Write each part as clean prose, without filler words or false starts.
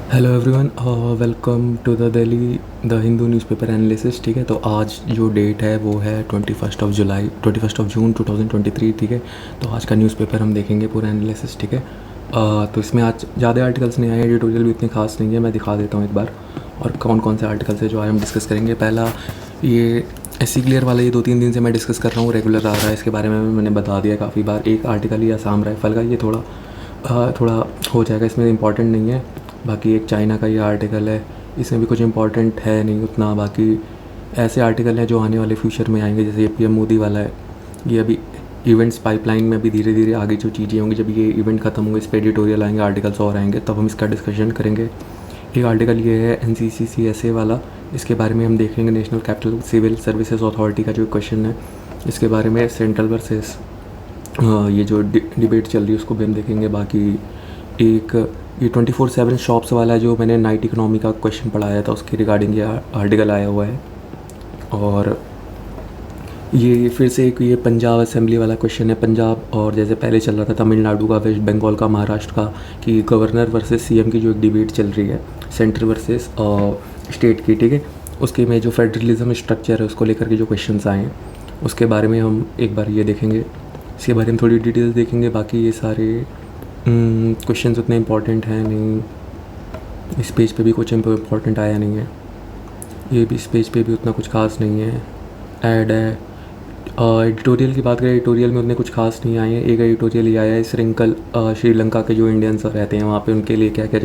Hello everyone, welcome to the Hindu newspaper analysis. ठीक है, तो आज जो डेट है वो है 21 जून 2023। ठीक है, तो आज का न्यूज़पेपर हम देखेंगे पूरा एनालिसिस। ठीक है, तो इसमें आज ज़्यादा आर्टिकल्स नहीं आए, एडिटोरियल भी इतने खास नहीं है। मैं दिखा देता हूँ एक बार और कौन कौन से आर्टिकल्स है जो आज हम डिस्कस करेंगे। पहला ये एससी क्लियर वाला, ये 2-3 दिन से मैं डिस्कस कर रहा हूँ, रेगुलर आ रहा है। इसके बारे में मैंने बता दिया काफ़ी बार। एक आर्टिकल ये आसाम राइफल का, ये थोड़ा हो जाएगा, इसमें इंपॉर्टेंट नहीं है। बाकी एक चाइना का ये आर्टिकल है, इसमें भी कुछ इंपॉर्टेंट है नहीं उतना। बाकी ऐसे आर्टिकल हैं जो आने वाले फ्यूचर में आएंगे, जैसे ये पीएम मोदी वाला है। ये अभी इवेंट्स पाइपलाइन में भी धीरे धीरे आगे जो चीज़ें होंगी, जब ये इवेंट खत्म होंगे, इस पर एडिटोरियल आएंगे, आर्टिकल्स और आएंगे, तब हम इसका डिस्कशन करेंगे। एक आर्टिकल ये है NCCCSA वाला, इसके बारे में हम देखेंगे। National capital civil services authority का जो क्वेश्चन है, इसके बारे में सेंट्रल वर्सेस ये जो डिबेट चल रही है उसको भी हम देखेंगे। बाकी एक ये 24/7 शॉप्स वाला है, जो मैंने नाइट इकोनॉमी का क्वेश्चन पढ़ाया था, उसके रिगार्डिंग ये आर्टिकल आया हुआ है। और ये फिर से एक ये पंजाब असेंबली वाला क्वेश्चन है। पंजाब और जैसे पहले चल रहा था तमिलनाडु का, वेस्ट बंगाल का, महाराष्ट्र का, कि गवर्नर वर्सेस सीएम की जो एक डिबेट चल रही है, सेंटर वर्सेस स्टेट की। ठीक है, उसके में जो फेडरलिज्म स्ट्रक्चर है उसको लेकर के जो क्वेश्चंस आए हैं, उसके बारे में हम एक बार ये देखेंगे। इसके बारे में थोड़ी डिटेल्स देखेंगे। बाकी ये सारे क्वेश्चंस उतने इंपॉर्टेंट हैं नहीं। इस पेज पे भी कुछ इंपॉर्टेंट आया नहीं है। ये भी इस पेज पे भी उतना कुछ खास नहीं है। ऐड है। एडिटोरियल की बात करें, एडिटोरियल में उतने कुछ खास नहीं आए हैं। एक एडिटोरियल ये आया है, श्रीलंका के जो इंडियंस रहते हैं वहाँ पे, उनके लिए क्या क्या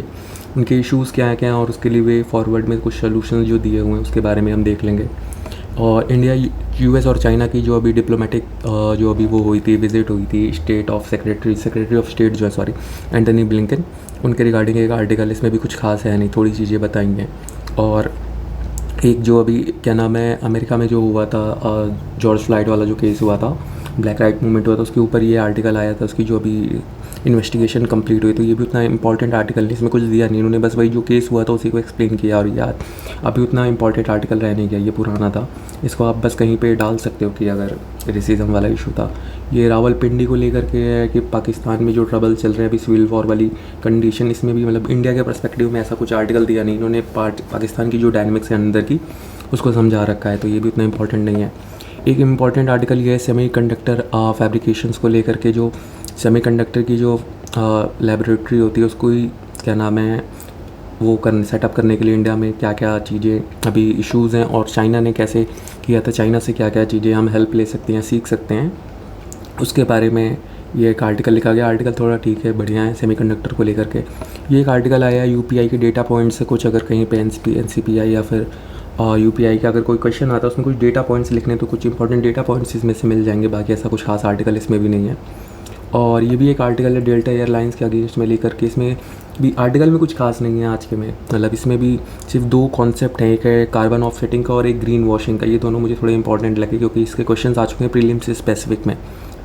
उनके इश्यूज़ क्या हैं और उसके लिए वे फॉरवर्ड में कुछ सोल्यूशन जो दिए हुए हैं, उसके बारे में हम देख लेंगे। और इंडिया, यूएस और चाइना की जो अभी डिप्लोमेटिक जो अभी वो हुई थी, विजिट हुई थी, सेक्रेटरी ऑफ स्टेट जो है, सॉरी, एंटनी ब्लिंकन, उनके रिगार्डिंग एक आर्टिकल, इसमें भी कुछ खास है नहीं, थोड़ी चीज़ें बताएंगे। और एक जो अभी क्या नाम है, अमेरिका में जो हुआ था, जॉर्ज फ्लाइड वाला जो केस हुआ था, ब्लैक राइट मूवमेंट हुआ था, उसके ऊपर ये आर्टिकल आया था। उसकी जो अभी इन्वेस्टिगेशन कंप्लीट हुई, तो ये भी उतना इंपॉर्टेंट आर्टिकल नहीं, इसमें कुछ दिया नहीं उन्होंने, बस वही जो केस हुआ था उसी को एक्सप्लेन किया। और यार अभी उतना इंपॉर्टेंट आर्टिकल रह नहीं गया, ये पुराना था, इसको आप बस कहीं पे डाल सकते हो कि अगर रेसिज्म वाला इशू था। ये रावलपिंडी को लेकर के है कि पाकिस्तान में जो ट्रबल चल रहे हैं अभी, सिविल वॉर वाली कंडीशन, इसमें भी मतलब इंडिया के पर्सपेक्टिव में ऐसा कुछ आर्टिकल दिया नहीं इन्होंने। पाकिस्तान की जो डायनेमिक्स है अंदर की, उसको समझा रखा है, तो ये भी उतना इंपॉर्टेंट नहीं है। एक इम्पॉर्टेंट आर्टिकल ये है सेमीकंडक्टर फैब्रिकेशंस को लेकर के, जो सेमीकंडक्टर की जो लेबोरेटरी होती है, उसको ही क्या नाम है वो सेटअप करने के लिए इंडिया में क्या क्या चीज़ें अभी इश्यूज़ हैं, और चाइना ने कैसे किया था, चाइना से क्या क्या चीज़ें हम हेल्प ले सकते हैं, सीख सकते हैं, उसके बारे में ये एक आर्टिकल लिखा गया। आर्टिकल थोड़ा ठीक है, बढ़िया है सेमीकंडक्टर को लेकर के। ये एक आर्टिकल आया यूपीआई के डेटा पॉइंट्स से, कुछ अगर कहीं पे एनसीपीआई या फिर यूपीआई का अगर कोई क्वेश्चन आता है, उसमें कुछ डेटा पॉइंट्स लिखने, तो कुछ इंपॉर्टेंट डेटा पॉइंट्स इसमें से मिल जाएंगे। बाकी ऐसा कुछ खास आर्टिकल इसमें भी नहीं है। और ये भी एक आर्टिकल है डेल्टा एयरलाइंस के अगेंस्ट में लेकर के, इसमें भी आर्टिकल में कुछ खास नहीं है आज के में, मतलब इसमें भी सिर्फ 2 कॉन्सेप्ट हैं, एक है कार्बन ऑफसेटिंग का और एक ग्रीन वॉशिंग का। ये दोनों मुझे थोड़े इंपॉर्टेंट लगे क्योंकि इसके क्वेश्चंस आ चुके हैं प्रीलिम्स से स्पेसिफिक में।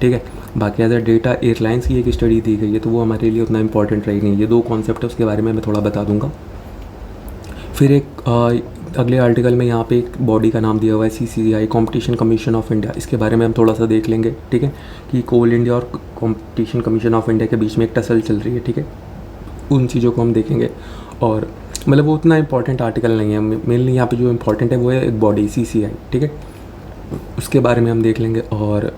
ठीक है, बाकी अगर डेटा एयरलाइंस की एक स्टडी दी गई है तो वो हमारे लिए उतना इंपॉर्टेंट रही नहीं। ये 2 कॉन्सेप्ट है, उसके बारे में मैं थोड़ा बता दूंगा। फिर एक अगले आर्टिकल में यहाँ पे एक बॉडी का नाम दिया हुआ है CCI, competition commission of India, इसके बारे में हम थोड़ा सा देख लेंगे। ठीक है, कि कोल इंडिया और कॉम्पिटिशन कमीशन ऑफ इंडिया के बीच में एक टसल चल रही है। ठीक है, उन चीज़ों को हम देखेंगे। और मतलब वो उतना इंपॉर्टेंट आर्टिकल नहीं है, मेनली यहाँ पे जो इंपॉर्टेंट है वो है एक बॉडी CCI। ठीक है, उसके बारे में हम देख लेंगे। और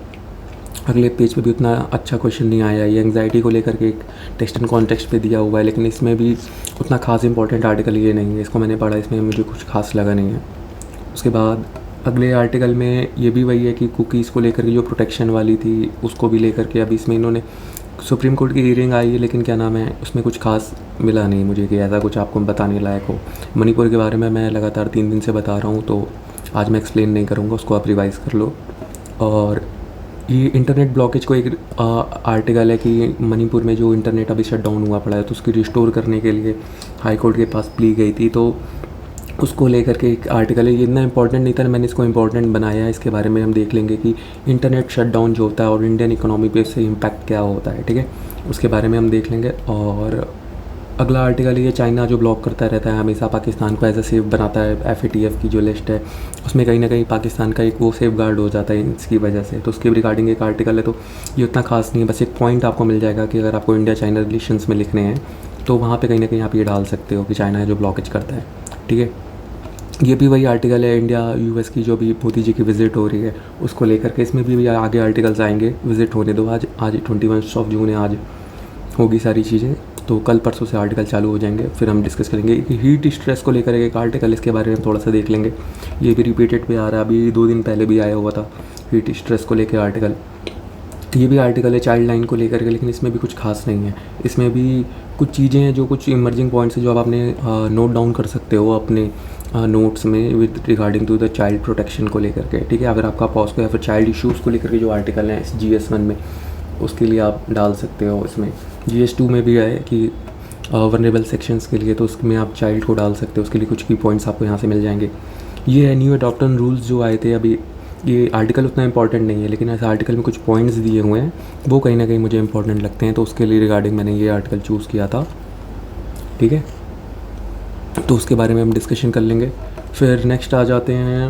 अगले पेज पे भी उतना अच्छा क्वेश्चन नहीं आया। ये एंग्जाइटी को लेकर के एक टेक्स्ट एंड कॉन्टेक्स्ट पे दिया हुआ है, लेकिन इसमें भी उतना खास इंपॉर्टेंट आर्टिकल ये नहीं है, इसको मैंने पढ़ा, इसमें मुझे कुछ खास लगा नहीं है। उसके बाद अगले आर्टिकल में ये भी वही है कि कुकीज़ को लेकर के जो प्रोटेक्शन वाली थी उसको भी लेकर के अभी इसमें इन्होंने सुप्रीम कोर्ट की हियरिंग आई है, लेकिन क्या नाम है उसमें कुछ खास मिला नहीं मुझे कि ऐसा कुछ आपको बताने लायक हो। मणिपुर के बारे में मैं लगातार 3 दिन से बता रहा हूँ, तो आज मैं एक्सप्लेन नहीं करूँगा, उसको आप रिवाइज़ कर लो। और ये इंटरनेट ब्लॉकेज को एक आर्टिकल है कि मणिपुर में जो इंटरनेट अभी शट डाउन हुआ पड़ा है, तो उसकी रिस्टोर करने के लिए हाई कोर्ट के पास प्ली गई थी, तो उसको लेकर के एक आर्टिकल है। ये इतना इंपॉर्टेंट नहीं था, मैंने इसको इंपॉर्टेंट बनाया है। इसके बारे में हम देख लेंगे कि इंटरनेट शट डाउन जो होता है और इंडियन इकोनॉमी पे इससे इम्पैक्ट क्या होता है। ठीक है, उसके बारे में हम देख लेंगे। और अगला आर्टिकल ये चाइना जो ब्लॉक करता रहता है हमेशा पाकिस्तान को, एज अ सेफ बनाता है। FATF की जो लिस्ट है उसमें कहीं ना कहीं पाकिस्तान का एक वो सेफ गार्ड हो जाता है इसकी वजह से, तो उसके रिगार्डिंग एक आर्टिकल है। तो ये उतना खास नहीं है, बस एक पॉइंट आपको मिल जाएगा कि अगर आपको इंडिया चाइना रिलेशंस में लिखने हैं तो वहाँ पे कहीं ना कहीं आप ये डाल सकते हो कि चाइना है जो ब्लॉकेज करता है, ठीक है। ये भी वही आर्टिकल है, इंडिया यूएस की जो भी मोदी जी की विज़िट हो रही है उसको लेकर के, इसमें भी आगे आर्टिकल्स आएंगे। विज़िट होने दो, आज आज 21 जून है, आज होगी सारी चीज़ें, तो कल परसों से आर्टिकल चालू हो जाएंगे। फिर हम डिस्कस करेंगे कि हीट स्ट्रेस को लेकर एक आर्टिकल, इसके बारे में थोड़ा सा देख लेंगे। ये भी रिपीटेड पे आ रहा है, अभी 2 दिन पहले भी आया हुआ था हीट स्ट्रेस को लेकर आर्टिकल। ये भी आर्टिकल है चाइल्ड लाइन को लेकर के, लेकिन इसमें भी कुछ खास नहीं है। इसमें भी कुछ चीज़ें हैं जो कुछ इमर्जिंग पॉइंट्स हैं जो आप अपने नोट डाउन कर सकते हो अपने नोट्स में with regarding to the child protection को लेकर के, ठीक है। अगर आपका पॉस्को या फिर चाइल्ड इश्यूज़ को लेकर के जो आर्टिकल हैं GS1 में, उसके लिए आप डाल सकते हो। इसमें GS2 में भी है कि वनरेबल सेक्शंस के लिए, तो उसमें आप चाइल्ड को डाल सकते हो, उसके लिए कुछ की पॉइंट्स आपको यहाँ से मिल जाएंगे। ये है न्यू अडॉप्टेड रूल्स जो आए थे अभी। ये आर्टिकल उतना इंपॉर्टेंट नहीं है, लेकिन ऐसे आर्टिकल में कुछ पॉइंट्स दिए हुए हैं वो कहीं ना कहीं मुझे इंपॉर्टेंट लगते हैं, तो उसके लिए रिगार्डिंग मैंने ये आर्टिकल चूज़ किया था, ठीक है। तो उसके बारे में हम डिस्कशन कर लेंगे। फिर नेक्स्ट आ जाते हैं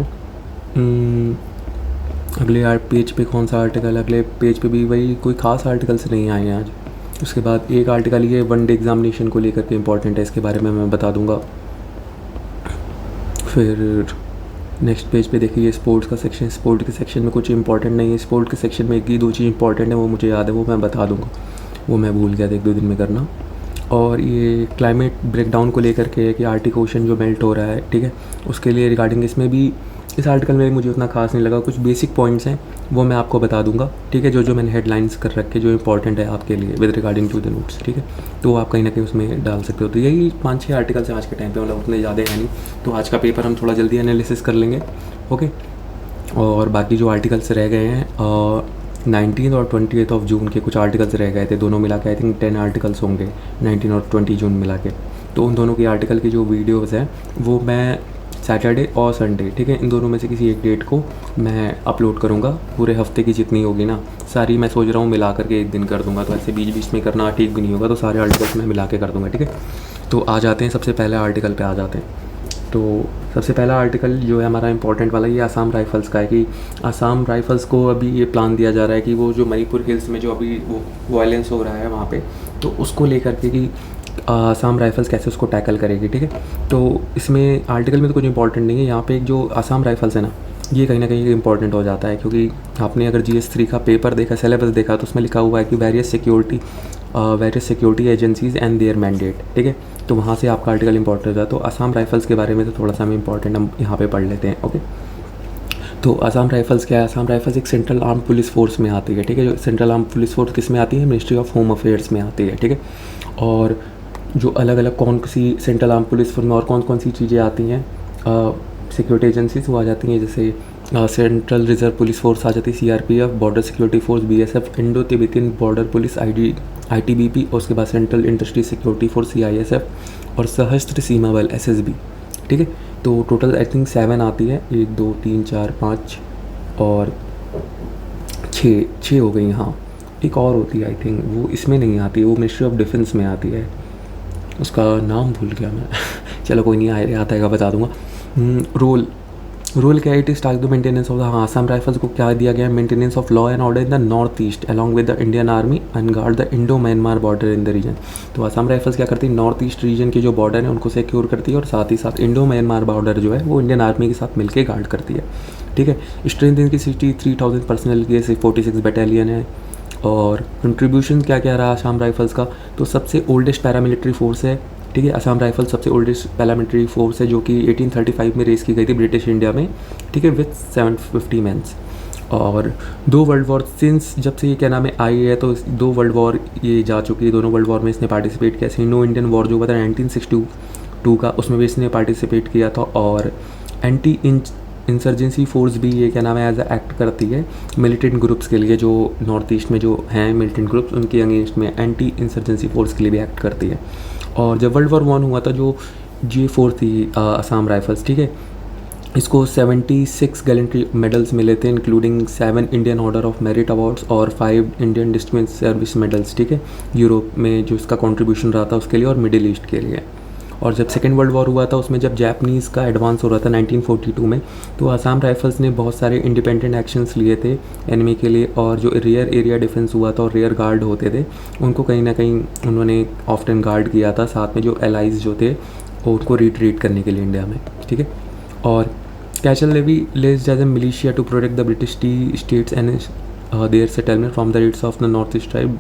अगले पेज पे। कौन सा आर्टिकल? अगले पेज पे भी वही कोई ख़ास आर्टिकल्स नहीं आए हैं आज। उसके बाद एक आर्टिकल ये 1 डे एग्जामिनेशन को लेकर के इंपॉर्टेंट है, इसके बारे में मैं बता दूंगा। फिर नेक्स्ट पेज पे देखिए स्पोर्ट्स का सेक्शन। स्पोर्ट के सेक्शन में कुछ इंपॉर्टेंट नहीं है। स्पोर्ट के सेक्शन में एक ही 2 चीज़ इंपॉर्टेंट है, वो मुझे याद है, वो मैं बता दूंगा, वो मैं भूल गया था 1-2 दिन में करना। और ये क्लाइमेट ब्रेकडाउन को लेकर के कि आर्टिक ओशन जो मेल्ट हो रहा है, ठीक है, उसके लिए रिगार्डिंग इसमें भी इस आर्टिकल में मुझे उतना खास नहीं लगा। कुछ बेसिक पॉइंट्स हैं वो मैं आपको बता दूंगा, ठीक है, जो मैंने हेडलाइंस कर रखे जो इंपॉर्टेंट है आपके लिए with regarding to the notes, ठीक है। तो आप कहीं ना कहीं उसमें डाल सकते हो। तो यही 5-6 आर्टिकल्स हैं आज के टाइम पे, मतलब उतने ज़्यादा है नहीं। तो आज का पेपर हम थोड़ा जल्दी एनालिसिस कर लेंगे, ओके। और बाकी जो आर्टिकल्स रह गए हैं 19 और 28 जून के कुछ आर्टिकल्स रह गए थे, दोनों मिला के आई थिंक 10 आर्टिकल्स होंगे 19 और 20 जून मिला के। तो उन दोनों के आर्टिकल की जो वीडियोज़ हैं वो मैं सैटरडे और संडे, ठीक है, इन दोनों में से किसी एक डेट को मैं अपलोड करूँगा। पूरे हफ्ते की जितनी होगी ना सारी, मैं सोच रहा हूँ मिला करके एक दिन कर दूँगा, तो ऐसे बीच बीच में करना ठीक भी नहीं होगा, तो सारे आर्टिकल्स मैं मिला के कर दूँगा, ठीक है। तो आ जाते हैं सबसे पहले आर्टिकल पे आ जाते हैं। तो सबसे पहला आर्टिकल जो है हमारा इंपॉर्टेंट वाला, ये आसाम राइफ़ल्स का है कि आसाम राइफ़ल्स को अभी ये प्लान दिया जा रहा है कि वो जो मणिपुर हिल्स में जो अभी वो वायलेंस हो रहा है वहाँ पे, तो उसको लेकर के कि आसाम राइफ़ल्स कैसे उसको टैकल करेगी, ठीक है। तो इसमें आर्टिकल में तो कुछ इंपॉर्टेंट नहीं है। यहाँ पे एक जो आसाम राइफ़ल्स है ना, ये कहीं ना कहीं इंपॉर्टेंट हो जाता है, क्योंकि आपने अगर GS3 का पेपर देखा, सिलेबस देखा, तो उसमें लिखा हुआ है कि various security agencies and there mandate, ठीक है। तो वहाँ से आपका आर्टिकल इंपॉर्टेंट हो जाता है। तो आसाम राइफ़ल्स के बारे में तो थोड़ा सा हम इंपॉर्टेंट हम यहाँ पे पढ़ लेते हैं, ओके। तो आसाम राइफ़ल्स क्या है? आसाम राइफ़ल्स एक सेंट्रल आर्म पुलिस फोर्स में आती है, ठीक है। जो सेंट्रल आर्म पुलिस फोर्स किस में आती है? मिनिस्ट्री ऑफ होम अफेयर्स में आती है, ठीक है। और जो अलग अलग कौन C central arm police force में और कौन कौन सी चीज़ें आती हैं, सिक्योरिटी एजेंसीज वो आ जाती हैं, जैसे सेंट्रल रिजर्व पुलिस फोर्स आ जाती है, CRPF, border security force BSF, Indo Tibetan border police ITBP, और उसके बाद central industry security force CISF, और सशस्त्र सीमा बल SSB, ठीक है। तो टोटल आई थिंक 7 आती है, 1 2 3 4 5 और 6 हो गई। हाँ, एक और होती है आई थिंक, वो इसमें नहीं आती, वो मिनिस्ट्री ऑफ डिफेंस में आती है, उसका नाम भूल गया मैं चलो कोई नहीं, आता है बता दूंगा। रोल क्या है? It is task the maintenance of the Assam Rifles को क्या दिया गया है? Maintenance of law and order in the north east along with the Indian army and guard the Indo Myanmar border in the region. तो Assam rifles क्या करती है? North east region के जो बॉर्डर है उनको सिक्योर करती है, और साथ ही साथ इंडो म्यांमार बॉर्डर जो है वो इंडियन आर्मी के साथ मिलकर गार्ड करती है, ठीक है। स्ट्रेंथ इनकी 63,000 पर्सनल की 46 बटालियन है। और कंट्रीब्यूशन क्या क्या रहा आसाम राइफल्स का? तो सबसे ओल्डेस्ट पैरामिलिट्री फोर्स है, ठीक है। आसाम राइफल सबसे ओल्डेस्ट पैरामिलिट्री फोर्स है, जो कि 1835 में रेस की गई थी ब्रिटिश इंडिया में, ठीक है, विथ 750 मैंस। और 2 वर्ल्ड वॉर सिंस जब से ये क्या नाम है आई है, तो 2 वर्ल्ड वॉर ये जा चुकी है, दोनों वर्ल्ड वॉर में इसने पार्टिसिपेट किया। सिंडो इंडियन वॉर जो हुआ था 1962 का, उसमें भी इसने पार्टिसिपेट किया था। और एंटी इंसर्जेंसी फोर्स भी ये क्या नाम है एज अ एक्ट करती है मिलिटेंट ग्रुप्स के लिए, जो नॉर्थ ईस्ट में जो हैं मिलिटेंट ग्रुप्स, उनके अगेंस्ट में एंटी इंसर्जेंसी फोर्स के लिए भी एक्ट करती है। और जब वर्ल्ड वॉर 1 हुआ था, जो J4 थी आसाम राइफल्स, ठीक है, इसको 76 गैलेंट्री मेडल्स मिले थे, including 7 Indian order of merit awards और 5 इंडियन डिस्टिंग्विश्ड सर्विस मेडल्स, ठीक है, यूरोप में जो इसका कंट्रीब्यूशन रहा था उसके लिए और मिडिल ईस्ट के लिए। और जब सेकेंड वर्ल्ड वॉर हुआ था उसमें जब जापानीज़ का एडवांस हो रहा था 1942 में, तो आसाम राइफल्स ने बहुत सारे इंडिपेंडेंट एक्शंस लिए थे एनिमी के लिए, और जो रियर एरिया डिफेंस हुआ था और रियर गार्ड होते थे उनको कहीं ना कहीं उन्होंने ऑफ्टन गार्ड किया था, साथ में जो एलाइज जो थे उनको रिट्रीट करने के लिए इंडिया में, ठीक है। और Cachar levy raised as a militia to protect the British states and their settlement from the raids of the north east tribe,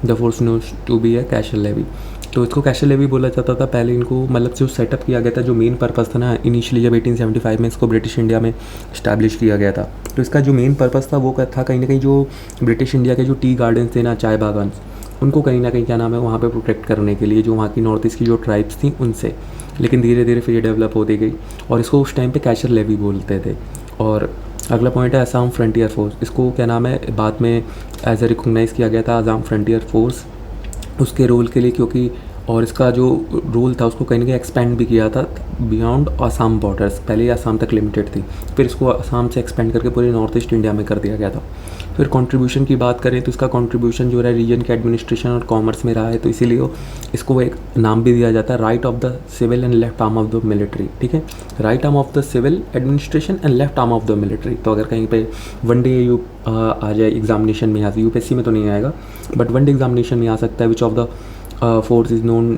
the force knows to be a Cachar levy. तो इसको कैशल लेवी बोला जाता था पहले। इनको मतलब जो सेटअप किया गया था, जो मेन पर्पस था ना इनिशियली जब 1875 में इसको ब्रिटिश इंडिया में इस्टेब्लिश किया गया था, तो इसका जो मेन पर्पस था वो था कहीं ना कहीं जो ब्रिटिश इंडिया के जो टी गार्डन्स थे ना, चाय बागान, उनको कहीं ना कहीं क्या नाम है वहाँ पे प्रोटेक्ट करने के लिए, जो वहाँ की नॉर्थ ईस्ट की जो ट्राइब्स थी उनसे। लेकिन धीरे धीरे फिर ये डेवलप होती गई और इसको उस टाइम पे कैशल लेवी बोलते थे। और अगला पॉइंट है असम फ्रंटियर फोर्स। इसको क्या नाम है बाद में एज ए रिकॉग्नाइज़ किया गया था असम फ्रंटियर फोर्स उसके रोल के लिए, क्योंकि और इसका जो रोल था उसको कहीं ना कहीं एक्सपेंड भी किया था बियॉन्ड आसाम बॉर्डर्स। पहले ये आसाम तक लिमिटेड थी, फिर इसको आसाम से एक्सपेंड करके पूरे नॉर्थ ईस्ट इंडिया में कर दिया गया था। फिर कंट्रीब्यूशन की बात करें तो इसका कंट्रीब्यूशन जो है रीजन के एडमिनिस्ट्रेशन और कॉमर्स में रहा है, तो इसीलिए इसको एक नाम भी दिया जाता है right of the civil and left arm of the military, ठीक है। Right arm of the civil administration and left arm of the military. तो अगर कहीं पे वन डे आ जाए एग्जामिनेशन में, यहाँ से यूपीएससी में तो नहीं आएगा बट वन डे एग्जामिनेशन में आ सकता है, which of the force is known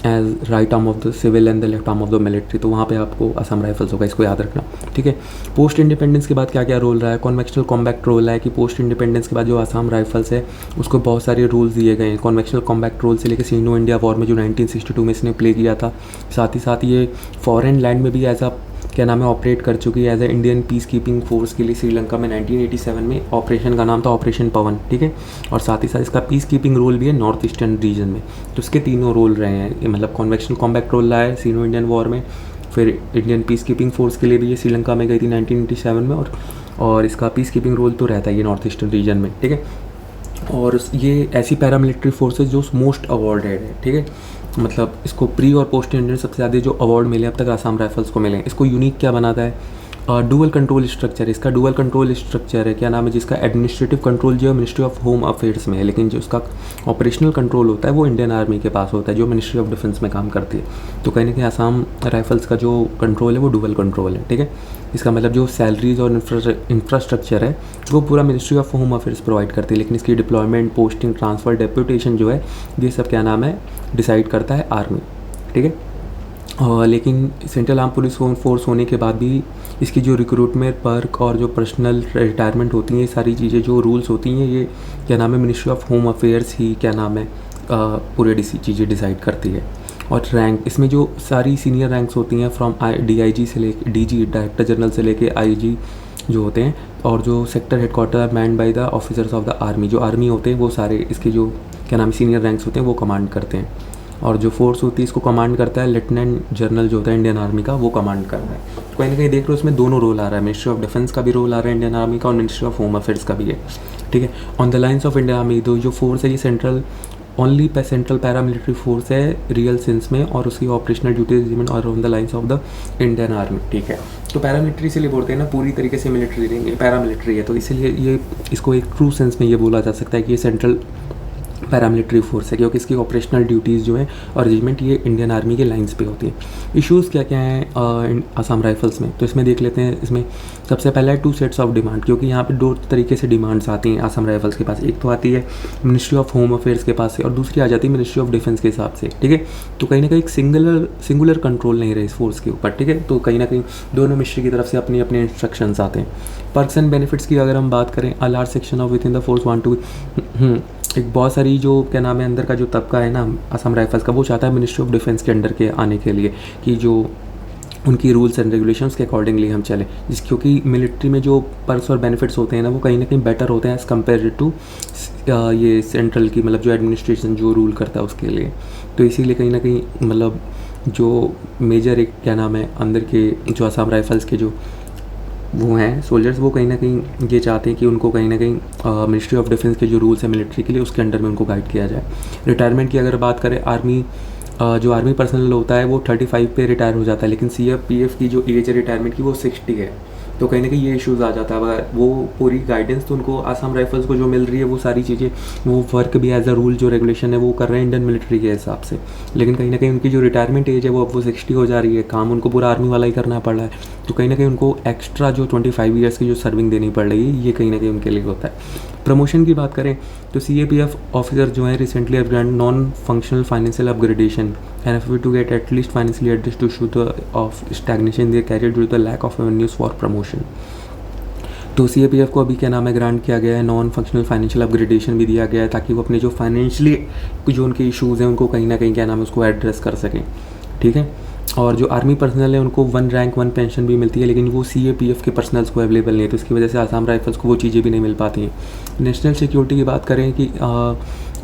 as right arm of the civil and the left arm of the military. तो वहाँ पे आपको असम राइफल्स होगा, इसको याद रखना, ठीक है। पोस्ट इंडिपेंडेंस के बाद क्या क्या रोल रहा है, कॉन्वेक्शनल कॉम्बैक्ट रोल है कि पोस्ट इंडिपेंडेंस के बाद जो असम राइफल्स है उसको बहुत सारे रूल्स दिए गए हैं। कॉन्वेक्शनल कॉम्बैक्ट रोल से लेकर सिनो इंडिया वॉर में जो 1962 में इसने प्ले किया था, साथ ही साथ ये फॉरेन लैंड में भी एज अ क्या नाम है ऑपरेट कर चुकी है as a Indian peace keeping force के लिए श्रीलंका में 1987 में। ऑपरेशन का नाम था ऑपरेशन पवन, ठीक है। और साथ ही साथ इसका पीस कीपिंग रोल भी है नॉर्थ ईस्टर्न रीजन में। तो इसके तीनों रोल रहे हैं, मतलब कॉन्वेक्शनल कॉम्बैक्ट रोल रहा है सिनो इंडियन वॉर में, फिर इंडियन पीस कीपिंग फोर्स के लिए भी ये श्रीलंका में गई थी 1987 में, और इसका पीस कीपिंग रोल तो रहता है ये नॉर्थ ईस्टर्न रीजन में, ठीक है। और ये ऐसी पैरामिलिट्री फोर्सेज जो मोस्ट अवॉर्डेड है, ठीक है। मतलब इसको प्री और पोस्ट इंडियन सबसे ज़्यादा जो अवार्ड मिले अब तक आसाम राइफल्स को मिले हैं। इसको यूनिक क्या बनाता है, डुअल कंट्रोल स्ट्रक्चर। इसका डुअल कंट्रोल स्ट्रक्चर है, क्या नाम है, जिसका एडमिनिस्ट्रेटिव कंट्रोल जो है मिनिस्ट्री ऑफ होम अफेयर्स में है, लेकिन जो उसका ऑपरेशनल कंट्रोल होता है वो इंडियन आर्मी के पास होता है जो मिनिस्ट्री ऑफ डिफेंस में काम करती है। तो कहीं ना कहीं आसाम राइफल्स का जो कंट्रोल है वो डुअल कंट्रोल है, ठीक है। इसका मतलब जो सैलरीज और इंफ्रास्ट्रक्चर है वो पूरा ministry of home affairs provide करती है, लेकिन इसकी डिप्लॉयमेंट, पोस्टिंग, ट्रांसफ़र, डेप्यूटेशन जो है ये सब क्या नाम है डिसाइड करता है आर्मी, ठीक है। लेकिन सेंट्रल आर्म पुलिस फोर्स होने के बाद भी इसकी जो रिक्रूटमेंट, पर्क और जो पर्सनल रिटायरमेंट होती हैं, ये सारी चीज़ें जो रूल्स होती हैं ये क्या नाम है मिनिस्ट्री ऑफ होम अफेयर्स ही क्या नाम है पूरे चीज़ें डिसाइड करती है। और रैंक, इसमें जो सारी सीनियर रैंक्स होती हैं फ्रॉम DIG से लेके DG डायरेक्टर जनरल से लेके IG जो होते हैं, और जो sector headquarter manned by the officers of the army, जो आर्मी होते हैं वो सारे इसके जो क्या नाम सीनियर रैंक्स होते हैं वो कमांड करते हैं। और जो फोर्स होती है इसको कमांड करता है लेफ्टिनेंट जनरल जो होता है इंडियन आर्मी का, वो कमांड करता है। तो कहीं ना कहीं देख लो इसमें दोनों रोल आ रहा है, मिनिस्ट्री ऑफ डिफेंस का भी रोल आ रहा है इंडियन आर्मी का, और मिनिस्ट्री ऑफ होम अफेयर्स का भी है, ठीक है। On the lines of Indian army जो फोर्स है ये ओनली सेंट्रल पैरामिलिट्री फोर्स है रियल सेंस में, और उसकी ऑपरेशनल ड्यूटीज और on the lines of the Indian army, ठीक है। तो पैरामिलिट्री इसलिए बोलते हैं ना, पूरी तरीके से मिलिट्री नहीं, पैरामिलिट्री है, तो इसीलिए ये इसको एक ट्रू सेंस में ये बोला जा सकता है कि ये सेंट्रल पैरामिलिट्री फोर्स है, क्योंकि इसकी ऑपरेशनल ड्यूटीज़ जो है और रेजिमेंट ये इंडियन आर्मी के लाइंस पे होती हैं। इश्यूज़ क्या क्या हैं आसाम राइफल्स में, तो इसमें देख लेते हैं। इसमें सबसे पहला है 2 सेट्स ऑफ डिमांड, क्योंकि यहाँ पे 2 तरीके से डिमांड्स आती हैं आसाम राइफल्स के पास। एक तो आती है मिनिस्ट्री ऑफ होम अफेयर्स के पास से, और दूसरी आ जाती है मिनिस्ट्री ऑफ डिफेंस के हिसाब से, ठीक है। तो कहीं ना कहीं एक सिंगुलर कंट्रोल नहीं रहे इस फोर्स के ऊपर, ठीक है। तो कहीं ना कहीं दोनों मिनिस्ट्री की तरफ से अपने अपने इंस्ट्रक्शंस आते हैं। पर्क्स एंड बेनिफिट्स की अगर हम बात करें, a large section of within the force want to, एक बहुत सारी जो क्या नाम है अंदर का जो तबका है ना असम राइफल्स का, वो चाहता है मिनिस्ट्री ऑफ डिफेंस के अंडर के आने के लिए, कि जो उनकी रूल्स एंड रेगुलेशंस के अकॉर्डिंगली हम चलें, क्योंकि मिलिट्री में जो पर्क्स और बेनिफिट्स होते हैं ना वो कहीं ना कहीं बेटर होते हैं एज़ कम्पेयर टू ये सेंट्रल की, मतलब जो एडमिनिस्ट्रेशन जो रूल करता है उसके लिए। तो इसीलिए कहीं ना कहीं मतलब जो मेजर एक क्या नाम है अंदर के जो असम राइफल्स के जो वो हैं सोल्जर्स, वो कहीं ना कहीं ये चाहते हैं कि उनको कहीं ना कहीं मिनिस्ट्री ऑफ डिफेंस के जो रूल्स हैं मिलिट्री के लिए उसके अंडर में उनको गाइड किया जाए। रिटायरमेंट की अगर बात करें, आर्मी जो आर्मी पर्सनल होता है वो 35 पे रिटायर हो जाता है, लेकिन CF PF की जो एज है रिटायरमेंट की वो 60 है। तो कहीं ना कहीं ये इश्यूज़ आ जाता है। अगर वो पूरी गाइडेंस तो उनको आसाम राइफल्स को जो मिल रही है वो सारी चीज़ें, वो वर्क भी एज अ रूल जो रेगुलेशन है वो कर रहे हैं इंडियन मिलिट्री के हिसाब से, लेकिन कहीं ना कहीं उनकी जो रिटायरमेंट एज है वो अब वो 60 हो जा रही है, काम उनको पूरा आर्मी वाला ही करना पड़ रहा है, तो कहीं ना कहीं उनको एक्स्ट्रा जो 25 ईयर्स की जो सर्विंग देनी पड़ रही है, ये कहीं ना कहीं उनके लिए होता है। प्रमोशन की बात करें तो CAPF ऑफिसर जो है recently have grant non functional financial upgradation and effort to get at least financially adjust to issue the of stagnation their career due to the lack of avenues for promotion. तो CAPF को अभी क्या नाम है grant किया गया है, non functional financial upgradation भी दिया गया है, ताकि वो अपने जो फाइनेंशियली जो उनके इशूज़ हैं उनको कहीं ना कहीं क्या नाम है उसको एड्रेस कर सकें, ठीक है। और जो आर्मी पर्सनल है उनको 1 रैंक 1 पेंशन भी मिलती है, लेकिन वो CAPF के पर्सनल्स को अवेलेबल नहीं है, तो इसकी वजह से आसाम राइफल्स को वो चीज़ें भी नहीं मिल पाती हैं। नेशनल सिक्योरिटी की बात करें कि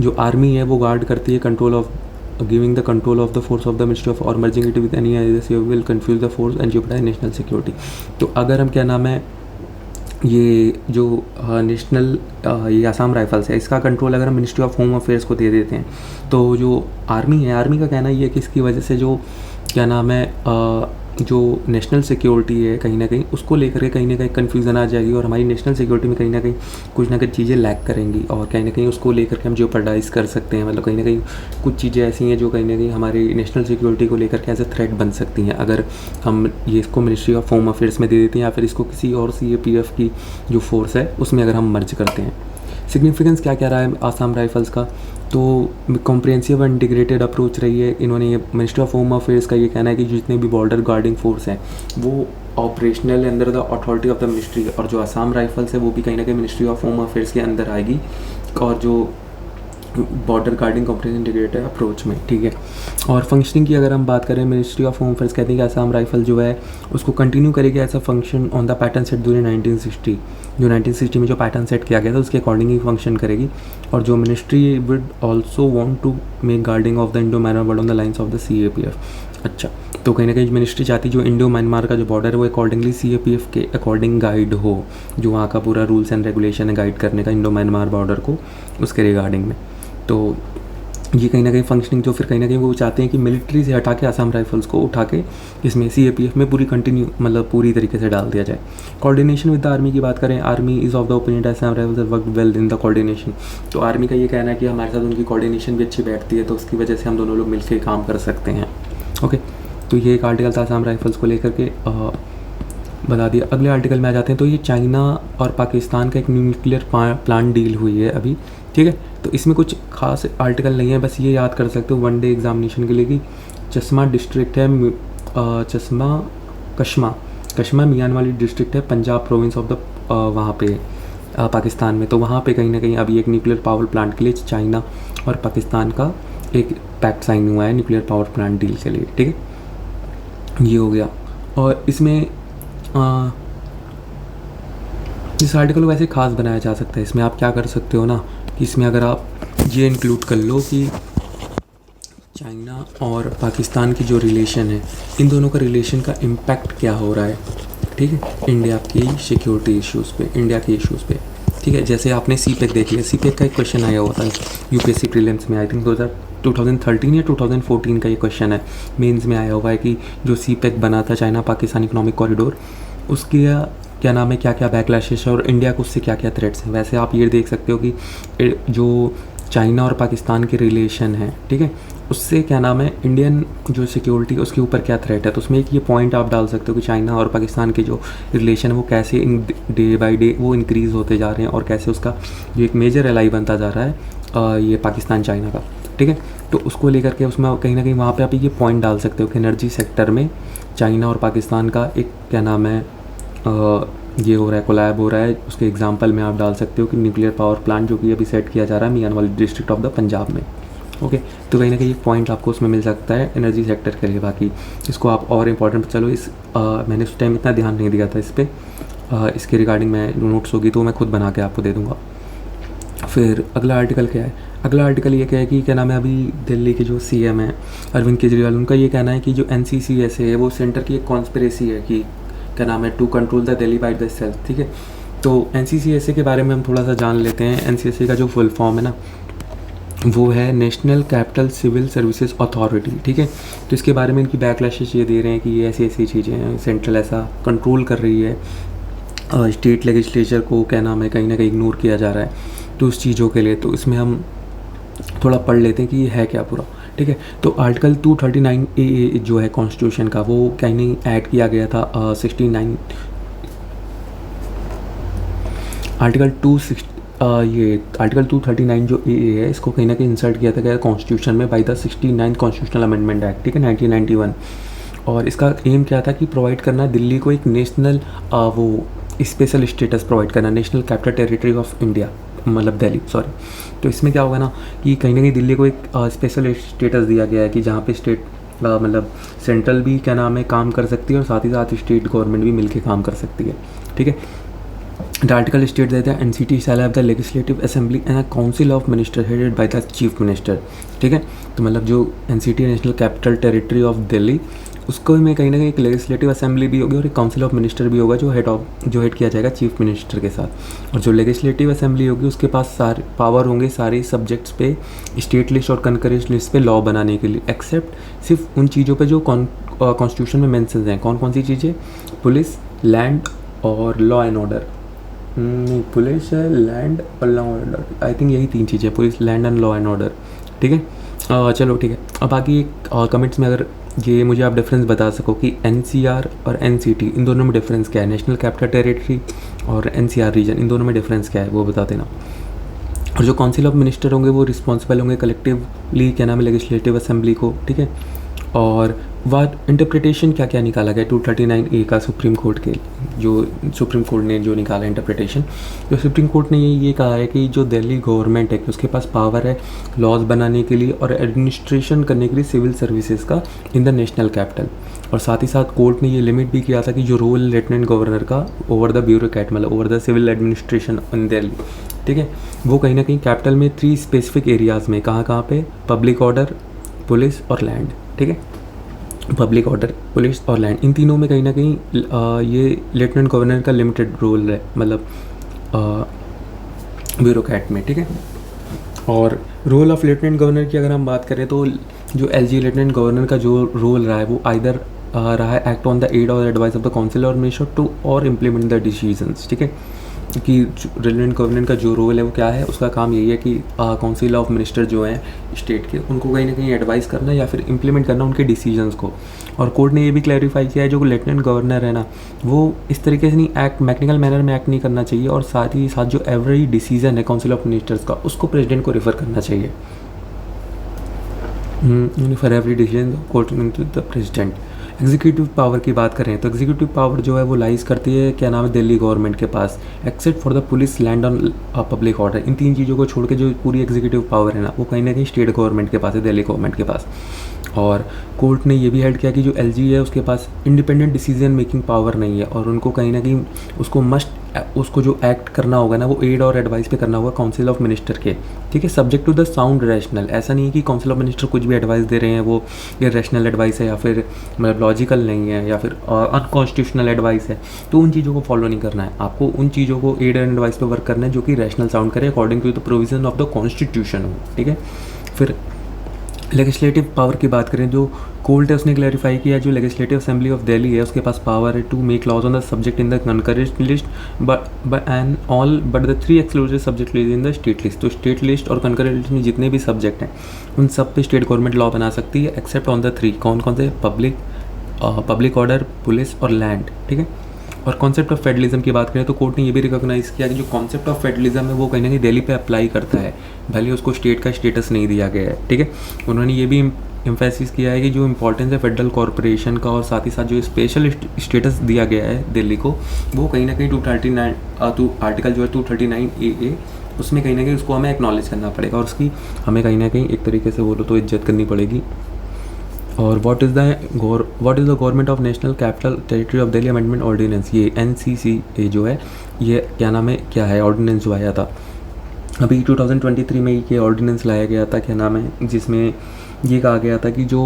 जो आर्मी है वो गार्ड करती है control of giving the control of the force of the ministry of और merging it with any others will confuse the force and jeopardise national security. तो अगर हम क्या नाम है ये जो नेशनल ये आसाम राइफल्स है इसका कंट्रोल अगर हम मिनिस्ट्री ऑफ होम अफेयर्स को दे देते हैं, तो जो आर्मी है, आर्मी का कहना ये है कि इसकी वजह से जो क्या नाम है जो नेशनल सिक्योरिटी है कहीं ना कहीं उसको लेकर के कहीं ना कहीं कन्फ्यूज़न आ जाएगी, और हमारी नेशनल सिक्योरिटी में कहीं ना कुछ चीज़ें लैक करेंगी, और कहीं ना कहीं उसको लेकर के हम जेपरडाइज कर सकते हैं। मतलब कहीं ना कहीं कुछ चीज़ें ऐसी हैं जो कहीं ना कहीं हमारी नेशनल सिक्योरिटी को लेकर के एज अ थ्रेट बन सकती हैं, अगर हम ये इसको मिनिस्ट्री ऑफ होम अफेयर्स में दे देते हैं या फिर इसको किसी और CAPF की जो फोर्स है उसमें अगर हम मर्ज करते हैं। सिग्निफिकेंस क्या रहा है आसाम राइफल्स का, तो कॉम्प्रिहेंसिव एंड इंटीग्रेटेड अप्रोच रही है। इन्होंने ये मिनिस्ट्री ऑफ होम अफेयर्स का ये कहना है कि जितने भी बॉर्डर गार्डिंग फोर्स हैं वो operational under the authority of the ministry, और जो आसाम राइफल्स है वो भी कहीं ना कहीं मिनिस्ट्री ऑफ होम अफेयर्स के अंदर आएगी, और जो border guarding comprehensive integrated approach में, ठीक है। और फंक्शनिंग की अगर हम बात करें, मिनिस्ट्री ऑफ होम अफेयर्स कहते हैं कि आसाम राइफल जो है उसको कंटिन्यू करेगी ऐसा function on the pattern set during 1960, जो 1960 में जो पैटर्न सेट किया गया था उसके अकॉर्डिंग ही फंक्शन करेगी। और जो ministry would also want to make guarding of the Indo Myanmar border on the lines of the CAPF। अच्छा, तो कहीं ना कहीं मिनिस्ट्री चाहती जो इंडो म्यांमार का जो बॉर्डर है वो अकॉर्डिंगली CAPF के अकॉर्डिंग गाइड हो, जो वहाँ का पूरा रूल्स एंड रेगुलेशन है गाइड करने का इंडो म्यांमार बॉर्डर को, उसके रिगार्डिंग में। तो ये कहीं ना कहीं फंक्शनिंग जो फिर कहीं ना कहीं वो चाहते हैं कि मिलिट्री से हटा के आसाम राइफल्स को उठा के इसमें CAPF में पूरी कंटिन्यू मतलब पूरी तरीके से डाल दिया जाए। कोऑर्डिनेशन विद द आर्मी की बात करें, army is of the opinion Assam rifles work well in the coordination. तो आर्मी का ये कहना है कि हमारे साथ उनकी कोऑर्डिनेशन भी अच्छी बैठती है, तो उसकी वजह से हम दोनों लोग मिलकर काम कर सकते हैं। ओके, तो ये एक आर्टिकल था आसाम राइफल्स को लेकर के बता दिया। अगले आर्टिकल में आ जाते हैं। तो ये चाइना और पाकिस्तान का एक न्यूक्लियर प्लांट डील हुई है अभी, ठीक है। तो इसमें कुछ खास आर्टिकल नहीं है, बस ये याद कर सकते हो 1 डे एग्जामिनेशन के लिए कि चश्मा डिस्ट्रिक्ट है, कश्मा मियानवाली डिस्ट्रिक्ट है, पंजाब प्रोविंस ऑफ द वहाँ पे पाकिस्तान में। तो वहाँ पे कहीं ना कहीं अभी एक न्यूक्लियर पावर प्लांट के लिए चाइना और पाकिस्तान का एक पैक्ट साइन हुआ है न्यूक्लियर पावर प्लांट डील के लिए, ठीक है। ये हो गया। और इसमें इस आर्टिकल को वैसे खास बनाया जा सकता है। इसमें आप क्या कर सकते हो ना कि इसमें अगर आप ये इंक्लूड कर लो कि चाइना और पाकिस्तान की जो रिलेशन है, इन दोनों का रिलेशन का इम्पैक्ट क्या हो रहा है, ठीक है, इंडिया की सिक्योरिटी इश्यूज़ पे, इंडिया के इश्यूज़ पे, ठीक है। जैसे आपने CPEC देख लिया, CPEC का एक क्वेश्चन आया हुआ था UPSC प्रीलिम्स में, आई थिंक 2013 या 2014 का ये क्वेश्चन है, मेंस में आया हुआ है कि जो CPEC बना था चाइना पाकिस्तान इकोनॉमिक कॉरिडोर, उसके क्या नाम है, क्या क्या बैकलैशेस और इंडिया को उससे क्या क्या थ्रेट्स हैं। वैसे आप ये देख सकते हो कि जो चाइना और पाकिस्तान के रिलेशन है, ठीक है, उससे क्या नाम है इंडियन जो सिक्योरिटी उसके ऊपर क्या थ्रेट है। तो उसमें एक ये पॉइंट आप डाल सकते हो कि चाइना और पाकिस्तान के जो रिलेशन है वो कैसे डे बाय डे वो इंक्रीज़ होते जा रहे हैं, और कैसे उसका जो एक मेजर एलाई बनता जा रहा है ये पाकिस्तान चाइना का, ठीक है। तो उसको लेकर के उसमें कहीं ना कहीं वहाँ पे आप ये पॉइंट डाल सकते हो कि एनर्जी सेक्टर में चाइना और पाकिस्तान का एक क्या नाम है ये हो रहा है, कोलैब हो रहा है। उसके एग्जांपल में आप डाल सकते हो कि न्यूक्लियर पावर प्लांट जो कि अभी सेट किया जा रहा है मियानवाली डिस्ट्रिक्ट ऑफ द पंजाब में, ओके। तो कहीं ना कहीं एक पॉइंट आपको उसमें मिल सकता है एनर्जी सेक्टर के लिए। बाकी इसको आप और इम्पॉर्टेंट, चलो इस मैंने उस टाइम इतना ध्यान नहीं दिया था इस पर, इसके रिगार्डिंग मैं नोट्स होगी तो मैं खुद बना के आपको दे दूँगा। फिर अगला आर्टिकल क्या है, अगला आर्टिकल ये क्या है कि क्या नाम है अभी दिल्ली के जो CM हैं अरविंद केजरीवाल, उनका ये कहना है कि जो NCCS है वो सेंटर की एक कॉन्स्पिरेसी है कि क्या नाम है to control the Delhi by the self, ठीक है। तो NCCSA के बारे में हम थोड़ा सा जान लेते हैं। NCCSA का जो फुल फॉर्म है ना वो है national capital civil services authority, ठीक है। तो इसके बारे में इनकी बैकलैशेस ये दे रहे हैं कि ये ऐसी ऐसी चीज़ें हैं, सेंट्रल ऐसा कंट्रोल कर रही है स्टेट लेजिस्लेचर को क्या नाम है कहीं ना कहीं इग्नोर किया जा रहा है, तो उस चीज़ों के लिए तो इसमें हम थोड़ा पढ़ लेते हैं कि ये है क्या पूरा। ठीक है, तो आर्टिकल 239 ए जो है कॉन्स्टिट्यूशन का, वो कहीं नहीं ऐड किया गया था 69 आर्टिकल 26 ये आर्टिकल 239 जो ए है, इसको कहीं ना कहीं इंसर्ट किया था गया कॉन्स्टिट्यूशन में by the 69th constitutional amendment act, ठीक है, 1991। और इसका एम क्या था कि प्रोवाइड करना दिल्ली को एक नेशनल वो स्पेशल स्टेटस प्रोवाइड करना, national capital territory of India, मतलब दिल्ली, सॉरी। तो इसमें क्या होगा ना कि कहीं ना कहीं दिल्ली को एक स्पेशल स्टेटस दिया गया है कि जहाँ पे स्टेट मतलब सेंट्रल भी क्या नाम है काम कर सकती है और साथ ही साथ स्टेट गवर्नमेंट भी मिलके काम कर सकती है। ठीक है, the article state that the NCT shall have the legislative assembly and a council of minister headed by the chief minister. ठीक है, तो मतलब जो NCT national capital territory of Delhi, उसको में कहीं ना कहीं एक लेजिस्लेटिव असेंबली भी होगी और एक काउंसिल ऑफ मिनिस्टर भी होगा जो हेड किया जाएगा चीफ मिनिस्टर के साथ। और जो लेजिस्लेटिव असेंबली होगी उसके पास सारे पावर होंगे सारे सब्जेक्ट्स पे, स्टेट लिस्ट और कंकरेंट लिस्ट पे लॉ बनाने के लिए, एक्सेप्ट सिर्फ उन चीज़ों पे जो कॉन्स्टिट्यूशन में मेंशन हैं। कौन कौन सी चीज़ें? पुलिस, लैंड और लॉ एंड ऑर्डर। नहीं, पुलिस है, लैंड और law and order, I think यही तीन चीज़ें, police, land and law and order. ठीक है, चलो ठीक है। अब बाकी कमेंट्स में अगर ये मुझे आप डिफरेंस बता सको कि एनसीआर और एनसीटी, इन दोनों में डिफरेंस क्या है, नेशनल कैपिटल टेरिटरी और एनसीआर रीजन, इन दोनों में डिफरेंस क्या है वो बता देना। और जो काउंसिल ऑफ मिनिस्टर होंगे वो रिस्पॉन्सिबल होंगे कलेक्टिवली क्या नाम है लेजिस्लेटिव असेंबली को। ठीक है, और वह इंटरप्रिटेशन क्या क्या निकाला गया 239 ए का सुप्रीम कोर्ट के, जो सुप्रीम कोर्ट ने जो निकाला इंटरप्रिटेशन, जो सुप्रीम कोर्ट ने ये कहा है कि जो दिल्ली गवर्नमेंट है कि उसके पास पावर है लॉज बनाने के लिए और एडमिनिस्ट्रेशन करने के लिए सिविल सर्विसेज का इन द नेशनल कैपिटल। और साथ ही साथ कोर्ट ने ये लिमिट भी किया था कि जो रोल लेफ्टिनेंट गवर्नर का ओवर द ब्यूरोक्रेट, मतलब over the civil administration in Delhi, ठीक है, वो कहीं ना कहीं कैपिटल में 3 स्पेसिफिक एरियाज़ में, कहाँ पे, पब्लिक ऑर्डर, पुलिस और लैंड। ठीक है, पब्लिक ऑर्डर, पुलिस और लैंड, इन तीनों में कहीं ना कहीं ये लेफ्टिनेंट गवर्नर का लिमिटेड रोल है, मतलब ब्यूरोक्रेट में। ठीक है, और रोल ऑफ लेफ्टिनेंट गवर्नर की अगर हम बात करें तो जो एलजी लेफ्टिनेंट गवर्नर का जो रोल रहा है वो आइदर रहा है एक्ट ऑन द एड और एडवाइस ऑफ द काउंसिल और मिनिस्टर टू और इम्प्लीमेंट द डिसीजंस। ठीक है, कि रेजिडेंट गवर्नमेंट का जो रोल है वो क्या है, उसका काम यही है कि काउंसिल ऑफ मिनिस्टर जो हैं स्टेट के, उनको कहीं ना कहीं एडवाइस करना या फिर इम्प्लीमेंट करना उनके डिसीजंस को। और कोर्ट ने ये भी क्लैरिफाई किया है जो लेफ्टिनेंट गवर्नर है ना, वो इस तरीके से नहीं एक्ट, मैकेनिकल मैनर में एक्ट नहीं करना चाहिए, और साथ ही साथ जो एवरी डिसीजन है काउंसिल ऑफ मिनिस्टर्स का उसको प्रेसिडेंट को रेफर करना चाहिए। For every decision court the president. Executive power की बात करें तो एग्जीक्यूटिव पावर जो है वो लाइज करती है क्या नाम है दिल्ली गवर्नमेंट के पास, except for the police, land on public order. इन 3 चीज़ों को छोड़ के जो पूरी एग्जीक्यूटिव पावर है ना वो कहीं ना कहीं स्टेट गवर्नमेंट के पास है, दिल्ली गवर्नमेंट के पास। और कोर्ट ने ये भी हेल्ड किया कि जो एलजी है उसके पास इंडिपेंडेंट डिसीजन मेकिंग पावर नहीं है, और उनको कहीं ना कहीं उसको जो एक्ट करना होगा ना वो एड और एडवाइस पे करना होगा काउंसिल ऑफ मिनिस्टर के। ठीक है, subject to the sound rational. ऐसा नहीं है कि काउंसिल ऑफ मिनिस्टर कुछ भी एडवाइस दे रहे हैं वो ये रैशनल एडवाइस है या फिर मतलब लॉजिकल नहीं है या फिर अनकॉन्स्टिट्यूशनल एडवाइस है, तो उन चीज़ों को फॉलो नहीं करना है। आपको उन चीज़ों को एड एंड एडवाइस पे वर्क करना है जो कि रैशनल साउंड करे according to the provision of the constitution हो। ठीक है, फिर लेजिस्लेटिव पावर की बात करें, जो कोर्ट है उसने क्लैरिफाई किया जो लेजिस्लेटिव असेंबली ऑफ दिल्ली है उसके पास पावर है to make laws on the subject in the concurrent list but the 3 exclusive subject list in the state list. तो स्टेट लिस्ट और कंकरेंट लिस्ट में जितने भी सब्जेक्ट हैं उन सब पे स्टेट गवर्नमेंट लॉ बना सकती है एक्सेप्ट ऑन द 3। कौन कौन से? पब्लिक ऑर्डर, पुलिस और लैंड। ठीक है, और कॉन्सेप्ट ऑफ फेडरलिज्म की बात करें तो कोर्ट ने ये भी रिकॉग्नाइज़ किया कि जो कॉन्सेप्ट ऑफ फेडरलिज्म है वो कहीं ना कहीं दिल्ली पे अप्लाई करता है, भले उसको स्टेट का स्टेटस नहीं दिया गया है। ठीक है, उन्होंने ये भी एम्फेसिस किया है कि जो इंपॉर्टेंस है फेडरल कॉरपोरेशन का और साथ ही साथ जो स्पेशल स्टेटस दिया गया है दिल्ली को वो कहीं ना कहीं 239 आर्टिकल जो है 239 ए उसमें कहीं ना कहीं उसको हमें एक्नॉलेज करना पड़ेगा और उसकी हमें कहीं ना कहीं एक तरीके से बोलो तो इज्जत करनी पड़ेगी। और what is the government of national capital territory of Delhi amendment ordinance, ये NCCA जो है ये क्या नाम है, क्या है, ऑर्डिनेंस जो आया था अभी 2023 में ये ऑर्डिनेंस लाया गया था, क्या नाम है, जिसमें ये कहा गया था कि जो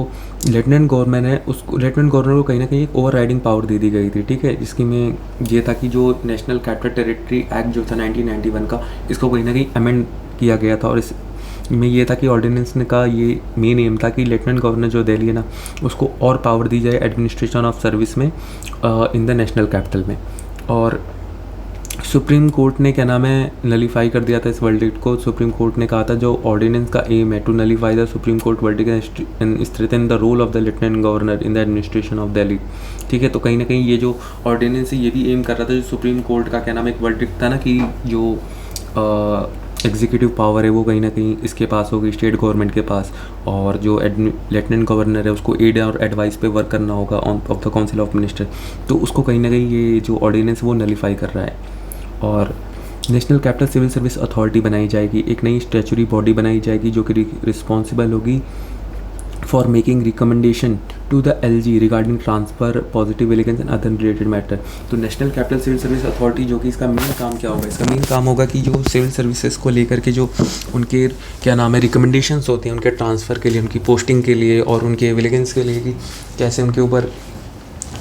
लेफ्टिनेंट गवर्नर है उसको लेफ्टिनेंट गवर्नर को कहीं ना कहीं एक ओवर राइडिंग पावर दे दी गई थी। ठीक है, जिसकी में ये था कि जो नेशनल कैपिटल टेरिटरी एक्ट जो था 1991 का, इसको कहीं ना कहीं अमेंड किया गया था और इस में ये था कि ऑर्डिनेंस ने का ये मेन एम था कि लेफ्टिनेंट गवर्नर जो दिल्ली है ना उसको और पावर दी जाए एडमिनिस्ट्रेशन ऑफ सर्विस में इन द नेशनल कैपिटल में। और सुप्रीम कोर्ट ने क्या नाम है नलीफाई कर दिया था इस वर्डिक्ट को। सुप्रीम कोर्ट ने कहा था जो ऑर्डिनेंस का एम है to nullify the supreme court verdict and strengthen the role of the lieutenant governor in the administration of Delhi. ठीक है, तो कहीं ना कहीं ये जो ऑर्डिनेंस है ये भी एम कर रहा था, जो सुप्रीम कोर्ट का क्या नाम है एक वर्डिक्ट था ना कि जो एग्जीक्यूटिव पावर है वो कहीं ना कहीं इसके पास होगी, स्टेट गवर्नमेंट के पास, और जो लेफ्टिनेंट गवर्नर है उसको एड और एडवाइस पे वर्क करना होगा of the council of minister. तो उसको कहीं ना कहीं ये जो ऑर्डिनेंस वो नलीफाई कर रहा है। और national capital civil service authority बनाई जाएगी, एक नई स्टैचुरी बॉडी बनाई जाएगी जो कि रिस्पॉन्सिबल होगी for making recommendation to the LG regarding transfer positive allegiance and other related matter. तो national capital civil service authority जो कि इसका मेन काम क्या होगा, इसका मेन काम होगा कि जो सिविल सर्विसेज को लेकर के जो उनके क्या नाम है रिकमेंडेशंस होते हैं उनके ट्रांसफ़र के लिए, उनकी पोस्टिंग के लिए और उनके एलिगेंस के लिए कि कैसे उनके ऊपर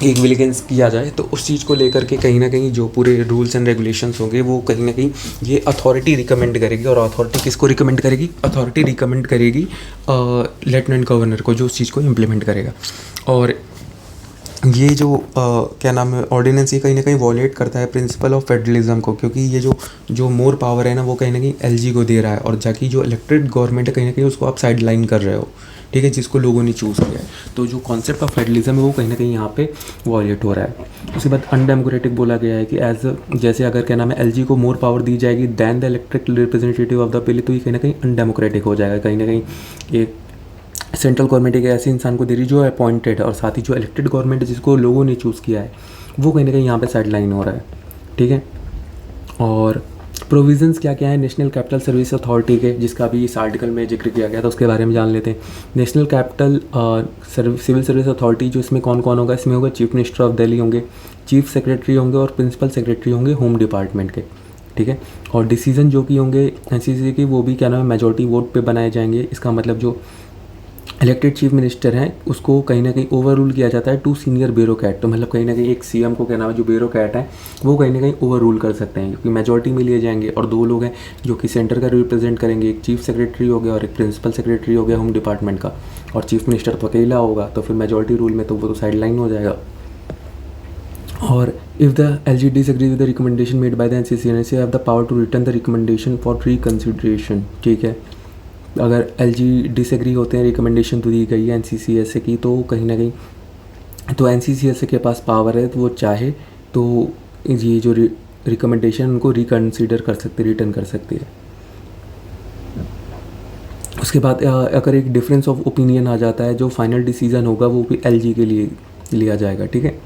एक विलिगेंस किया जाए, तो उस चीज़ को लेकर के कहीं ना कहीं जो पूरे रूल्स एंड रेगुलेशंस होंगे वो कहीं ना कहीं ये अथॉरिटी रिकमेंड करेगी। और अथॉरिटी किसको रिकमेंड करेगी? अथॉरिटी रिकमेंड करेगी लेफ्टिनेंट गवर्नर को, जो उस चीज़ को इम्प्लीमेंट करेगा। और ये जो क्या नाम है ऑर्डिनेंस ये कहीं ना कहीं वॉलेट करता है प्रिंसिपल ऑफ फेडरलिज्म को, क्योंकि ये जो मोर पावर है ना वो कहीं ना कहीं एलजी को दे रहा है, और जाकि जो इलेक्टेड गवर्नमेंट है कहीं ना कहीं उसको आप साइड लाइन कर रहे हो, ठीक है, जिसको लोगों ने चूज़ किया है। तो जो कॉन्सेप्ट ऑफ फेडरलिज्म है वो कहीं ना कहीं यहाँ पे वॉलेट हो रहा है। उसके बाद अनडेमोक्रेटिक बोला गया है कि जैसे अगर क्या नाम है एलजी को मोर पावर दी जाएगी than the elected representative of the people, तो ये कहीं ना कहीं अनडेमोक्रेटिक हो जाएगा। कहीं ना कहीं एक सेंट्रल गवर्नमेंट एक ऐसे इंसान को दे रही जो अपॉइंटेड है, और साथ ही जो इलेक्टेड गवर्नमेंट है जिसको लोगों ने चूज़ किया है वो कहीं ना कहीं यहाँ पे साइड लाइन हो रहा है, ठीक है। और प्रोविजंस क्या क्या है नेशनल कैपिटल सर्विस अथॉरिटी के, जिसका भी इस आर्टिकल में जिक्र किया गया था, उसके बारे में जान लेते हैं। National capital civil service authority जो इसमें कौन कौन होगा, इसमें होगा चीफ मिनिस्टर ऑफ दिल्ली होंगे, चीफ सेक्रेटरी होंगे और प्रिंसिपल सेक्रेटरी होंगे होम डिपार्टमेंट के, ठीक है। और डिसीजन जो कि होंगे एनसीसी के वो भी क्या नाम है मेजॉरिटी वोट पे बनाए जाएंगे। इसका मतलब जो इलेक्टेड चीफ मिनिस्टर हैं उसको कहीं ना कहीं ओवर रूल किया जाता है टू सीनियर ब्यूरोक्रेट। तो मतलब कहीं ना कहीं एक सीएम को क्या नाम है जो ब्यूरोक्रेट है वो कहीं ना कहीं ओवर रूल कर सकते हैं, क्योंकि मेजॉरिटी में लिए जाएंगे। और दो लोग हैं जो कि सेंटर का रिप्रेजेंट करेंगे, एक चीफ सेक्रेटरी हो गया और एक प्रिंसिपल सेक्रेटरी हो गया होम डिपार्टमेंट का, और चीफ मिनिस्टर तो अकेला होगा, तो फिर मेजॉरिटी रूल में तो वो तो साइड लाइन हो जाएगा। और if the LG disagree with the recommendation made by the NCC have the power to return the recommendation for reconsideration, ठीक है। अगर एलजी डिसएग्री होते हैं रिकमेंडेशन तो दी गई है एनसीसीएसए की, तो कहीं ना कहीं तो एनसीसीएसए के पास पावर है, तो वो चाहे तो ये जो रिकमेंडेशन उनको रिकन्सिडर कर सकते, रिटर्न कर सकती है। उसके बाद अगर एक डिफरेंस ऑफ ओपिनियन आ जाता है, जो फाइनल डिसीजन होगा वो भी एलजी के लिए लिया जाएगा, ठीक है।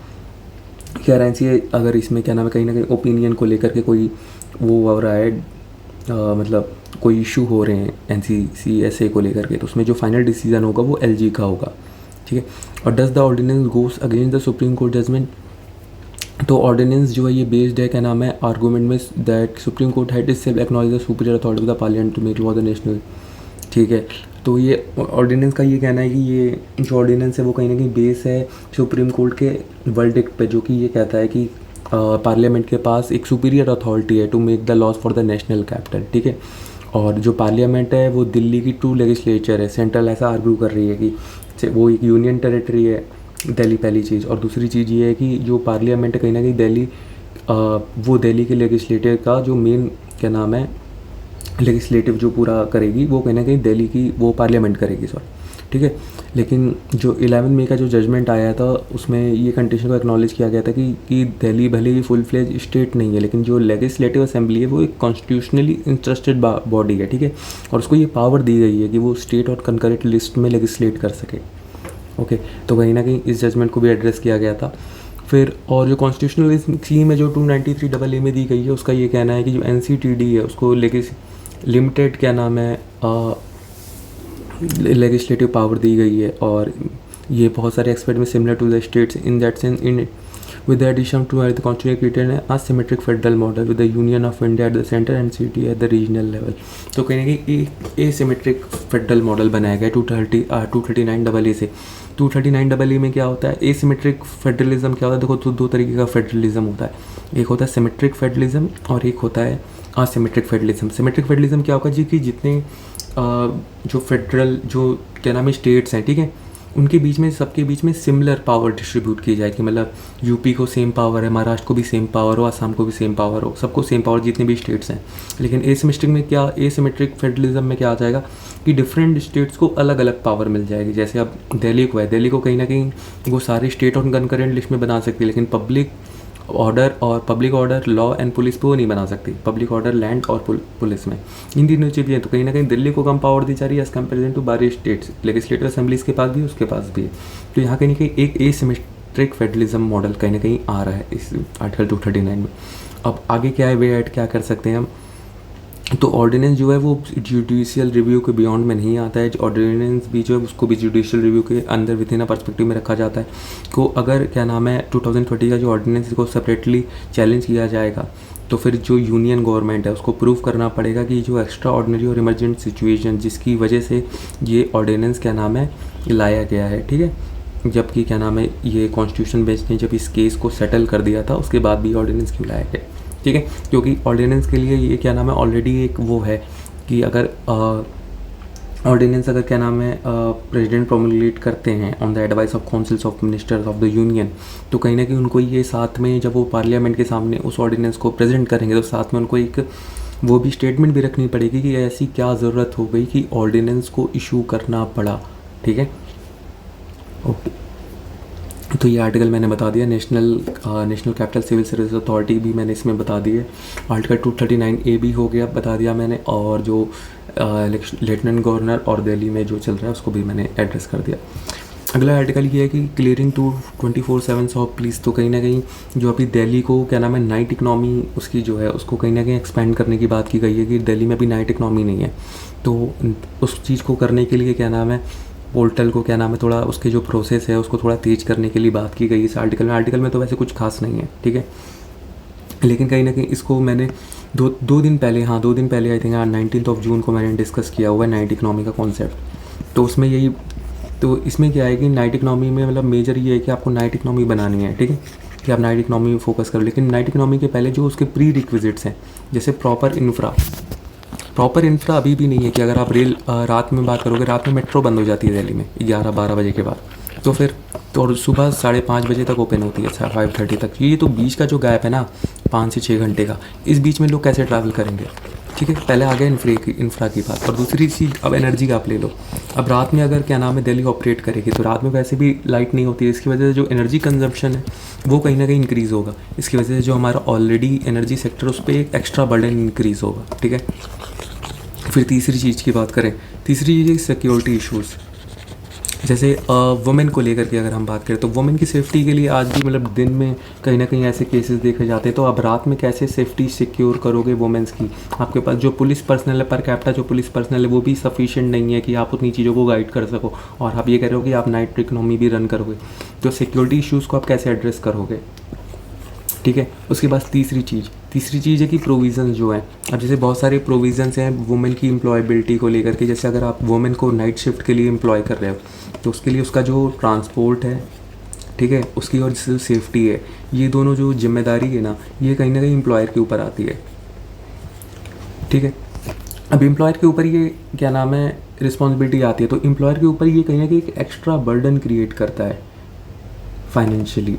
क्या एनसीए अगर इसमें क्या नाम है कहीं ना कहीं ओपिनियन को लेकर के कोई वो हो रहा है, मतलब कोई इशू हो रहे हैं एनसीसीएसए को लेकर के, तो उसमें जो फाइनल डिसीजन होगा वो एलजी का होगा, ठीक है। और does the ordinance goes against the supreme court judgement, तो ऑर्डिनेंस जो है ये बेस्ड है क्या नाम है आर्गूमेंट में that supreme court had itself acknowledge the superior authority of the parliament to make law the national, ठीक है। तो ये ऑर्डिनेंस का ये कहना है कि ये जो ऑर्डिनेंस है वो कहीं ना कहीं बेस है सुप्रीम कोर्ट के वर्डिक्ट पे, जो कि ये कहता है कि पार्लियामेंट के पास एक सुपीरियर अथॉरिटी है to make the laws for the national capital, ठीक है। और जो पार्लियामेंट है वो दिल्ली की ट्रू लेजिस्लेचर है, सेंट्रल ऐसा आर्ग्यू कर रही है कि वो एक यूनियन टेरिटरी है दिल्ली, पहली चीज़। और दूसरी चीज़ ये है कि जो पार्लियामेंट है कहीं ना कहीं दिल्ली वो दिल्ली के लेजिस्लेटिव का जो मेन क्या नाम है लेजिस्लेटिव जो पूरा करेगी वो कहीं ना कहीं दिल्ली की वो पार्लियामेंट करेगी, सॉरी, ठीक है। लेकिन जो 11 मई का जो जजमेंट आया था उसमें ये कंडीशन को एक्नॉलेज किया गया था कि दिल्ली भले ही फुल फ्लेज स्टेट नहीं है, लेकिन जो लेजिस्लेटिव असेंबली है वो एक कॉन्स्टिट्यूशनली इंटरेस्टेड बॉडी है, ठीक है। और उसको ये पावर दी गई है कि वो स्टेट और कंकरेंट लिस्ट में लेजिस्लेट कर सके, ओके। तो कहीं ना कहीं इस जजमेंट को भी एड्रेस किया गया था। फिर और जो कॉन्स्टिट्यूशनल स्कीम है जो 293 में दी गई है, उसका ये कहना है कि जो एनसीटीडी है उसको लिमिटेड क्या नाम है लेजिस्लेटिव पावर दी गई है। और ये बहुत सारे एक्सपेक्ट में similar to the states in that sense in with the addition to the constitutional criterion asymmetric federal model with the union of India at the center and city at the regional level। तो कहीं ना कहीं asymmetric federal model बनाया गया 239 से। 239 में क्या होता है एसिमेट्रिक फेडरलिज्म क्या होता है, देखो तो दो तरीके का फेडरलिज्म होता है, एक होता है सिमेट्रिक फेडरलिज्म और एक होता है असिमेट्रिक फेडरलिज्म। सिमेट्रिक फेडरलिज्म क्या होगा जी कि जितने जो फेडरल जो क्या नाम है स्टेट्स हैं, ठीक है, उनके बीच में, सबके बीच में सिमिलर पावर डिस्ट्रीब्यूट की जाए कि मतलब यूपी को सेम पावर है, महाराष्ट्र को भी सेम पावर हो, असम को भी सेम पावर हो, सबको सेम पावर, जितने भी स्टेट्स हैं। लेकिन एसिमेट्रिक में क्या, एसिमेट्रिक फेडरलिज्म में क्या आ जाएगा कि डिफरेंट स्टेट्स को अलग अलग पावर मिल जाएगी। जैसे अब दिल्ली को है, दिल्ली को कहीं ना कहीं वो सारे स्टेट और कंकरेंट लिस्ट में बना सकती है, लेकिन public order law and police पे वो नहीं बना सकती, पब्लिक ऑर्डर लैंड और पुलिस में इन तीनों चीज़ें हैं। तो कहीं ना कहीं दिल्ली को कम पावर दी जा रही है एज कम्पेरिजन टू बाकी स्टेट्स, लेजिस्लेटिव असेंबलीज के पास भी, उसके पास भी है। तो यहाँ कहीं ना कहीं एक एसिमेट्रिक फेडरलिज्म मॉडल कहीं ना कहीं आ रहा है इस आर्टिकल 239 में। अब आगे क्या है, वे ऐड क्या कर सकते हैं हम, तो ऑर्डिनेंस जो है वो जुडिशियल रिव्यू के बियॉन्ड में नहीं आता है। ऑर्डिनेंस भी जो है उसको भी जुडिशियल रिव्यू के अंदर विद इन अ पर्सपेक्टिव में रखा जाता है। को अगर क्या नाम है 2020 का जो ऑर्डिनेंस को सेपरेटली चैलेंज किया जाएगा, तो फिर जो यूनियन गवर्नमेंट है उसको प्रूव करना पड़ेगा कि जो एक्स्ट्रा ऑर्डिनरी और इमरजेंट सिचुएशन जिसकी वजह से ये ऑर्डिनेंस क्या नाम है लाया गया है, ठीक है। जबकि क्या नाम है ये कॉन्स्टिट्यूशन बेंच ने जब इस केस को सेटल कर दिया था उसके बाद भी ऑर्डिनेंस क्यों लाया गया, ठीक है। क्योंकि ऑर्डिनेंस के लिए ये क्या नाम है ऑलरेडी एक वो है कि अगर ऑर्डिनेंस अगर क्या नाम है प्रेसिडेंट प्रोमulgate करते हैं on the advice of councils of ministers of the union, तो कहीं ना कहीं उनको ये साथ में जब वो पार्लियामेंट के सामने उस ऑर्डिनेंस को प्रेजेंट करेंगे तो साथ में उनको एक वो भी स्टेटमेंट भी रखनी पड़ेगी कि ऐसी क्या ज़रूरत हो गई कि ऑर्डिनेंस को इशू करना पड़ा, ठीक है। ओके, तो ये आर्टिकल मैंने बता दिया। National capital civil service authority भी मैंने इसमें बता दी है। आर्टिकल 239A भी हो गया, बता दिया मैंने। और जो लेफ्टिनेंट गवर्नर और दिल्ली में जो चल रहा है उसको भी मैंने एड्रेस कर दिया। अगला आर्टिकल ये है कि क्लियरिंग टू 24/7 ऑफ पुलिस। तो कहीं ना कहीं जो अभी दिल्ली को क्या नाम है नाइट इकनॉमी उसकी जो है उसको कहीं ना कहीं एक्सपेंड करने की बात की गई है कि दिल्ली में भी नाइट इकनॉमी नहीं है, तो उस चीज़ को करने के लिए क्या नाम है पोर्टल को क्या नाम है थोड़ा उसके जो प्रोसेस है उसको थोड़ा तेज़ करने के लिए बात की गई इस आर्टिकल में। आर्टिकल में तो वैसे कुछ खास नहीं है, ठीक है, लेकिन कहीं ना कहीं इसको मैंने दो दिन पहले आई थिंक 19 जून को मैंने डिस्कस किया हुआ है नाइट इकनॉमी का कॉन्सेप्ट। तो उसमें यही, तो इसमें क्या है कि नाइट इकनॉमी में मतलब मेजर ये है कि आपको नाइट इकनॉमी बनानी है, ठीक है, कि आप नाइट इकनॉमी में फोकस करो। लेकिन नाइट इकनॉमी के पहले जो उसके प्री रिक्विजिट्स हैं, जैसे प्रॉपर इंफ्रा अभी भी नहीं है कि अगर आप रात में बात करोगे, रात में मेट्रो बंद हो जाती है दिल्ली में 11-12 बजे के बाद, तो फिर तो और सुबह 5:30 बजे तक ओपन होती है, 5:30 तक। ये तो बीच का जो गैप है ना 5 से 6 घंटे का, इस बीच में लोग कैसे ट्रैवल करेंगे, ठीक है। पहले आ गया इंफ्रा की बात। और दूसरी चीज़ अब एनर्जी का आप ले लो। अब रात में अगर क्या नाम है दिल्ली ऑपरेट करेगी तो रात में वैसे भी लाइट नहीं होती है, इसकी वजह से जो एनर्जी कंजम्पशन है वो कहीं ना कहीं इंक्रीज़ होगा। इसकी वजह से जो हमारा ऑलरेडी एनर्जी सेक्टर उस पर एक एक्स्ट्रा बर्डन इंक्रीज़ होगा, ठीक है। फिर तीसरी चीज़ की बात करें, तीसरी चीज़ है सिक्योरिटी इश्यूज़। जैसे वुमेन को लेकर के अगर हम बात करें तो वुमेन की सेफ्टी के लिए आज भी मतलब दिन में कहीं ना कहीं ऐसे केसेस देखे जाते हैं। तो अब रात में कैसे सेफ्टी सिक्योर करोगे वुमेन्स की? आपके पास जो पुलिस पर्सनल है, पर कैप्टा जो पुलिस पर्सनल है वो भी सफिशिएंट नहीं है कि आप उतनी चीज़ों को गाइड कर सको, और आप ये कह रहे हो कि आप नाइट इकनॉमी भी रन करोगे, तो सिक्योरिटी इश्यूज़ को आप कैसे एड्रेस करोगे, ठीक है। उसके बाद तीसरी चीज़ है कि प्रोविज़न जो है, अब जैसे बहुत सारे प्रोविज़न्स हैं वुमेन की एम्प्लॉयबिलिटी को लेकर के। जैसे अगर आप वुमेन को नाइट शिफ्ट के लिए एम्प्लॉय कर रहे हो तो उसके लिए उसका जो ट्रांसपोर्ट है, ठीक है, उसकी और जो सेफ्टी है, ये दोनों जो जिम्मेदारी है ना, ये कहीं ना कहीं एम्प्लॉयर के ऊपर आती है, ठीक है। अब एम्प्लॉयर के ऊपर ये क्या नाम है रिस्पॉन्सिबिलिटी आती है, तो एम्प्लॉयर के ऊपर ये कहीं ना कहीं एक एक्स्ट्रा बर्डन क्रिएट करता है फाइनेंशियली,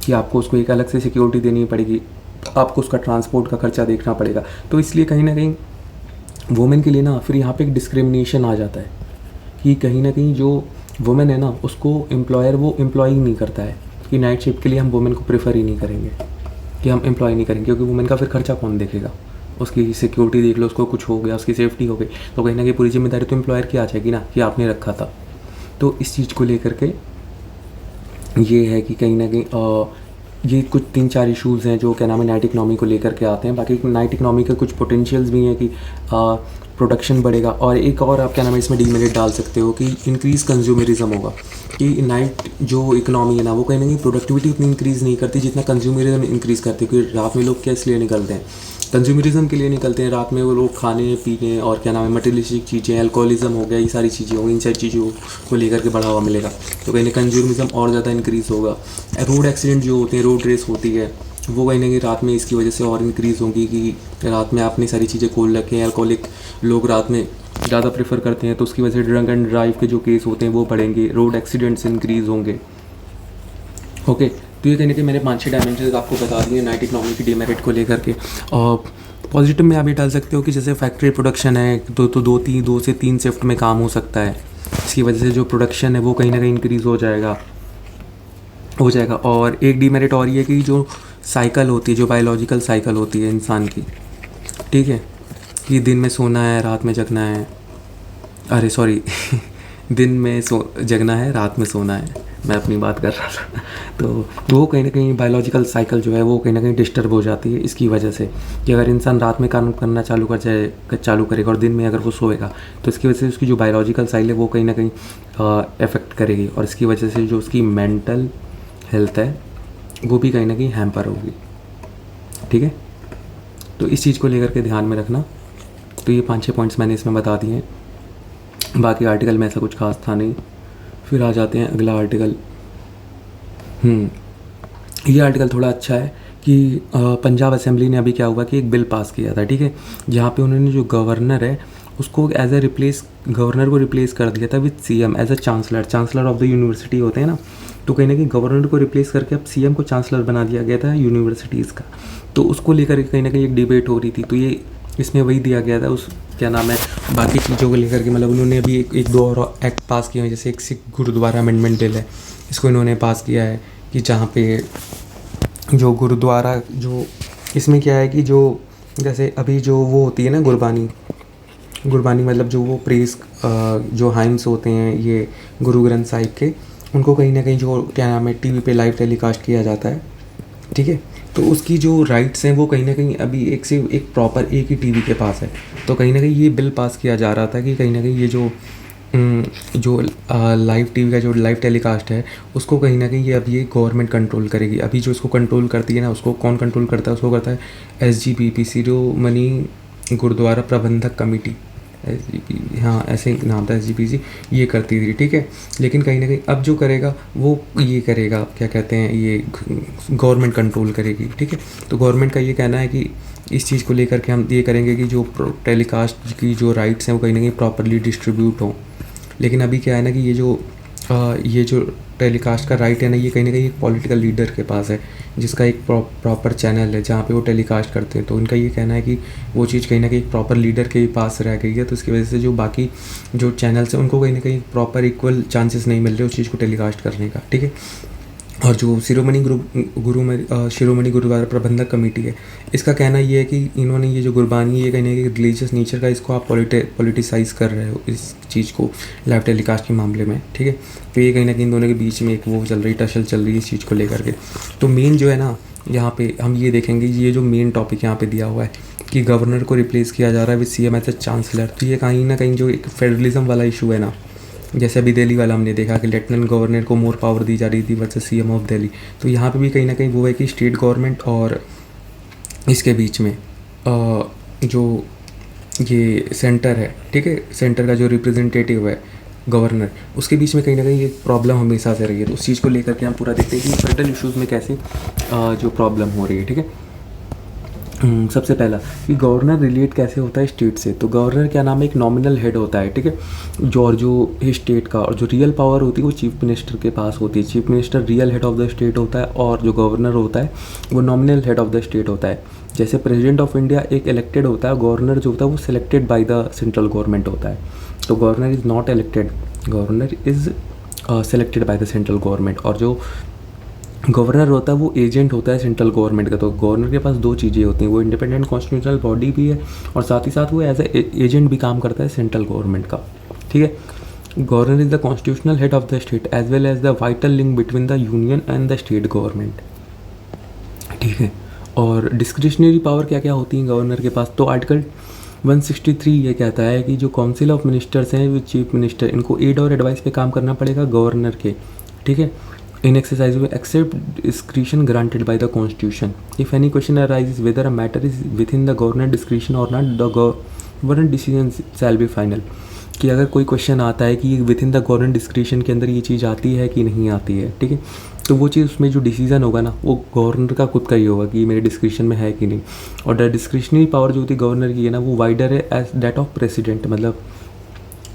कि आपको उसको एक अलग से सिक्योरिटी देनी पड़ेगी, आपको उसका ट्रांसपोर्ट का खर्चा देखना पड़ेगा। तो इसलिए कहीं ना कहीं वुमेन के लिए ना फिर यहाँ पे एक डिस्क्रिमिनेशन आ जाता है कि कहीं ना कहीं जो वुमेन है ना उसको एम्प्लॉयर वो एम्प्लॉय नहीं करता है कि नाइट शिफ्ट के लिए हम वुमेन को प्रेफर ही नहीं करेंगे, कि हम एम्प्लॉय नहीं करेंगे, क्योंकि वुमेन का फिर खर्चा कौन देखेगा? उसकी सिक्योरिटी देख लो, उसको कुछ हो गया, उसकी सेफ्टी हो गई, तो कहीं ना कहीं पूरी जिम्मेदारी तो एम्प्लॉयर की आ जाएगी ना कि आपने रखा था। तो इस चीज़ को लेकर के ये है कि कहीं ना कहीं ये कुछ 3-4 इश्यूज़ हैं जो क्या नाम है नाइट इकनॉमी को लेकर के आते हैं। बाकी नाइट इकनॉमी के कुछ पोटेंशियल्स भी हैं कि प्रोडक्शन बढ़ेगा, और एक और आप क्या नाम है इसमें डीमेरिट डाल सकते हो कि इंक्रीज़ कंज्यूमरिज्म होगा, कि नाइट जो इकनॉमी है ना वो कहीं ना कहीं प्रोडक्टिविटी उतनी इंक्रीज़ नहीं करती जितना कंज्यूमरिज्म इंक्रीज़ करती है। क्योंकि रात में लोग क्या इसलिए निकलते हैं, कंज्यूमरिज्म के लिए निकलते हैं। रात में वो लोग खाने पीने और क्या नाम है मटेरियलिस्टिक चीज़ें, अल्कोहलिज्म हो गया, ये सारी चीज़ें होंगी, इन सारी चीज़ों को लेकर के बढ़ावा मिलेगा, तो कहीं ना कंज्यूमरिज्म और ज़्यादा इंक्रीज़ होगा। रोड एक्सीडेंट जो होते हैं, रोड रेस होती है, वो कहीं ना कहीं रात में इसकी वजह से और इंक्रीज़ होगी कि रात में आपने सारी चीज़ें खोल रखें, अल्कोहलिक लोग रात में ज़्यादा प्रेफर करते हैं, तो उसकी वजह से ड्रंक एंड ड्राइव के जो केस होते हैं वो बढ़ेंगे, रोड एक्सीडेंट्स इंक्रीज़ होंगे। ओके, तो ये कहने के मैंने 5-6 डायमेंशन आपको बता दिए नाइट इकनॉमी की डीमेरिट को लेकर के। और पॉजिटिव में आप ये डाल सकते हो कि जैसे फैक्ट्री प्रोडक्शन है तो 2 से 3 शिफ्ट में काम हो सकता है, इसकी वजह से जो प्रोडक्शन है वो कहीं ना कहीं इंक्रीज़ हो जाएगा। और एक डीमेरिट और ये कि जो साइकिल होती है, जो बायोलॉजिकल साइकिल होती है इंसान की, ठीक है, कि दिन में सोना है रात में जगना है, अरे सॉरी दिन में जगना है रात में सोना है, मैं अपनी बात कर रहा था। तो वो कहीं ना कहीं बायोलॉजिकल साइकिल जो है वो कहीं ना कहीं डिस्टर्ब हो जाती है इसकी वजह से, कि अगर इंसान रात में काम करना चालू करेगा और दिन में अगर वो सोएगा तो इसकी वजह से उसकी जो बायोलॉजिकल साइकिल है वो कहीं ना कहीं अफेक्ट करेगी, और इसकी वजह से जो उसकी मेंटल हेल्थ है वो भी कहीं ना कहीं हैम्पर होगी। ठीक है, तो इस चीज़ को लेकर के ध्यान में रखना। तो ये 5-6 पॉइंट्स मैंने इसमें बता दिए हैं, बाकी आर्टिकल में ऐसा कुछ खास था नहीं। फिर आ जाते हैं अगला आर्टिकल। ये आर्टिकल थोड़ा अच्छा है कि पंजाब असेंबली ने अभी क्या हुआ कि एक बिल पास किया था, ठीक है, जहाँ पे उन्होंने जो गवर्नर है उसको गवर्नर को रिप्लेस कर दिया था with CM as a chancellor of the university होते हैं ना, तो कहीं ना कहीं गवर्नर को रिप्लेस करके अब सीएम को चांसलर बना दिया गया था यूनिवर्सिटीज़ का। तो उसको लेकर कहीं ना कहीं एक डिबेट हो रही थी, तो ये इसमें वही दिया गया था, उस क्या नाम है, बाकी चीज़ों को लेकर के, मतलब उन्होंने अभी एक दो और एक्ट पास किए हैं, जैसे एक सिख गुरुद्वारा अमेंडमेंट बिल है, इसको इन्होंने पास किया है कि जहाँ पे जो गुरुद्वारा, जो इसमें क्या है कि जो जैसे अभी जो वो होती है ना गुरबानी मतलब जो वो प्रेस जो हाइम्स होते हैं ये गुरु ग्रंथ साहिब के, उनको कहीं ना कहीं जो क्या नाम है टीवी पे लाइव टेलीकास्ट किया जाता है, ठीक है, तो उसकी जो राइट्स हैं वो कहीं ना कहीं अभी एक प्रॉपर एक ही टीवी के पास है। तो कहीं ना कहीं ये बिल पास किया जा रहा था कि कहीं ना कहीं ये जो लाइव टीवी का जो लाइव टेलीकास्ट है उसको कहीं ना कहीं ये अभी ये गवर्नमेंट कंट्रोल करेगी। अभी जो इसको कंट्रोल करती है ना, उसको कौन कंट्रोल करता है, उसको करता है SGPP, शिरोमणि गुरुद्वारा प्रबंधक कमेटी, SGPC, हाँ ऐसे ही नाम था SGPC, ये करती थी, ठीक है। लेकिन कहीं ना कहीं अब जो करेगा वो ये करेगा, क्या कहते हैं, ये गवर्नमेंट कंट्रोल करेगी, ठीक है। तो गवर्नमेंट का ये कहना है कि इस चीज़ को लेकर के हम ये करेंगे कि जो टेलीकास्ट की जो राइट्स हैं वो कहीं ना कहीं प्रॉपरली डिस्ट्रीब्यूट हों। लेकिन अभी क्या है ना कि ये जो टेलीकास्ट का राइट है ना, ये कहीं ना कहीं एक पॉलिटिकल लीडर के पास है, जिसका एक प्रॉपर चैनल है जहाँ पे वो टेलीकास्ट करते हैं। तो उनका ये कहना है कि वो चीज़ कहीं ना कहीं प्रॉपर लीडर के पास रह गई है, तो इसकी वजह से जो बाकी जो चैनल्स हैं उनको कहीं ना कहीं प्रॉपर इक्वल चांसेस नहीं मिल रहे उस चीज़ को टेलीकास्ट करने का, ठीक है। और जो शिरोमणि गुरुद्वारा प्रबंधक कमेटी है, इसका कहना ये है कि इन्होंने ये जो गुरबानी ये कहने कि रिलीजियस नेचर का, इसको आप पॉलिटिसाइज़ कर रहे हो इस चीज़ को लाइव टेलीकास्ट के मामले में, ठीक है। तो ये कहीं ना कहीं दोनों के बीच में एक वो चल रही टसल चल रही है इस चीज़ को लेकर के। तो मेन जो है ना यहाँ पे हम ये देखेंगे, ये जो मेन टॉपिक यहाँ पे दिया हुआ है कि गवर्नर को रिप्लेस किया जा रहा है with CM as a chancellor. तो ये कहीं ना कहीं जो एक फेडरलिज्म वाला इशू है ना, जैसे अभी दिल्ली वाला हमने देखा कि लेफ्टिनेंट गवर्नर को मोर पावर दी जा रही थी वर्सेस CM ऑफ दिल्ली, तो यहाँ पे भी कहीं ना कहीं वो है कि स्टेट गवर्नमेंट और इसके बीच में जो ये सेंटर है, ठीक है, सेंटर का जो रिप्रेजेंटेटिव है गवर्नर, उसके बीच में कहीं ना कहीं ये प्रॉब्लम हमेशा से रही है। तो उस चीज़ को लेकर के हम पूरा देखते हैं कि फेडरल इशूज़ में कैसे जो प्रॉब्लम हो रही है, ठीक है। सबसे पहला कि गवर्नर रिलेट कैसे होता है स्टेट से। तो गवर्नर क्या नाम है, एक नॉमिनल हेड होता है, ठीक है, जो स्टेट का, और जो रियल पावर होती है वो चीफ मिनिस्टर के पास होती है। Chief minister real head of the state होता है और जो गवर्नर होता है वो nominal head of the state होता है। जैसे प्रेसिडेंट ऑफ इंडिया एक इलेक्टेड होता है, गवर्नर जो होता है वो selected by the central government होता है। तो governor is not elected, governor is selected by the central government. और जो गवर्नर होता है वो एजेंट होता है सेंट्रल गवर्नमेंट का। तो गवर्नर के पास 2 चीज़ें होती हैं, वो इंडिपेंडेंट कॉन्स्टिट्यूशनल बॉडी भी है और साथ ही साथ वो एज ए एजेंट भी काम करता है सेंट्रल गवर्नमेंट का, ठीक है। Governor is the constitutional head of the state as well as the vital link between the union and the state government, ठीक है। और डिस्क्रिशनरी पावर क्या क्या होती हैं गवर्नर के पास, तो आर्टिकल 163 ये कहता है कि जो काउंसिल ऑफ मिनिस्टर्स हैं विद चीफ मिनिस्टर, इनको एड और एडवाइस पे काम करना पड़ेगा गवर्नर के, ठीक है। इन एक्सरसाइज में except discretion granted by the constitution. If any question arises whether a matter is within the governor discretion और not, the governor decision shall be final. कि अगर कोई क्वेश्चन आता है कि within the governor discretion के अंदर ये चीज़ आती है कि नहीं आती है, ठीक है, तो वो चीज़ उसमें जो डिसीजन होगा ना वो गवर्नर का खुद का ही होगा कि मेरे डिस्क्रिशन में है कि नहीं। और द डिस्क्रिशनरी पावर जो होती है गवर्नर की है ना, वो वाइडर है एज दैट ऑफ प्रेसिडेंट, मतलब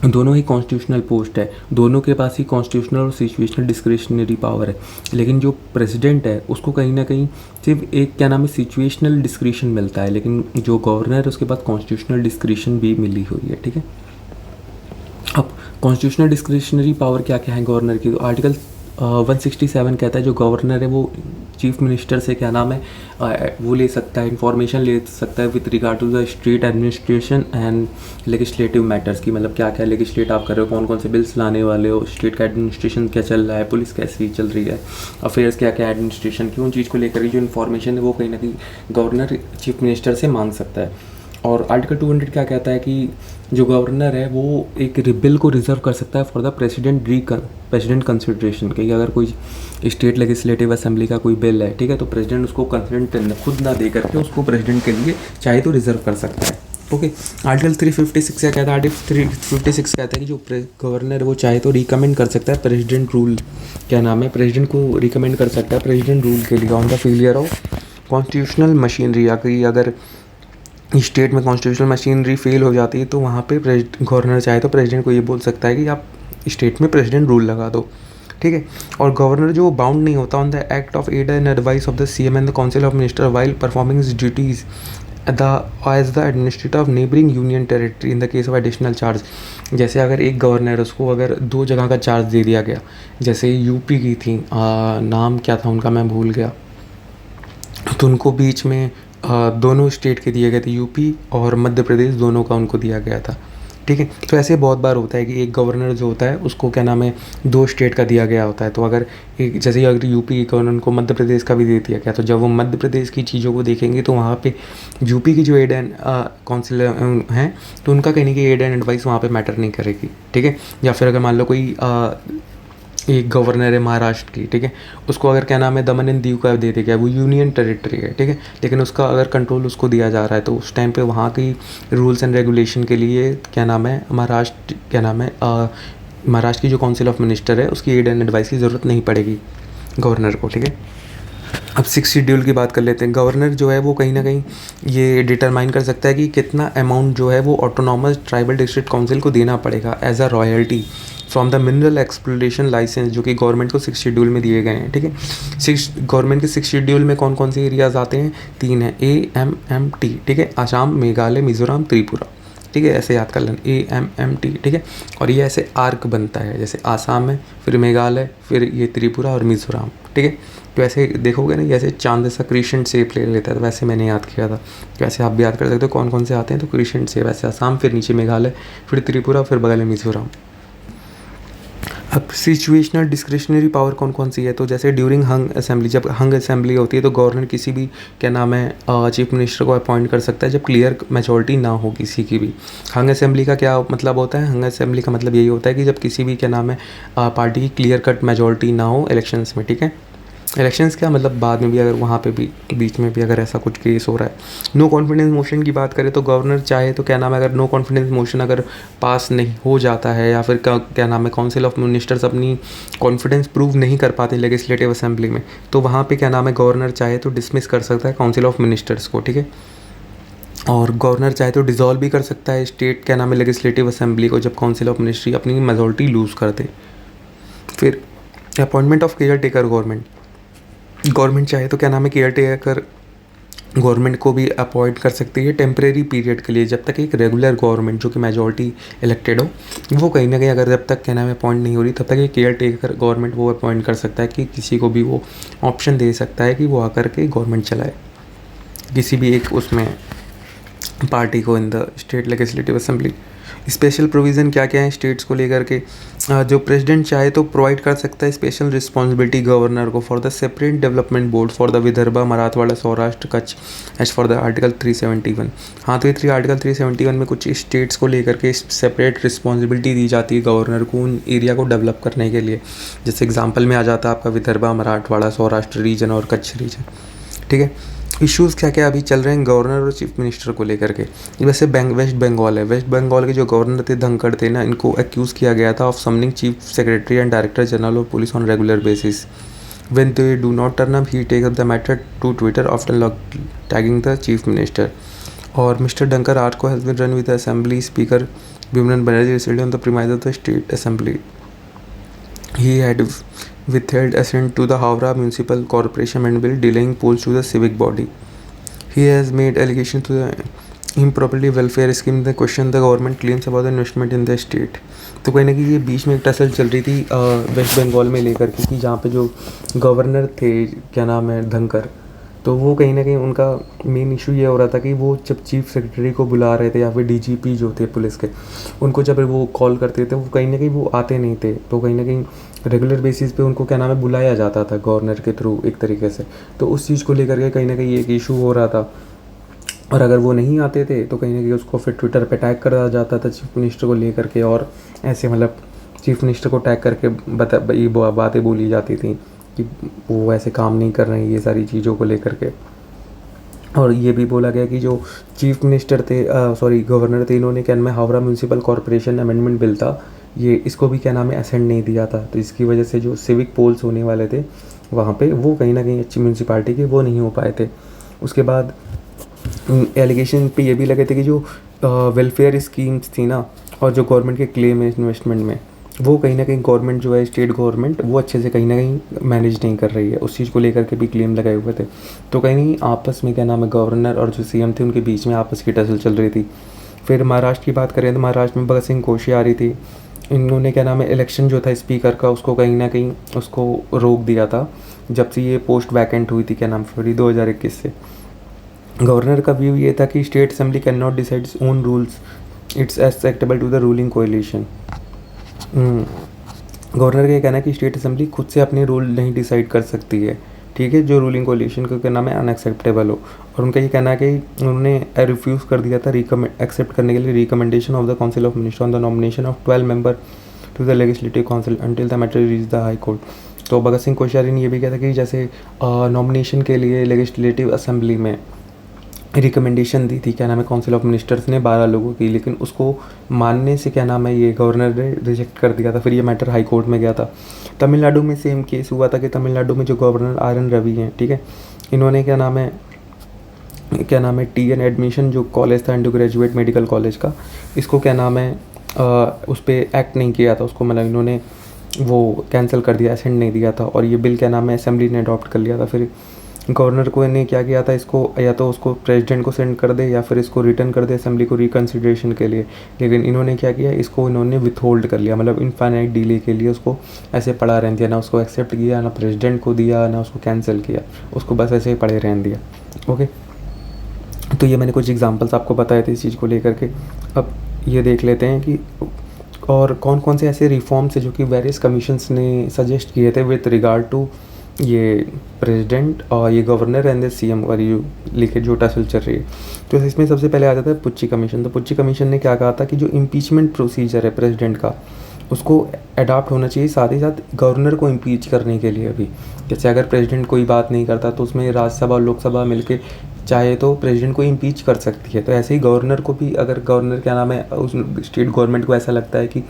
दोनों ही कॉन्स्टिट्यूशनल पोस्ट है, दोनों के पास ही कॉन्स्टिट्यूशनल और सिचुएशनल डिस्क्रिशनरी पावर है। लेकिन जो प्रेसिडेंट है उसको कहीं ना कहीं सिर्फ एक क्या नाम है सिचुएशनल डिस्क्रिशन मिलता है, लेकिन जो गवर्नर है उसके पास कॉन्स्टिट्यूशनल डिस्क्रिशन भी मिली हुई है। ठीक है, अब कॉन्स्टिट्यूशनल डिस्क्रिशनरी पावर क्या क्या है गवर्नर की, तो आर्टिकल 167 कहता है जो गवर्नर है वो चीफ मिनिस्टर से क्या नाम है वो ले सकता है, इंफॉर्मेशन ले सकता है with regard to the state administration and legislative matters की, मतलब क्या क्या लेजिस्लेट आप कर रहे हो, कौन कौन से बिल्स लाने वाले हो, स्टेट का एडमिनिस्ट्रेशन क्या चल रहा है, पुलिस कैसी चल रही है, अफेयर्स क्या क्या एडमिनिस्ट्रेशन की, उन चीज़ को लेकर जो इन्फॉर्मेशन है वो कहीं ना कहीं गवर्नर चीफ मिनिस्टर से मांग सकता है। और आर्टिकल 200 क्या कहता है कि जो गवर्नर है वो एक बिल को रिजर्व कर सकता है फॉर द प्रेसिडेंट कंसिडरेशन, कि अगर कोई स्टेट लेजिस्लेटिव असेंबली का कोई बिल है, ठीक है, तो प्रेसिडेंट उसको कंसिडरेंट खुद ना दे करके उसको प्रेसिडेंट के लिए चाहे तो रिजर्व कर सकता है। ओके, आर्टिकल 356 क्या कहता है, आर्टिकल 356 कहता है कि जो गवर्नर है वो चाहे तो रिकमेंड कर सकता है प्रेसिडेंट रूल, क्या नाम है, प्रेसिडेंट को रिकमेंड कर सकता है प्रेसिडेंट रूल के लिए on the failure of constitutional machinery, अगर स्टेट में कॉन्स्टिट्यूशनल मशीनरी फेल हो जाती है तो वहाँ पे गवर्नर चाहे तो प्रेसिडेंट को ये बोल सकता है कि आप स्टेट में प्रेसिडेंट रूल लगा दो। ठीक है, और गवर्नर जो बाउंड नहीं होता on the act of aid and advice of the CM and the council of minister while performing his duties as the administrator of neighbouring union territory in the case of additional charge. जैसे अगर एक governor है उसको अगर 2 जगह का charge दे दिया गया, जैसे यूपी की थी नाम क्या था उनका मैं भूल गया, तो उनको बीच में दोनों स्टेट के दिए गए थे, यूपी और मध्य प्रदेश दोनों का उनको दिया गया था। ठीक है, तो ऐसे बहुत बार होता है कि एक गवर्नर जो होता है उसको क्या नाम है 2 स्टेट का दिया गया होता है, तो अगर एक जैसे अगर यूपी के गवर्नर को मध्य प्रदेश का भी दे दिया गया, तो जब वो मध्य प्रदेश की चीज़ों को देखेंगे तो वहाँ पे यूपी की जो एड एंड काउंसिल हैं तो उनका कहने की एड एंड एडवाइस वहाँ पे मैटर नहीं करेगी। ठीक है, या फिर अगर मान लो कोई एक गवर्नर है महाराष्ट्र की, ठीक है, उसको अगर क्या नाम है दमन एंड दीव का दे दिया गया, वो यूनियन टेरिटरी है, ठीक है, लेकिन उसका अगर कंट्रोल उसको दिया जा रहा है तो उस टाइम पे वहाँ की रूल्स एंड रेगुलेशन के लिए क्या नाम है महाराष्ट्र महाराष्ट्र की जो काउंसिल ऑफ मिनिस्टर है उसकी एड एंड एडवाइस की ज़रूरत नहीं पड़ेगी गवर्नर को। ठीक है, अब 6 शेड्यूल की बात कर लेते हैं। गवर्नर जो है वो कहीं ना कहीं ये डिटरमाइन कर सकता है कि कितना अमाउंट जो है वो ऑटोनॉमस ट्राइबल डिस्ट्रिक्ट काउंसिल को देना पड़ेगा as a royalty from the mineral exploration licence, जो कि गवर्नमेंट को 6 शेड्यूल में दिए गए हैं। ठीक है, गवर्नमेंट के 6 शेड्यूल में कौन कौन से एरियाज आते हैं, 3 है, AMMT, ठीक है, आसाम, मेघालय, मिजोरम, त्रिपुरा। ठीक है, ऐसे याद कर लेना AMMT। ठीक है, और ये ऐसे आर्क बनता है, जैसे आसाम है, फिर मेघालय, फिर ये त्रिपुरा और मिजोरम। ठीक है, तो ऐसे देखोगे ना, जैसे चांद सा क्रिशेंट शेप ले लेता है, तो वैसे मैंने याद किया था, तो वैसे आप भी याद कर सकते हो कौन कौन से आते हैं, तो क्रिशेंट शेप वैसे आसाम, फिर नीचे मेघालय, फिर त्रिपुरा, फिर बगल में मिजोरम। अब सिचुएशनल डिस्क्रिशनरी पावर कौन कौन सी है, तो जैसे ड्यूरिंग हंग असेंबली, जब हंग असेंबली होती है तो गवर्नर किसी भी क्या नाम है चीफ मिनिस्टर को अपॉइंट कर सकता है जब क्लियर मेजॉरिटी ना हो किसी की भी। हंग असेंबली का क्या मतलब होता है, हंग असेंबली का मतलब यही होता है कि जब किसी भी क्या नाम है पार्टी की क्लियर कट मेजॉरिटी ना हो इलेक्शंस में। ठीक है, इलेक्शंस क्या मतलब बाद में भी अगर वहाँ पे भी बीच में भी अगर ऐसा कुछ केस हो रहा है। नो कॉन्फिडेंस मोशन की बात करें तो गवर्नर चाहे तो क्या नाम है, अगर नो कॉन्फिडेंस मोशन अगर पास नहीं हो जाता है या फिर क्या नाम है काउंसिल ऑफ मिनिस्टर्स अपनी कॉन्फिडेंस प्रूव नहीं कर पाते लेजिस्लेटिव असेंबली में, तो वहाँ पे क्या नाम है गवर्नर चाहे तो डिसमिस कर सकता है काउंसिल ऑफ मिनिस्टर्स को। ठीक है, और गवर्नर चाहे तो डिसॉल्व भी कर सकता है स्टेट क्या नाम है लेजिस्लेटिव असेंबली को जब काउंसिल ऑफ मिनिस्ट्री अपनी मेजॉरिटी लूज़ कर दे। फिर appointment of care taker government चाहे तो क्या नाम है केयर टेकर गवर्नमेंट को भी अपॉइंट कर सकती है टेम्परेरी पीरियड के लिए, जब तक एक रेगुलर गवर्नमेंट जो कि मेजॉरिटी इलेक्टेड हो वो कहीं ना कहीं अगर जब तक क्या नाम है अपॉइंट नहीं हो रही तब तक एक केयर टेकर गवर्नमेंट वो अपॉइंट कर सकता है कि किसी को भी वो ऑप्शन दे सकता है कि वो आकर के गवर्नमेंट चलाए किसी भी एक उसमें पार्टी को इन the state legislative assembly. Special provision क्या क्या है स्टेट्स को लेकर के, जो प्रेसिडेंट चाहे तो प्रोवाइड कर सकता है स्पेशल रिस्पॉन्सिबिलिटी गवर्नर को for the separate development board for the Vidarbha, Marathwada, Saurashtra, Kutch as for the article 371। हाँ, तो ये आर्टिकल 371 में कुछ स्टेट्स को लेकर के सेपरेट रिस्पॉन्सिबिलिटी दी जाती है गवर्नर को उन एरिया को डेवलप करने के लिए। जैसे एग्जाम्पल में आ जाता है आपका विदर्भा, मराठवाड़ा, सौराष्ट्र रीजन और कच्छ रीजन। ठीक है, इश्यूज़ क्या क्या अभी चल रहे हैं गवर्नर और चीफ मिनिस्टर को लेकर के। वैसे वेस्ट बंगाल है, वेस्ट बंगाल के जो गवर्नर थे धनखड़ थे ना, इनको एक्यूज़ किया गया था of summoning chief secretary and director general of police on regular basis. When they do not turn up he take up the matter to Twitter after tagging the chief minister. और mister डंकर आर्को has been run with the assembly speaker Bhimran Banerjee resided on the premise of the State Assembly. He had withheld assent to the Howrah Municipal Corporation Amendment Bill, delaying polls to the civic body. He has made allegations to the improperly welfare scheme the question the government claims about the investment in the state. तो कहीं ना कहीं ये बीच में एक tussle चल रही थी वेस्ट बंगाल में लेकर के कि जहाँ पे जो गवर्नर थे, क्या नाम है, धनकर, तो वो कहीं ना कहीं उनका मेन इशू ये हो रहा था कि वो जब चीफ सेक्रेटरी को बुला रहे थे या फिर डीजीपी जो थे पुलिस के, उनको जब वो कॉल करते थे वो कहीं ना कहीं वो आते नहीं थे। तो कहीं ना कहीं रेगुलर बेसिस पे उनको क्या नाम है बुलाया जाता था गवर्नर के थ्रू एक तरीके से। तो उस चीज़ को लेकर के कहीं ना कहीं एक इशू हो रहा था, और अगर वो नहीं आते थे तो कहीं ना कहीं उसको फिर ट्विटर पे टैग करा जाता था चीफ मिनिस्टर को लेकर के, और ऐसे मतलब चीफ मिनिस्टर को टैग करके ये बातें बोली जाती थी कि वो ऐसे काम नहीं कर रहे हैं, ये सारी चीज़ों को लेकर के। और ये भी बोला गया कि जो चीफ मिनिस्टर थे गवर्नर थे, इन्होंने क्या नाम है Howrah municipal corporation amendment bill था ये, इसको भी क्या नाम है असेंट नहीं दिया था। तो इसकी वजह से जो सिविक पोल्स होने वाले थे वहाँ पे वो कहीं ना कहीं अच्छी म्यूनसिपाल्टी के वो नहीं हो पाए थे। उसके बाद एलिगेशन पे ये भी लगे थे कि जो वेलफेयर स्कीम्स थी ना और जो गवर्नमेंट के क्लेम है इन्वेस्टमेंट में, वो कहीं ना कहीं गवर्नमेंट जो है स्टेट गवर्नमेंट वो अच्छे से कहीं ना कहीं मैनेज नहीं कर रही है। उस चीज़ को लेकर के भी क्लेम लगाए हुए थे। तो कहीं नहीं आपस में क्या नाम है गवर्नर और जो सीएम थे उनके बीच में आपस की टसल चल रही थी। फिर महाराष्ट्र की बात करें तो महाराष्ट्र में भगत सिंह कोश्यारी थी, इन्होंने क्या नाम है इलेक्शन जो था स्पीकर का उसको कहीं ना कहीं उसको रोक दिया था जब से ये पोस्ट वैकेंट हुई थी, क्या नाम, फरवरी 2021 से। गवर्नर का व्यू ये था कि state assembly can not decide its own rules, it's acceptable to the ruling coalition. Governor का ये कहना है कि स्टेट असेंबली खुद से अपने रूल नहीं डिसाइड कर सकती है, ठीक है, जो रूलिंग कोएलिशन का क्या नाम है अनएक्सेप्टेबल हो। और उनका ये कहना है कि उन्होंने रिफ्यूज़ कर दिया था एक्सेप्ट करने के लिए recommendation of the council of minister on the nomination of 12 member to the legislative council until the matter reach the high court. तो भगत सिंह कोश्यारी ने ये भी कहा था कि जैसे नॉमिनेशन के लिए लेजिस्लेटिव असेंबली में रिकमेंडेशन दी थी क्या नाम है काउंसिल ऑफ मिनिस्टर्स ने 12 लोगों की, लेकिन उसको मानने से क्या नाम है ये गवर्नर ने रिजेक्ट कर दिया था। फिर ये मैटर हाई कोर्ट में गया था। तमिलनाडु में सेम केस हुआ था कि तमिलनाडु में जो गवर्नर RN रवि हैं, ठीक है, इन्होंने क्या नाम है TN एडमिशन जो कॉलेज था अंडर ग्रेजुएट मेडिकल कॉलेज का, इसको क्या नाम है उस पर एक्ट नहीं किया था, उसको मतलब इन्होंने वो कैंसिल कर दिया, असेंट नहीं दिया था, और ये बिल क्या नाम है असेंबली ने अडॉप्ट कर लिया था। फिर गवर्नर को ने क्या किया था, इसको या तो उसको प्रेसिडेंट को सेंड कर दे या फिर इसको रिटर्न कर दे असेंबली को रिकन्सिडरेशन के लिए, लेकिन इन्होंने क्या किया, इसको इन्होंने विथहोल्ड कर लिया, मतलब इनफाइनाइट डिले के लिए उसको ऐसे पड़ा रहने दिया, ना उसको एक्सेप्ट किया, ना प्रेसिडेंट को दिया, ना उसको कैंसिल किया, उसको बस ऐसे ही पड़े रहने दिया। ओके, तो ये मैंने कुछ एग्जांपल्स आपको बताए थे इस चीज़ को लेकर के। अब ये देख लेते हैं कि और कौन कौन से ऐसे रिफॉर्म्स है जो कि वेरियस कमीशंस ने सजेस्ट किए थे विद रिगार्ड टू ये प्रेसिडेंट और ये गवर्नर एंड CM और ये लेके जो टसल चल रही है। तो इसमें सबसे पहले आ जाता है पुच्ची कमीशन। तो पुच्ची कमीशन ने क्या कहा था कि जो इम्पीचमेंट प्रोसीजर है प्रेसिडेंट का उसको अडॉप्ट होना चाहिए, साथ ही साथ गवर्नर को इम्पीच करने के लिए भी। जैसे अगर प्रेसिडेंट कोई बात नहीं करता तो उसमें राज्यसभा और लोकसभा मिलके चाहे तो प्रेसिडेंट को इम्पीच कर सकती है। तो ऐसे ही गवर्नर को भी, अगर गवर्नर क्या नाम है उस स्टेट गवर्नमेंट को ऐसा लगता है कि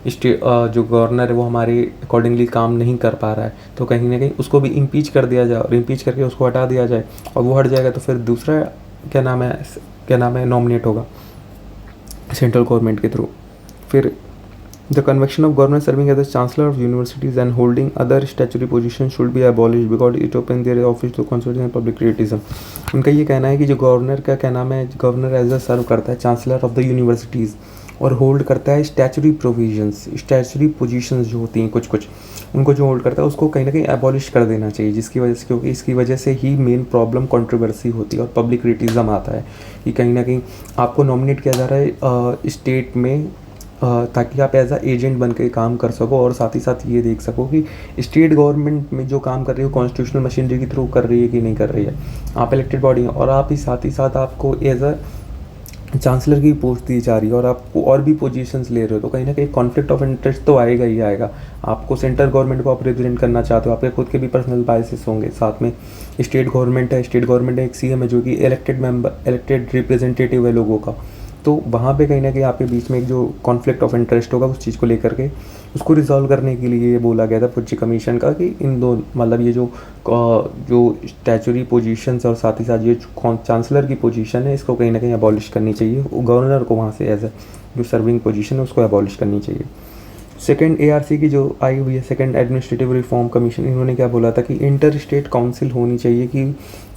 जो गवर्नर है वो हमारे अकॉर्डिंगली काम नहीं कर पा रहा है, तो कहीं ना कहीं उसको भी इम्पीच कर दिया जाए और इम्पीच करके उसको हटा दिया जाए, और वो हट जाएगा तो फिर दूसरा क्या नाम है नॉमिनेट होगा सेंट्रल गवर्नमेंट के थ्रू। फिर the convention of governor serving as the chancellor of universities and holding other statutory position should be abolished because it open their office to consultation public criticism. उनका ये कहना है कि जो governor का क्या नाम है, गवर्नर एज अ सर्व करता है चांसलर ऑफ द यूनिवर्सिटीज़ और होल्ड करता है स्टैचुरी प्रोविजंस, स्टैचुरी पोजीशंस जो होती हैं कुछ उनको जो होल्ड करता है उसको कहीं ना कहीं एबॉलिश कर देना चाहिए, जिसकी वजह से, क्योंकि इसकी वजह से ही मेन प्रॉब्लम कंट्रोवर्सी होती है और पब्लिक क्रिटिसिज्म आता है कि कहीं ना कहीं आपको नॉमिनेट किया जा रहा है स्टेट में ताकि आप एज अ एजेंट बन के काम कर सको, और साथ ही साथ ये देख सको कि स्टेट गवर्नमेंट में जो काम कर रही है कॉन्स्टिट्यूशनल मशीनरी के थ्रू कर रही है कि नहीं कर रही है। आप इलेक्टेड बॉडी हैं और आप ही साथ आपको एज अ चांसलर की पोस्ट दी जा रही है और आपको और भी पोजीशंस ले रहे हो, तो कहीं ना कहीं कॉन्फ्लिक्ट ऑफ इंटरेस्ट तो आएगा ही आएगा। आपको सेंट्रल गवर्नमेंट को आप रिप्रेजेंट करना चाहते हो, आपके खुद के भी पर्सनल बायसेस होंगे, साथ में स्टेट गवर्नमेंट है, स्टेट गवर्नमेंट एक CM है जो कि इलेक्टेड रिप्रेजेंटेटिव है लोगों का, तो वहाँ पे कहीं ना कहीं आपके बीच में एक जो कॉन्फ्लिक्ट ऑफ इंटरेस्ट होगा उस चीज़ को लेकर के उसको रिजॉल्व करने के लिए ये बोला गया था पुच्ची कमीशन का कि इन दो मतलब ये जो स्टैचुरी पोजीशंस और साथ ही साथ ये चांसलर की पोजीशन है इसको कहीं ना कहीं अबॉलिश करनी चाहिए, गवर्नर को वहाँ से एज ए जो सर्विंग पोजीशन है उसको अबॉलिश करनी चाहिए। सेकेंड ARC की जो आई हुई है सेकेंड एडमिनिस्ट्रेटिव रिफॉर्म कमीशन, इन्होंने क्या बोला था कि इंटर स्टेट काउंसिल होनी चाहिए, कि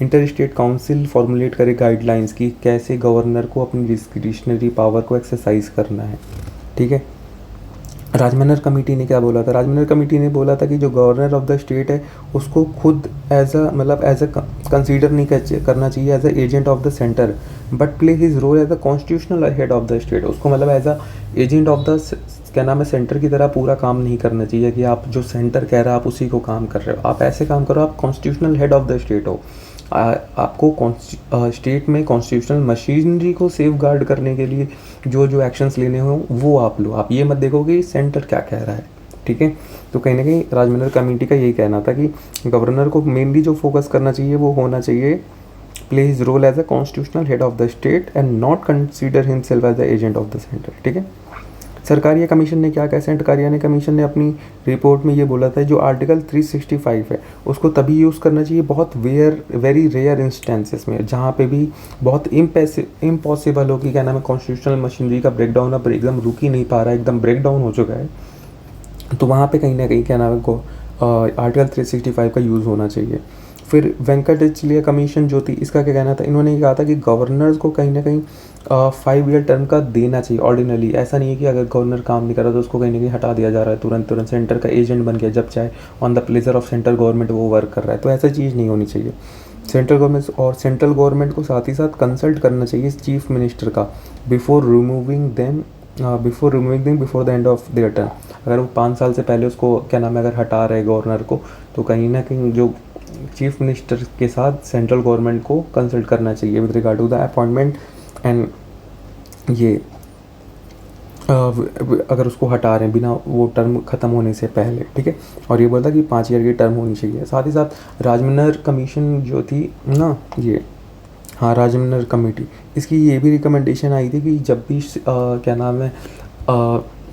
इंटर स्टेट काउंसिल फॉर्मुलेट करे गाइडलाइंस की कैसे गवर्नर को अपनी डिस्क्रिशनरी पावर को एक्सरसाइज करना है। ठीक है, राजमन्नर कमेटी ने क्या बोला था, राजमन्नर कमेटी ने बोला था कि जो गवर्नर ऑफ द स्टेट है उसको खुद एज अ कंसीडर नहीं करना चाहिए as a agent of the centre, but play his role as a constitutional head of the state. उसको मतलब as a agent of the क्या नाम है सेंटर की तरह पूरा काम नहीं करना चाहिए कि आप जो सेंटर कह रहा है आप उसी को काम कर रहे हो। आप ऐसे काम करो, आप constitutional head of the state हो, आपको स्टेट में कॉन्स्टिट्यूशनल मशीनरी को सेफ गार्ड करने के लिए जो जो एक्शंस लेने हो वो आप लो। आप ये मत देखो कि सेंटर क्या कह रहा है। ठीक है, तो कहीं ना कहीं राजमन्नर कमेटी का यही कहना था कि गवर्नर को मेनली जो फोकस करना चाहिए वो होना चाहिए play his role as a constitutional head of the state and not consider himself as the agent of the centre. ठीक है, सरकारिया कमीशन ने क्या कहा, सरकारिया कमीशन ने अपनी रिपोर्ट में ये बोला था जो आर्टिकल 365 है उसको तभी यूज़ करना चाहिए बहुत वेरी रेयर इंस्टेंसेस में, जहाँ पे भी बहुत इम्पॉसिबल हो कि क्या नाम है कॉन्स्टिट्यूशनल मशीनरी का ब्रेकडाउन अब एकदम रुक ही नहीं पा रहा है, एकदम ब्रेकडाउन हो चुका है, तो वहाँ पे कहीं ना कहीं क्या नाम है को आर्टिकल 365 का यूज़ होना चाहिए। फिर वेंकटेचलिया कमीशन जो थी इसका क्या कहना था, इन्होंने कहा था कि गवर्नर्स को कहीं ना कहीं 5 ईयर टर्म का देना चाहिए ऑर्डिनरी। ऐसा नहीं है कि अगर गवर्नर काम नहीं कर रहा तो उसको कहीं ना कहीं हटा दिया जा रहा है तुरंत सेंटर का एजेंट बन गया, जब चाहे on the pleasure of central government वो वर्क कर रहा है, तो ऐसा चीज़ नहीं होनी चाहिए। सेंट्रल गवर्नमेंट को साथ ही साथ कंसल्ट करना चाहिए चीफ मिनिस्टर का before removing them before the end of their term. अगर वो 5 साल से पहले उसको क्या नाम है अगर हटा रहे गवर्नर को, तो कहीं ना कहीं जो चीफ मिनिस्टर के साथ सेंट्रल गवर्नमेंट को कंसल्ट करना चाहिए with regard to the appointment and ये अगर उसको हटा रहे हैं बिना वो टर्म ख़त्म होने से पहले। ठीक है, और ये बोलता कि 5 ईयर की टर्म होनी चाहिए। साथ ही साथ राजमन्नर कमीशन जो थी ना ये हाँ राजमन्नर कमेटी, इसकी ये भी रिकमेंडेशन आई थी कि जब भी क्या नाम है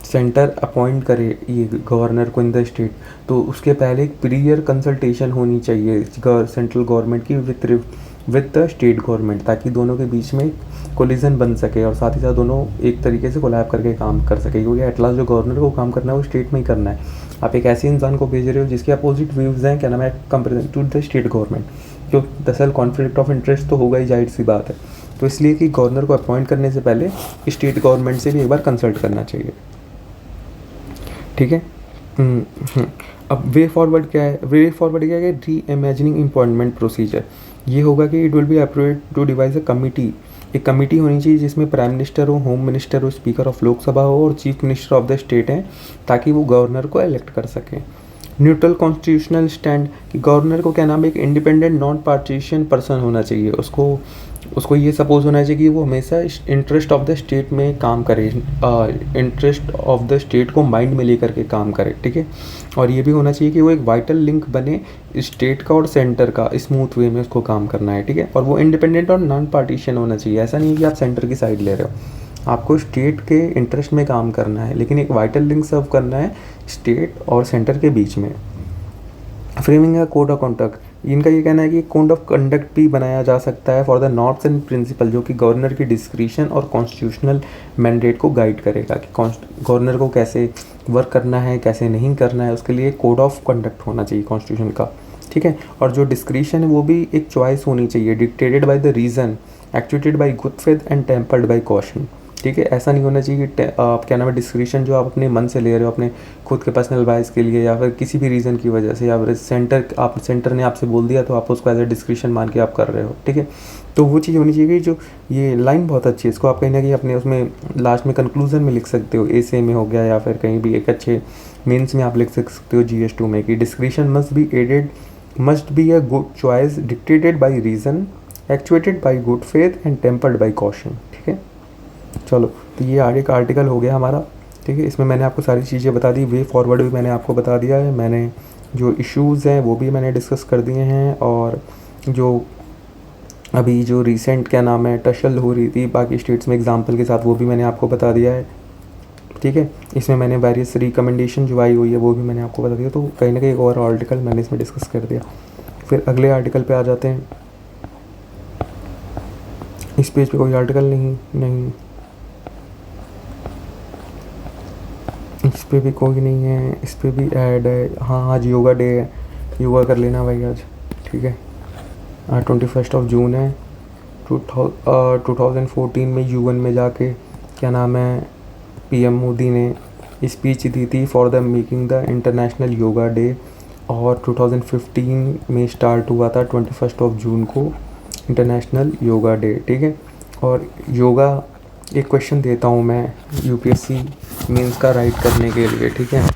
सेंटर अपॉइंट करे ये गवर्नर को इन द स्टेट, तो उसके पहले एक प्रीयर कंसल्टेशन होनी चाहिए सेंट्रल गवर्नमेंट की विद द स्टेट गवर्नमेंट, ताकि दोनों के बीच में कोलिजन बन सके और साथ ही साथ दोनों एक तरीके से कोलैब करके काम कर सके, क्योंकि एट लास्ट जो गवर्नर को काम करना है वो स्टेट में ही करना है। आप एक ऐसे इंसान को भेज रहे हो जिसके अपोजिट व्यूज़ हैं क्या नाम है comparison to the state government, जो दरअसल कॉन्फ्लिक्ट ऑफ इंटरेस्ट तो होगा ही, जाहिर सी बात है। तो इसलिए कि गवर्नर को अपॉइंट करने से पहले स्टेट गवर्नमेंट से भी एक बार कंसल्ट करना चाहिए। ठीक है, अब वे फॉरवर्ड क्या है, री इमेजिनिंग अपॉइंटमेंट प्रोसीजर। ये होगा कि it will be approved to devise a committee, एक कमेटी होनी चाहिए जिसमें प्राइम मिनिस्टर हो, होम मिनिस्टर हो, स्पीकर ऑफ लोकसभा हो और chief minister of the state हैं, ताकि वो गवर्नर को इलेक्ट कर सकें। न्यूट्रल कॉन्स्टिट्यूशनल स्टैंड, कि गवर्नर को क्या नाम है एक इंडिपेंडेंट नॉन पार्टीशन पर्सन होना चाहिए, उसको ये सपोज होना चाहिए कि वो हमेशा इंटरेस्ट ऑफ द स्टेट में काम करे, इंटरेस्ट ऑफ द स्टेट को माइंड में लेकर के काम करे। ठीक है, और ये भी होना चाहिए कि वो एक वाइटल लिंक बने स्टेट का और सेंटर का, स्मूथ वे में उसको काम करना है। ठीक है, और वो इंडिपेंडेंट और नॉन पार्टीशन होना चाहिए। ऐसा नहीं है कि आप सेंटर की साइड ले रहे हो, आपको स्टेट के इंटरेस्ट में काम करना है, लेकिन एक वाइटल लिंक सर्व करना है स्टेट और सेंटर के बीच में। फ्रेमिंग है कोड ऑफ कंडक्ट, इनका ये कहना है कि कोड ऑफ कंडक्ट भी बनाया जा सकता है for the norms and principle, जो कि गवर्नर की डिस्क्रिशन और कॉन्स्टिट्यूशनल मैंडेट को गाइड करेगा कि गवर्नर को कैसे वर्क करना है कैसे नहीं करना है, उसके लिए कोड ऑफ कंडक्ट होना चाहिए कॉन्स्टिट्यूशन का। ठीक है, और जो डिस्क्रिशन है वो भी एक चॉइस होनी चाहिए, dictated by the reason, actuated by good faith and tempered by caution. ठीक है, ऐसा नहीं होना चाहिए कि आप क्या नाम है डिस्क्रिशन जो आप अपने मन से ले रहे हो अपने खुद के पर्सनल बाइस के लिए या फिर किसी भी रीज़न की वजह से, या फिर सेंटर ने आपसे बोल दिया तो आप उसको एज ए डिस्क्रिशन मान के आप कर रहे हो। ठीक है, तो वो चीज़ होनी चाहिए कि जो ये लाइन बहुत अच्छी है, इसको आप कहीं ना कहीं अपने उसमें लास्ट में कंक्लूजन में लिख सकते हो, एसे में हो गया या फिर कहीं भी एक अच्छे मेंस में आप लिख सकते हो GS2 में कि discretion must be a good choice dictated by reason, actuated by good faith and tempered by caution. ठीक है, चलो तो ये आगे का आर्टिकल हो गया हमारा। ठीक है, इसमें मैंने आपको सारी चीज़ें बता दी, वे फॉरवर्ड भी मैंने आपको बता दिया है, मैंने जो इश्यूज़ हैं वो भी मैंने डिस्कस कर दिए हैं, और जो अभी जो रिसेंट क्या नाम है टशल हो रही थी बाकी स्टेट्स में एग्जाम्पल के साथ वो भी मैंने आपको बता दिया है। ठीक है। इसमें मैंने वेरियस रिकमेंडेशन जो आई हुई है वो भी मैंने आपको बता दिया, तो कहीं ना कहीं एक और आर्टिकल मैंने इसमें डिस्कस कर दिया। फिर अगले आर्टिकल पे आ जाते हैं। इस पेज पे कोई आर्टिकल नहीं, इस पे भी कोई नहीं है, इस पे भी ऐड है। हाँ, आज योगा डे है, योगा कर लेना भाई आज, ठीक है। 21 जून है। 2014 में यूएन में जाके क्या नाम है, पीएम मोदी ने स्पीच दी थी for the making the international yoga day, और 2015 में स्टार्ट हुआ था 21 जून को इंटरनेशनल योगा डे, ठीक है। और योगा, एक क्वेश्चन देता हूँ मैं यूपीएससी मेंस का राइट करने के लिए, ठीक है,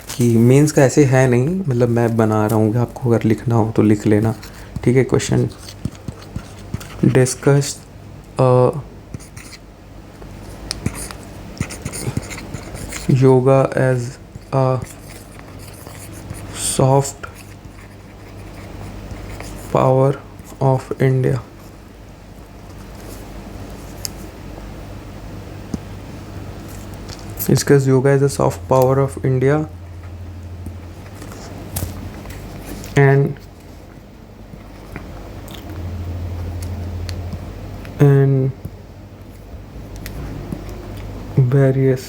कि मेंस का ऐसे है नहीं, मतलब मैं बना रहा हूँ, आपको अगर लिखना हो तो लिख लेना, ठीक है। Question discuss yoga as a soft power of India. Discuss yoga as a soft power of India and various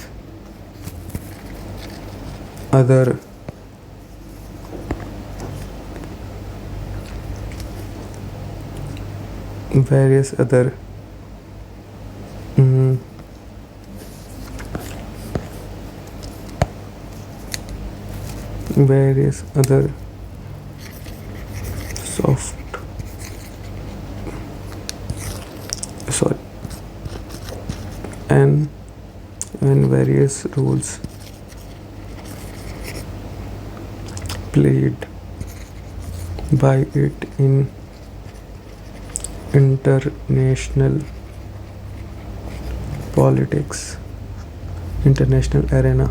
other various other soft and various roles played by it in international politics, international arena,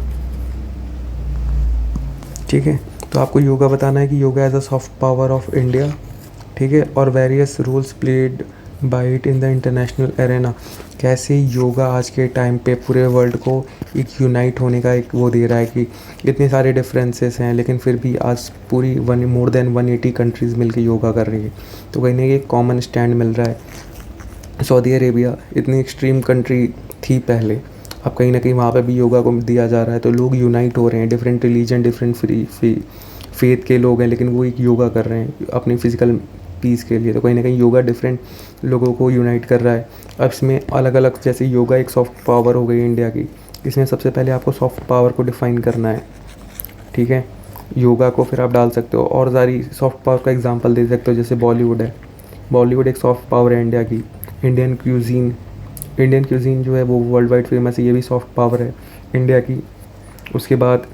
ठीक है। तो आपको योगा बताना है कि yoga as a soft power of India, ठीक है, और various roles played by it in the international arena. कैसे योगा आज के टाइम पे पूरे वर्ल्ड को एक यूनाइट होने का एक वो दे रहा है कि इतने सारे डिफरेंसेस हैं, लेकिन फिर भी आज पूरी मोर देन 180 कंट्रीज़ मिलके योगा कर रही है। तो कहीं ना कहीं एक कॉमन स्टैंड मिल रहा है। सऊदी अरेबिया इतनी एक्सट्रीम कंट्री थी पहले, अब कहीं ना कहीं वहाँ पे भी योगा को दिया जा रहा है, तो लोग यूनाइट हो रहे हैं, डिफरेंट रिलीजन, डिफरेंट फेथ के लोग हैं, लेकिन वो एक योगा कर रहे हैं अपनी फिजिकल पीस के लिए। तो कहीं ना कहीं योगा डिफरेंट लोगों को यूनाइट कर रहा है। अब इसमें अलग अलग, जैसे योगा एक सॉफ्ट पावर हो गई इंडिया की, इसमें सबसे पहले आपको सॉफ्ट पावर को डिफ़ाइन करना है, ठीक है। योगा को फिर आप डाल सकते हो और सारी सॉफ्ट पावर का एग्जांपल दे सकते हो, जैसे बॉलीवुड है, बॉलीवुड एक सॉफ्ट पावर है इंडिया की। इंडियन क्यूजीन जो है वो वर्ल्ड वाइड फेमस है, ये भी सॉफ्ट पावर है इंडिया की। उसके बाद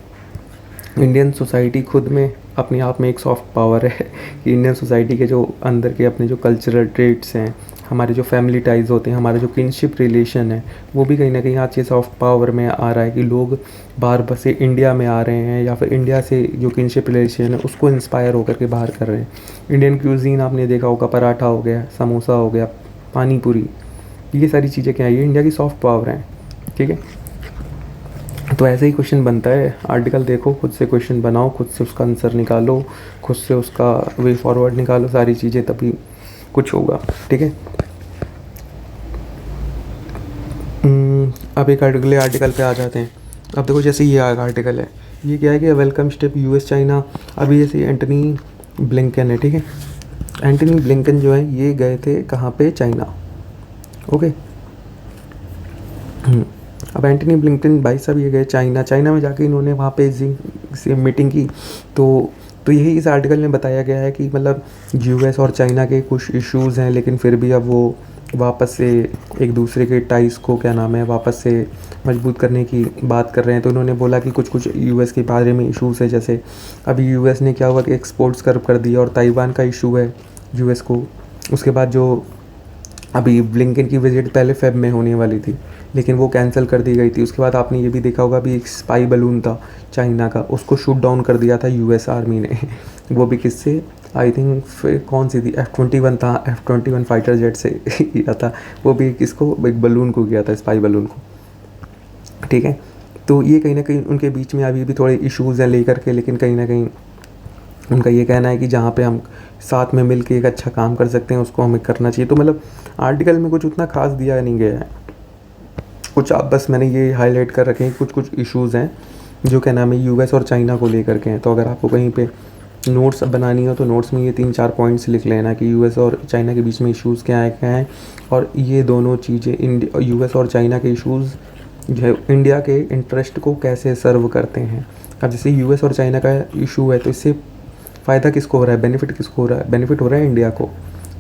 इंडियन सोसाइटी खुद में अपने आप में एक सॉफ्ट पावर है कि इंडियन सोसाइटी के जो अंदर के अपने जो कल्चरल ट्रेट्स हैं, हमारे जो फैमिली टाइज होते हैं, हमारे जो किनशिप रिलेशन है, वो भी कहीं ना कहीं आज ये सॉफ्ट पावर में आ रहा है कि लोग बाहर बसे इंडिया में आ रहे हैं, या फिर इंडिया से जो किनशिप रिलेशन है उसको इंस्पायर होकर के बाहर कर रहे हैं। इंडियन क्यूजीन आपने देखा होगा, पराठा हो गया, समोसा हो गया, पानी पूरी, ये सारी चीज़ें क्या है, ये इंडिया की सॉफ्ट पावर हैं, ठीक है। तो ऐसे ही क्वेश्चन बनता है। आर्टिकल देखो, खुद से क्वेश्चन बनाओ, खुद से उसका आंसर निकालो, खुद से उसका वे फॉरवर्ड निकालो, सारी चीज़ें, तभी कुछ होगा, ठीक है। अब एक अगले आर्टिकल पे आ जाते हैं। अब देखो, जैसे ये आर्टिकल है, ये क्या है कि वेलकम स्टेप यूएस चाइना। अभी जैसे एंटनी ब्लिंकन है, ठीक है, एंटनी ब्लिंकन जो है ये गए थे कहाँ पे, चाइना, ओके। अब एंटनी ब्लिंकन भाई साहब ये गए चाइना में जाके इन्होंने वहाँ पे से मीटिंग की। तो यही इस आर्टिकल में बताया गया है कि मतलब यूएस और चाइना के कुछ इश्यूज़ हैं, लेकिन फिर भी अब वो वापस से एक दूसरे के टाइज को क्या नाम है वापस से मजबूत करने की बात कर रहे हैं। तो उन्होंने बोला कि कुछ यूएस के बारे में इश्यूज़ है, जैसे अभी यूएस ने क्या हुआ कि एक्सपोर्ट्स कर दिया, और ताइवान का इशू है यूएस को। उसके बाद जो अभी ब्लिंकन की विजिट पहले फेब में होने वाली थी, लेकिन वो कैंसिल कर दी गई थी। उसके बाद आपने ये भी देखा होगा, अभी एक स्पाई बलून था चाइना का, उसको शूट डाउन कर दिया था यूएस आर्मी ने वो भी किससे, आई थिंक कौन सी थी, F-21 था, F-21 फाइटर जेट से किया था, वो भी किसको, एक बलून को किया था, स्पाई बलून को। ठीक है। तो ये कहीं ना कहीं उनके बीच में अभी भी थोड़े इश्यूज़ हैं लेकर के, लेकिन कहीं ना कहीं उनका ये कहना है कि जहाँ पे हम साथ में मिल के एक अच्छा काम कर सकते हैं उसको हमें करना चाहिए। तो मतलब आर्टिकल में कुछ उतना खास दिया नहीं गया है, कुछ आप बस मैंने ये हाईलाइट कर रखे हैं, कुछ कुछ इश्यूज़ हैं जो क्या नाम है यूएस और चाइना को लेकर के हैं। तो अगर आपको कहीं पे नोट्स बनानी हो तो नोट्स में ये 3-4 पॉइंट्स लिख लेना कि यूएस और चाइना के बीच में इश्यूज़ क्या हैं और ये दोनों चीज़ें यूएस और चाइना के इश्यूज़ जो है इंडिया के इंटरेस्ट को कैसे सर्व करते हैं। अब जैसे यूएस और चाइना का इशू है तो इससे फ़ायदा किसको हो रहा है, बेनिफिट किसको हो रहा है? बेनिफिट हो रहा है इंडिया को,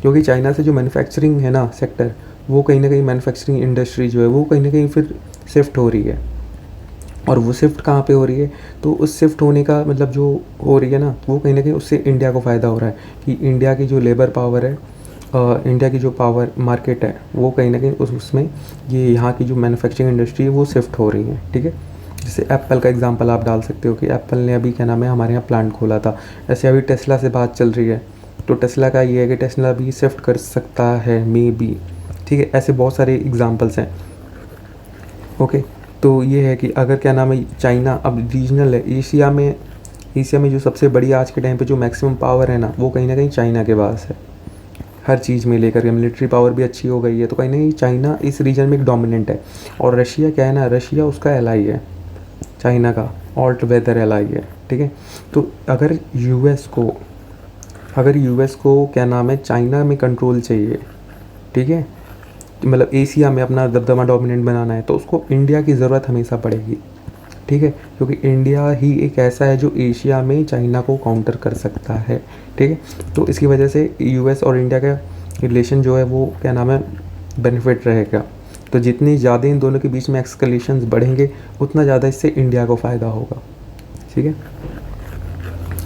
क्योंकि चाइना से जो मैन्युफैक्चरिंग है ना सेक्टर, वो कहीं ना कहीं मैन्युफैक्चरिंग इंडस्ट्री जो है वो कहीं ना कहीं फिर शिफ्ट हो रही है। और वो शिफ्ट कहाँ पे हो रही है? तो उस शिफ्ट होने का मतलब जो हो रही है ना वो कहीं ना कहीं उससे इंडिया को फ़ायदा हो रहा है कि इंडिया की जो लेबर पावर है, इंडिया की जो पावर मार्केट है वो कहीं ना कहीं उसमें ये यहाँ की जो मैन्युफैक्चरिंग इंडस्ट्री है वो शिफ्ट हो रही है। ठीक है, जैसे एप्पल का एग्जांपल आप डाल सकते हो कि एप्पल ने अभी क्या नाम है हमारे यहाँ प्लांट खोला था। ऐसे अभी टेस्ला से बात चल रही है, तो टेस्ला का ये है कि टेस्ला भी शिफ्ट कर सकता है मे बी। ठीक है, ऐसे बहुत सारे एग्जांपल्स हैं। ओके, तो ये है कि अगर क्या नाम है चाइना अब रीजनल है, एशिया में जो सबसे बड़ी आज के टाइम पे जो मैक्सिमम पावर है ना वो कहीं ना कहीं चाइना के पास है। हर चीज़ में लेकर के मिलिट्री पावर भी अच्छी हो गई है, तो कहीं ना कहीं चाइना इस रीजन में एक डोमिनेंट है। और रशिया क्या है ना, रशिया उसका एलाई है, चाइना का ऑल्ट वेदर एलाई है। ठीक है, तो अगर यूएस को क्या नाम है चाइना में कंट्रोल चाहिए, ठीक है, मतलब एशिया में अपना दबदबा डोमिनेंट बनाना है तो उसको इंडिया की ज़रूरत हमेशा पड़ेगी। ठीक है, क्योंकि इंडिया ही एक ऐसा है जो एशिया में चाइना को काउंटर कर सकता है। ठीक है, तो इसकी वजह से यूएस और इंडिया का रिलेशन जो है वो क्या नाम है बेनिफिट रहेगा। तो जितनी ज़्यादा इन दोनों के बीच में एक्सकलेशंस बढ़ेंगे उतना ज़्यादा इससे इंडिया को फ़ायदा होगा। ठीक है,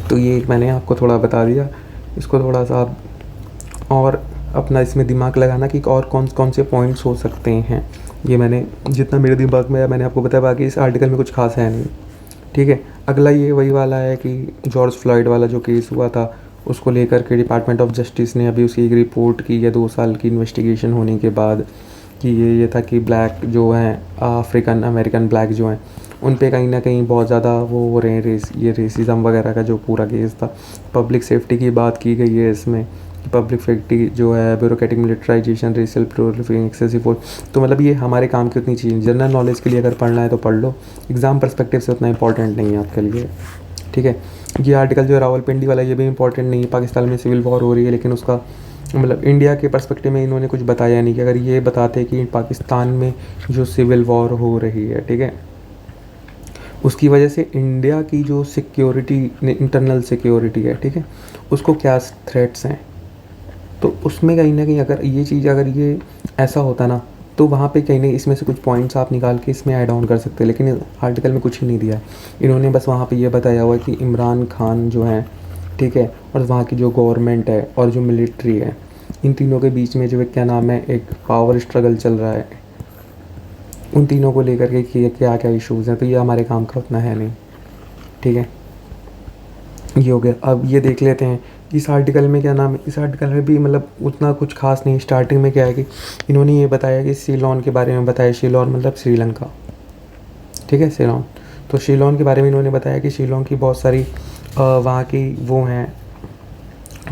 तो ये मैंने आपको थोड़ा बता दिया, इसको थोड़ा सा आप और अपना इसमें दिमाग लगाना कि और कौन कौन से पॉइंट्स हो सकते हैं। ये मैंने जितना मेरे दिमाग में है मैंने आपको बताया, बाकी इस आर्टिकल में कुछ खास है नहीं। ठीक है, अगला ये वही वाला है कि जॉर्ज फ्लॉयड वाला जो केस हुआ था उसको लेकर के डिपार्टमेंट ऑफ जस्टिस ने अभी उसकी एक रिपोर्ट की है 2 साल की इन्वेस्टिगेशन होने के बाद, कि ये था कि ब्लैक जो हैं अफ्रीकन अमेरिकन ब्लैक जो हैं उन पे कहीं ना कहीं बहुत ज़्यादा वो हो रहे हैं ये रेसिज्म वगैरह का जो पूरा केस था। पब्लिक सेफ्टी की बात की गई है इसमें, पब्लिक सेफ्टी जो है bureaucratic militarisation racial proliferation excessive force. तो मतलब ये हमारे काम की उतनी चीज़, जनरल नॉलेज के लिए अगर पढ़ना है तो पढ़ लो, एग्ज़ाम पर्सपेक्टिव से उतना इंपॉर्टेंट नहीं है आपके लिए। ठीक है, ये आर्टिकल जो रावलपिंडी वाला ये भी इंपॉर्टेंट नहीं है। पाकिस्तान में सिविल वॉर हो रही है लेकिन उसका मतलब इंडिया के पर्सपेक्टिव में इन्होंने कुछ बताया नहीं कि अगर ये बताते कि पाकिस्तान में जो सिविल वॉर हो रही है, ठीक है, उसकी वजह से इंडिया की जो सिक्योरिटी इंटरनल सिक्योरिटी है, ठीक है, उसको क्या थ्रेट्स हैं, तो उसमें कहीं ना कहीं अगर ये ऐसा होता ना तो वहाँ पे कहीं नहीं इसमें से कुछ पॉइंट्स आप निकाल के इसमें ऐड ऑन कर सकते हैं। लेकिन इस आर्टिकल में कुछ ही नहीं दिया है इन्होंने, बस वहाँ पे ये बताया हुआ है कि इमरान खान जो हैं, ठीक है, और वहाँ की जो गवर्नमेंट है और जो मिलिट्री है, इन तीनों के बीच में जो क्या नाम है एक पावर स्ट्रगल चल रहा है, उन तीनों को लेकर के क्या क्या इश्यूज़ हैं। तो ये हमारे काम का उतना है नहीं। ठीक है, ये हो गया। अब ये देख लेते हैं इस आर्टिकल में क्या नाम है, इस आर्टिकल में भी मतलब उतना कुछ खास नहीं। स्टार्टिंग में क्या है कि इन्होंने ये बताया कि सीलोन के बारे में बताया, सीलोन मतलब श्रीलंका, ठीक है, सीलोन। तो सीलोन के बारे में इन्होंने बताया कि सीलोन की बहुत सारी वहाँ की वो हैं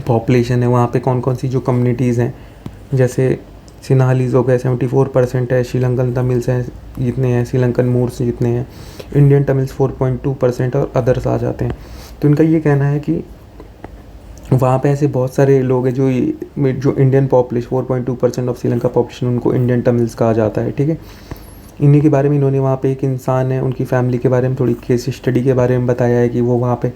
पॉपुलेशन है, वहाँ पे कौन कौन सी जो कम्युनिटीज़ हैं, जैसे सिन्हालीज हो गए 74% है, श्रीलंकन तमिल्स हैं जितने हैं, श्रीलंकन मूर्स जितने हैं, इंडियन तमिल्स 4.2% और अदर्स आ जाते हैं। तो इनका ये कहना है कि वहाँ पे ऐसे बहुत सारे लोग हैं जो Indian population 4.2% of Sri Lanka population उनको इंडियन तमिल्स कहा जाता है। ठीक है, इन्हीं के बारे में इन्होंने वहाँ पे एक इंसान है उनकी फैमिली के बारे में थोड़ी केस स्टडी के बारे में बताया है कि वो वहाँ पे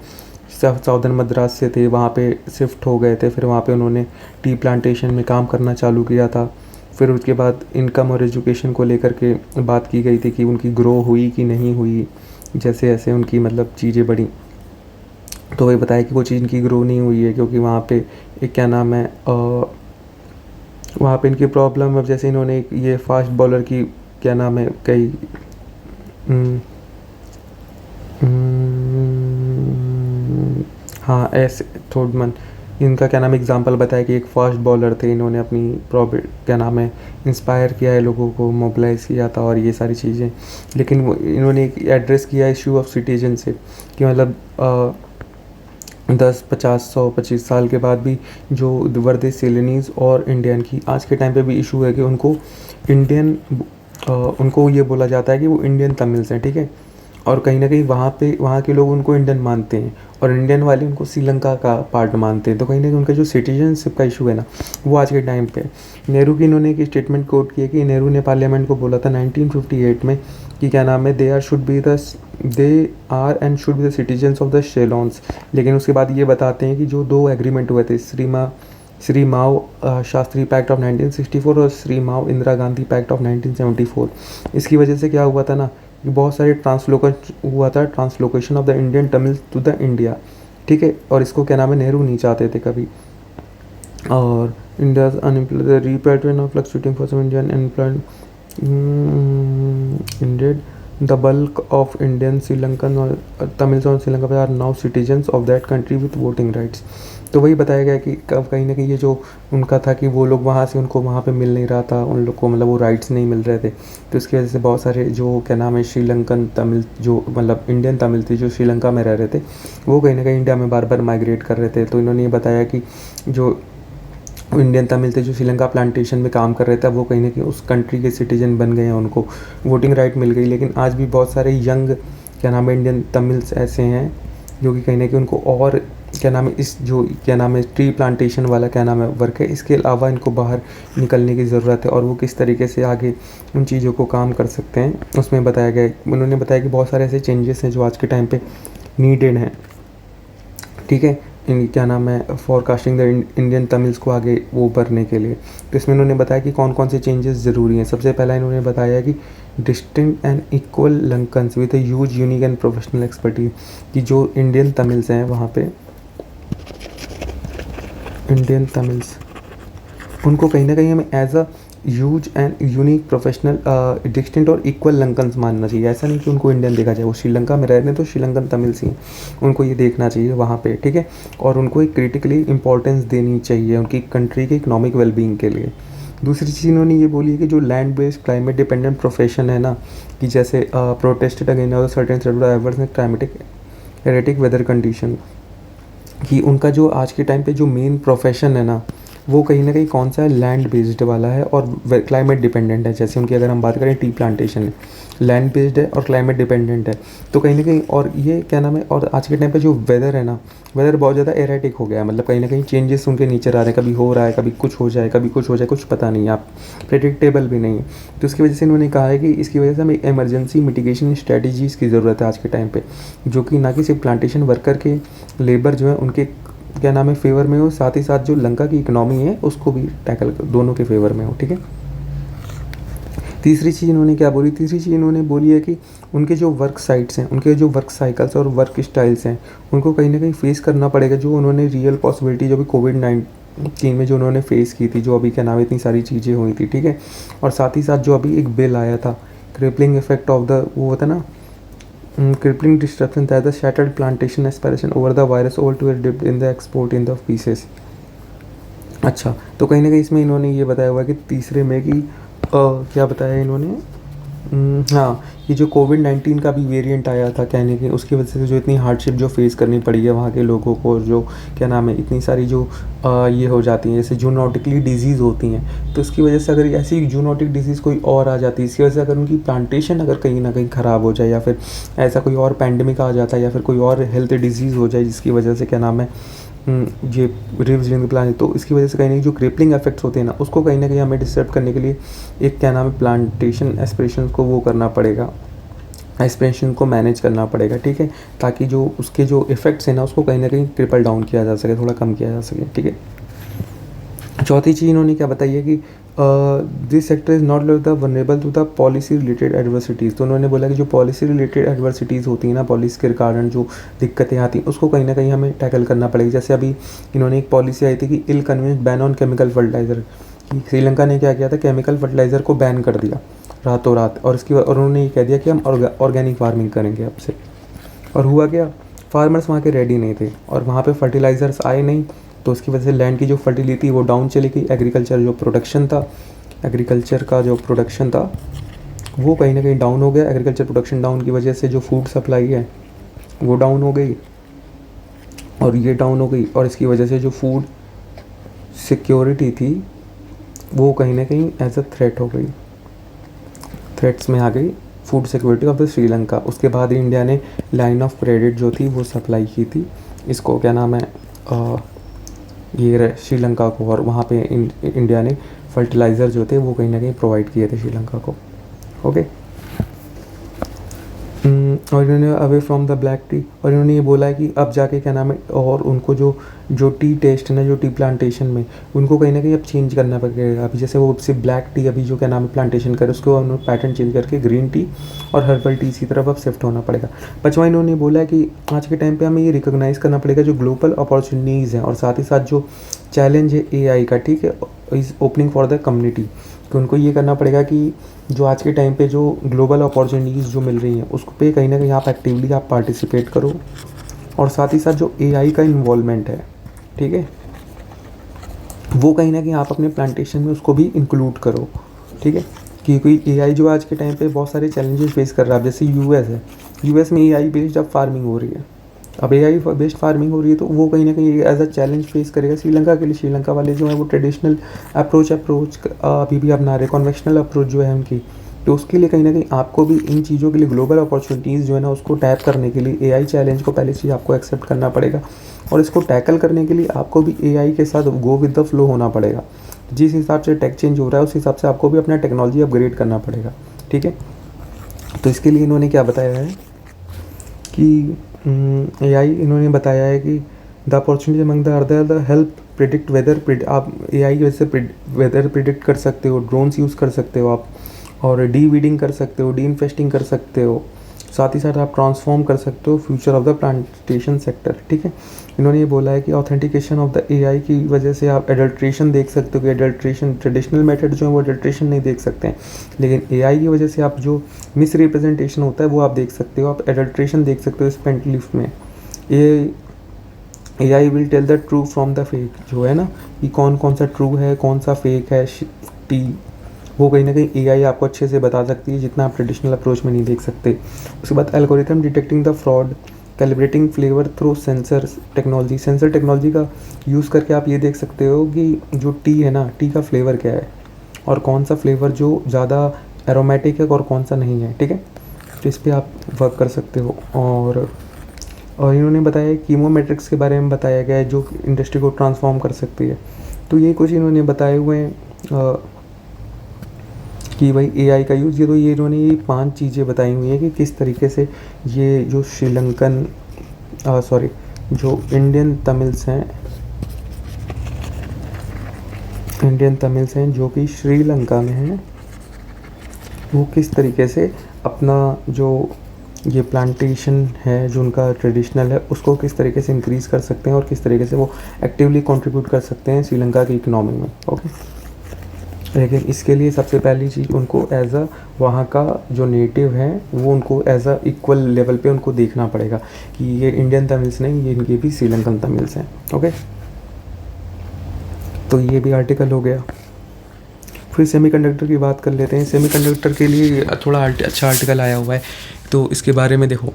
साउदर्न मद्रास से थे, वहाँ पे शिफ्ट हो गए थे, फिर वहाँ पे उन्होंने टी प्लांटेशन में काम करना चालू किया था। फिर उसके बाद इनकम और एजुकेशन को लेकर के बात की गई थी कि उनकी ग्रो हुई कि नहीं हुई, जैसे ऐसे उनकी मतलब चीज़ें बढ़ी। तो वही बताया कि वो चीज़ इनकी ग्रो नहीं हुई है क्योंकि वहाँ पे एक क्या नाम है वहाँ पे इनकी प्रॉब्लम, अब जैसे इन्होंने ये फास्ट बॉलर की क्या नाम है कई हाँ ऐसे थोडमन, इनका क्या नाम एग्जांपल बताया कि एक फास्ट बॉलर थे, इन्होंने अपनी क्या नाम है इंस्पायर किया है, लोगों को मोबिलाइज़ किया था और ये सारी चीज़ें। लेकिन वो इन्होंने एक एड्रेस किया इशू ऑफ सिटीजनशिप कि मतलब 10 50 100 25 साल के बाद भी जो वर्दे सेलेनीज़ और इंडियन की आज के टाइम पे भी इशू है कि उनको इंडियन उनको ये बोला जाता है कि वो इंडियन तमिल्स हैं, ठीक है। और कहीं ना कहीं वहाँ के लोग उनको इंडियन मानते हैं और इंडियन वाले उनको श्रीलंका का पार्ट मानते हैं। तो कहीं ना कहीं उनका जो सिटीजनशिप का इशू है ना, वो आज के टाइम पे नेहरू की इन्होंने एक स्टेटमेंट कोट किया कि नेहरू ने पार्लियामेंट को बोला था 1958 में कि क्या नाम है they are and should be the citizens of the शेलोन्स। लेकिन उसके बाद ये बताते हैं कि जो 2 एग्रीमेंट हुए थे, श्री माओ शास्त्री पैक्ट ऑफ 1964 और श्री माओ इंदिरा गांधी पैक्ट ऑफ 1974, इसकी वजह से क्या हुआ था ना, बहुत सारे translocation of the Indian Tamil to the India, ठीक है। और इसको क्या नाम है नेहरू नहीं चाहते थे कभी। और India's unemployed repatriation of fluctuating for some Indian employed indeed the bulk of Indian Sri Lankan और तमिल्स और Sri Lanka are now citizens of that country with voting rights. तो वही बताया गया कि कहीं ना कहीं ये जो उनका था कि वो लोग वहाँ से उनको वहाँ पे मिल नहीं रहा था, उन लोग को मतलब वो राइट्स नहीं मिल रहे थे। तो इसकी वजह से बहुत सारे जो क्या नाम है श्रीलंकन तमिल जो मतलब इंडियन तमिल थे जो श्रीलंका में रह रहे थे, वो कहीं ना कहीं इंडिया में बार बार माइग्रेट कर रहे थे। तो इन्होंने ये बताया कि जो इंडियन तमिल थे जो श्रीलंका प्लांटेशन में काम कर रहे थे, वो कहीं ना कहीं उस कंट्री के सिटीजन बन गए हैं, उनको वोटिंग राइट मिल गई। लेकिन आज भी बहुत सारे यंग क्या नाम है इंडियन तमिल्स ऐसे हैं जो कि कहीं ना कहीं उनको और क्या नाम है इस जो क्या नाम है ट्री प्लांटेशन वाला क्या नाम है वर्क है, इसके अलावा इनको बाहर निकलने की ज़रूरत है और वो किस तरीके से आगे उन चीज़ों को काम कर सकते हैं उसमें बताया गया। उन्होंने बताया कि बहुत सारे ऐसे चेंजेस हैं जो आज के टाइम पे नीडेड हैं, ठीक है, क्या नाम है फॉरकास्टिंग द इंडियन तमिल्स को आगे वो भरने के लिए। तो इसमें इन्होंने बताया कि कौन कौन से चेंजेस ज़रूरी हैं। सबसे पहला इन्होंने बताया कि distinct and equal Lankans with a huge unique and professional expertise, कि जो इंडियन तमिल्स हैं वहाँ पे इंडियन तमिल्स उनको कहीं ना कहीं हमें as a huge and unique professional distinct और इक्वल लंकन्स मानना चाहिए। ऐसा नहीं कि उनको इंडियन देखा जाए, वो श्रीलंका में रह रहे हैं तो श्रीलंकन तमिल्स ही उनको ये देखना चाहिए वहाँ पे, ठीक है। और उनको एक क्रिटिकली इंपॉर्टेंस देनी चाहिए उनकी कंट्री के इकोनॉमिक वेलबींग के लिए। दूसरी चीज़ इन्होंने ये बोली है कि जो land based climate dependent profession है ना, कि जैसे protested against certain adverse climatic erratic weather condition, कि उनका जो आज के टाइम पे जो मेन प्रोफेशन है ना, वो कहीं ना कहीं कौन सा है, लैंड बेस्ड वाला है और क्लाइमेट डिपेंडेंट है। जैसे उनकी अगर हम बात करें टी प्लांटेशन है, लैंड बेस्ड है और क्लाइमेट डिपेंडेंट है। तो कहीं ना कहीं और ये क्या नाम है, और आज के टाइम पे जो वेदर है ना, वेदर बहुत ज़्यादा एरेटिक हो गया है, मतलब कहीं ना कहीं चेंजेस उनके नेचर आ रहे हैं, कभी हो रहा है, कभी कुछ हो जाए, कभी कुछ हो जाए, कुछ पता नहीं, आप प्रेडिक्टेबल भी नहीं है। तो इसकी वजह से इन्होंने कहा है कि इसकी वजह से हमें इमरजेंसी मिटिगेशन स्ट्रेटजीज़ की ज़रूरत है आज के टाइम पर, जो कि ना कि सिर्फ प्लांटेशन वर्कर के लेबर जो है उनके क्या नाम है फेवर में हो, साथ ही साथ जो लंका की इकोनॉमी है उसको भी टैकल दोनों के फेवर में हो, ठीक है। तीसरी चीज़ इन्होंने क्या बोली, तीसरी चीज़ इन्होंने बोली है कि उनके जो वर्क साइट्स हैं, उनके जो वर्क साइकिल्स और वर्क स्टाइल्स हैं, उनको कहीं ना कहीं फेस करना पड़ेगा। जो उन्होंने रियल पॉसिबिलिटी जो भी कोविड-19 में जो उन्होंने फेस की थी, जो अभी क्या नाम है इतनी सारी चीज़ें हुई थी, ठीक है। और साथ ही साथ जो अभी एक बिल आया था क्रिपलिंग इफेक्ट ऑफ द वो होता ना crippling disruption that the shattered plantation aspiration over the virus all to dipped in the export in the pieces। अच्छा, तो कहीं ना कहीं इसमें इन्होंने ये बताया हुआ कि तीसरे में कि क्या बताया इन्होंने, हाँ, ये जो कोविड-19 का भी वेरिएंट आया था कहने की, उसकी वजह से जो इतनी हार्डशिप जो फेस करनी पड़ी है वहाँ के लोगों को, जो क्या नाम है इतनी सारी जो ये हो जाती हैं जैसे जूनोटिकली डिजीज़ होती हैं। तो इसकी वजह से अगर ऐसी जूनोटिक डिजीज़ कोई और आ जाती है, इसकी वजह से अगर उनकी प्लांटेशन अगर कहीं ना कहीं ख़राब हो जाए, या फिर ऐसा कोई और पैंडमिक आ जाता है, या फिर कोई और हेल्थ डिजीज़ हो जाए जिसकी वजह से क्या नाम है ये रिव्स ड्यूरिंग द प्लान, तो इसकी वजह से कहीं ना कहीं जो क्रिपलिंग इफेक्ट्स होते हैं ना, उसको कहीं ना कहीं हमें डिस्टर्ब करने के लिए एक क्या नाम है प्लांटेशन एस्पिरेशन को वो करना पड़ेगा, एस्पिरेशन को मैनेज करना पड़ेगा, ठीक है, ताकि जो उसके जो इफ़ेक्ट्स हैं ना उसको कहीं ना कहीं ट्रिपल डाउन किया जा सके, थोड़ा कम किया जा सके, ठीक है। चौथी चीज़ इन्होंने क्या बताई है कि this sector is not the vulnerable to the policy related adversities. तो उन्होंने बोला कि जो पॉलिसी रिलेटेड एडवर्सिटीज़ होती हैं ना, पॉलिसी के कारण जो दिक्कतें आती हैं उसको कहीं ना कहीं हमें टैकल करना पड़ेगा। जैसे अभी इन्होंने एक पॉलिसी आई थी कि ill convenience ban on chemical fertiliser, Sri Lanka ने क्या किया था, केमिकल फर्टिलाइज़र को बैन कर दिया रातों रात, और उन्होंने ये कह दिया कि हम ऑर्गेनिक फार्मिंग करेंगे अब से। और हुआ क्या, फार्मर्स वहाँ के रेडी नहीं थे और वहाँ पे फर्टिलाइज़र्स आए नहीं, तो उसकी वजह से लैंड की जो फर्टिलिटी वो डाउन चली गई। एग्रीकल्चर का जो प्रोडक्शन था वो कहीं ना कहीं डाउन हो गया। एग्रीकल्चर प्रोडक्शन डाउन की वजह से जो फूड सप्लाई है वो डाउन हो गई, और ये डाउन हो गई, और इसकी वजह से जो फूड सिक्योरिटी थी वो कहीं ना कहीं एज अ थ्रेट हो गई, थ्रेट्स में आ गई food security of the Sri Lanka. उसके बाद इंडिया ने लाइन ऑफ क्रेडिट जो थी वो सप्लाई की थी इसको, क्या नाम है, ये श्रीलंका को, और वहाँ पे इंडिया ने फर्टिलाइज़र जो थे वो कहीं ना कहीं प्रोवाइड किए थे श्रीलंका को। ओके। और इन्होंने away from the black T, और इन्होंने ये बोला है कि अब जाके क्या नाम है, और उनको जो टी टेस्ट है ना, जो टी प्लांटेशन में उनको कहीं ना कहीं अब चेंज करना पड़ेगा। अभी जैसे वो सिर्फ ब्लैक टी अभी जो क्या नाम है प्लांटेशन करे, उसको उन्होंने पैटर्न चेंज करके ग्रीन टी और हर्बल टी की तरफ अब शिफ्ट होना पड़ेगा। पाँचवां इन्होंने बोला है कि आज के टाइम पर हमें ये रिकोगनाइज़ करना पड़ेगा जो ग्लोबल अपॉर्चुनिटीज़ हैं, और साथ ही साथ जो चैलेंज है AI का, ठीक है, is opening for the community, कि उनको ये करना पड़ेगा कि जो आज के टाइम पे जो ग्लोबल अपॉर्चुनिटीज़ जो मिल रही हैं उसको पे कहीं ना कहीं आप एक्टिवली आप पार्टिसिपेट करो, और साथ ही साथ जो AI का इन्वॉल्वमेंट है, ठीक है, वो कहीं ना कहीं आप अपने प्लांटेशन में उसको भी इंक्लूड करो, ठीक है। क्योंकि AI जो आज के टाइम पे बहुत सारे चैलेंजेस फेस कर रहा है। जैसे US है, US में AI बेस्ड अब फार्मिंग हो रही है, अब AI बेस्ड फार्मिंग हो रही है, तो वो कहीं ना कहीं एज अ चैलेंज फेस करेगा श्रीलंका के लिए। श्रीलंका वाले जो है वो ट्रेडिशनल अप्रोच अभी भी अपना रहे, कन्वेंशनल अप्रोच जो है उनकी, तो उसके लिए कहीं ना कहीं आपको भी इन चीज़ों के लिए ग्लोबल अपॉर्चुनिटीज़ जो है ना उसको टैप करने के लिए AI चैलेंज को पहले चीज़ आपको एक्सेप्ट करना पड़ेगा, और इसको टैकल करने के लिए आपको भी AI के साथ गो विद द फ्लो होना पड़ेगा। जिस हिसाब से टेक चेंज हो रहा है उस हिसाब से आपको भी अपना टेक्नोलॉजी अपग्रेड करना पड़ेगा, ठीक है। तो इसके लिए इन्होंने क्या बताया है कि AI इन्होंने बताया है कि the opportunity among the other the help predict weather, आप AI की वजह से वेदर प्रिडिक्ट कर सकते हो, ड्रोन्स यूज़ कर सकते हो आप, और डी वीडिंग कर सकते हो, डी इन्फेस्टिंग कर सकते हो, साथ ही साथ आप ट्रांसफॉर्म कर सकते हो future of the plantation sector, ठीक है। इन्होंने ये बोला है कि ऑथेंटिकेशन ऑफ द AI की वजह से आप एडल्ट्रेशन देख सकते हो, कि एडल्ट्रेशन ट्रेडिशनल मेथड जो है वो एडल्ट्रेशन नहीं देख सकते हैं, लेकिन AI की वजह से आप जो मिस रिप्रेजेंटेशन होता है वो आप देख सकते हो, आप एडल्ट्रेशन देख सकते हो इस पेंट लीफ में। ये AI will tell the true from the fake, जो है ना कि कौन कौन सा ट्रू है कौन सा फेक है टी, वो कहीं ना कहीं AI आपको अच्छे से बता सकती है, जितना आप ट्रेडिशनल अप्रोच में नहीं देख सकते। उसके बाद algorithm detecting the fraud, calibrating flavour through sensor technology, sensor technology का यूज़ करके आप ये देख सकते हो कि जो टी है ना, टी का फ्लेवर क्या है, और कौन सा फ्लेवर जो ज़्यादा एरोमेटिक है और कौन सा नहीं है, ठीक है। तो इस पर आप वर्क कर सकते हो। और इन्होंने बताया कीमोमेट्रिक्स के बारे में बताया गया है जो इंडस्ट्री को ट्रांसफॉर्म कर सकती है। तो ये कुछ इन्होंने बताए हुए हैं कि भाई AI का यूज़, ये इन्होंने ये 5 चीज़ें बताई हुई हैं कि किस तरीके से ये जो जो इंडियन तमिल्स हैं जो कि श्रीलंका में हैं, वो किस तरीके से अपना जो ये प्लांटेशन है जो उनका ट्रेडिशनल है उसको किस तरीके से इंक्रीज़ कर सकते हैं, और किस तरीके से वो एक्टिवली कंट्रीब्यूट कर सकते हैं श्रीलंका की इकोनॉमी में। ओके, लेकिन इसके लिए सबसे पहली चीज़ उनको एज अ वहाँ का जो नेटिव है वो उनको एज अ इक्वल लेवल पे उनको देखना पड़ेगा कि ये इंडियन तमिल्स नहीं, ये इनके भी श्रीलंकन तमिल्स हैं। ओके, तो ये भी आर्टिकल हो गया। फिर सेमीकंडक्टर की बात कर लेते हैं। सेमीकंडक्टर के लिए थोड़ा अच्छा आर्टिकल आया हुआ है, तो इसके बारे में देखो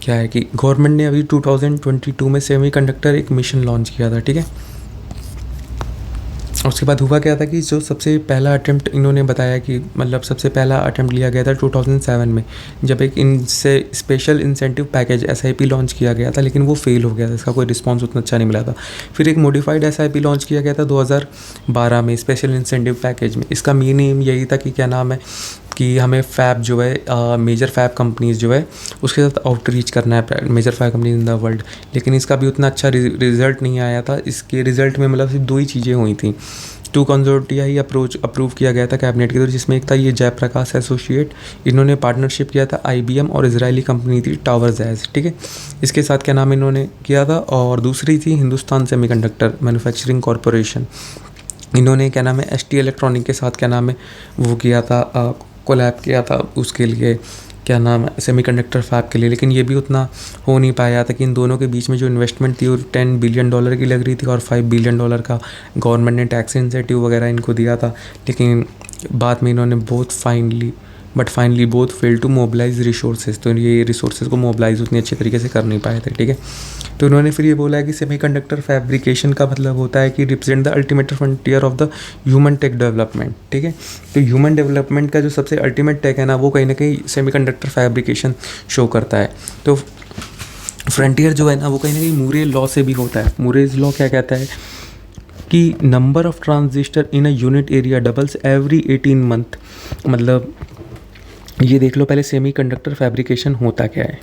क्या है कि गवर्नमेंट ने अभी 2022 में सेमीकंडक्टर एक मिशन लॉन्च किया था, ठीक है। उसके बाद हुआ क्या था कि जो सबसे पहला अटेम्प्ट इन्होंने बताया कि मतलब सबसे पहला अटेम्प्ट लिया गया था 2007 में, जब एक इनसे special incentive package SIP launch किया गया था, लेकिन वो फेल हो गया था, इसका कोई रिस्पांस उतना अच्छा नहीं मिला था। फिर एक मॉडिफाइड SIP लॉन्च किया गया था 2012 में स्पेशल इंसेंटिव पैकेज में। इसका मेन एम यही था कि क्या नाम है कि हमें फैब जो है मेजर फैब कंपनीज़ जो है उसके साथ आउटरीच करना है, major fab companies in the world. लेकिन इसका भी उतना अच्छा रिजल्ट नहीं आया था। इसके रिजल्ट में मतलब सिर्फ 2 ही चीज़ें हुई थी। 2 कंसोर्टिया ही अप्रूव किया गया था कैबिनेट की तरफ, जिसमें एक था ये जयप्रकाश एसोसिएट, इन्होंने पार्टनरशिप किया था IBM और इजरायली कंपनी थी टावर्स एज, ठीक है, इसके साथ क्या नाम इन्होंने किया था। और दूसरी थी हिंदुस्तान सेमीकंडक्टर मैन्युफैक्चरिंग कॉरपोरेशन, इन्होंने क्या नाम है ST इलेक्ट्रॉनिक के साथ क्या नाम है वो किया था, कोलैब किया था उसके लिए क्या नाम है सेमीकंडक्टर फैब के लिए, लेकिन ये भी उतना हो नहीं पाया था कि इन दोनों के बीच में जो इन्वेस्टमेंट थी वो $10 बिलियन की लग रही थी और $5 बिलियन का गवर्नमेंट ने टैक्स इंसेंटिव वगैरह इनको दिया था। लेकिन बाद में इन्होंने finally both fail to mobilise resources, तो ये रिसोर्सेज को मोबिलाइज उतनी अच्छे तरीके से कर नहीं पाए थे। ठीक है, तो इन्होंने फिर ये बोला है कि सेमीकंडक्टर फैब्रिकेशन का मतलब होता है कि represent the ultimate frontier of the human tech development. ठीक है, तो ह्यूमन डेवलपमेंट का जो सबसे अल्टीमेट टेक है ना, वो कहीं ना कहीं सेमीकंडक्टर फैब्रिकेशन शो करता है। तो फ्रंटियर जो है ना, वो कहीं ना कहीं मूरे लॉ से भी होता है। मूरेज लॉ क्या कहता है कि number of transistor in a unit area doubles every 18 month. मतलब ये देख लो पहले सेमीकंडक्टर फैब्रिकेशन होता क्या है।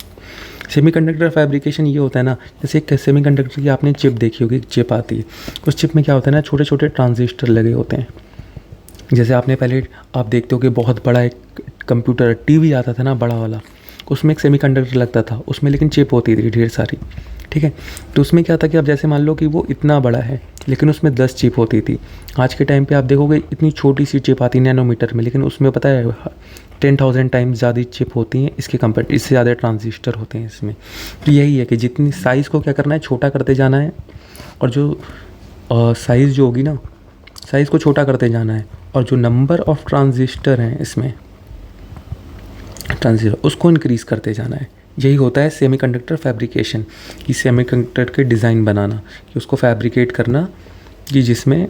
सेमीकंडक्टर फैब्रिकेशन ये होता है ना, जैसे एक सेमीकंडक्टर की आपने चिप देखी होगी, चिप आती है, उस चिप में क्या होता है ना, छोटे छोटे ट्रांजिस्टर लगे होते हैं। जैसे आपने पहले आप देखते हो कि बहुत बड़ा एक कंप्यूटर टीवी आता था ना, बड़ा वाला, उसमें एक सेमीकंडक्टर लगता था उसमें, लेकिन चिप होती थी ढेर सारी। ठीक है, तो उसमें क्या था कि अब जैसे मान लो कि वो इतना बड़ा है लेकिन उसमें 10 चिप होती थी। आज के टाइम पे आप देखोगे इतनी छोटी सी चिप आती है नैनोमीटर में, लेकिन उसमें पता है 10,000 टाइम्स ज़्यादा चिप होती हैं इसके कंपेयर, इससे ज़्यादा ट्रांजिस्टर होते हैं इसमें। तो यही है कि जितनी साइज़ को क्या करना है, छोटा करते जाना है, और जो साइज़ जो होगी ना, साइज़ को छोटा करते जाना है, और जो नंबर ऑफ ट्रांजिस्टर हैं इसमें ट्रांजिस्टर उसको इंक्रीज़ करते जाना है। यही होता है सेमीकंडक्टर फैब्रिकेशन, कि सेमीकंडक्टर के डिज़ाइन बनाना, कि उसको फैब्रिकेट करना, कि जिसमें,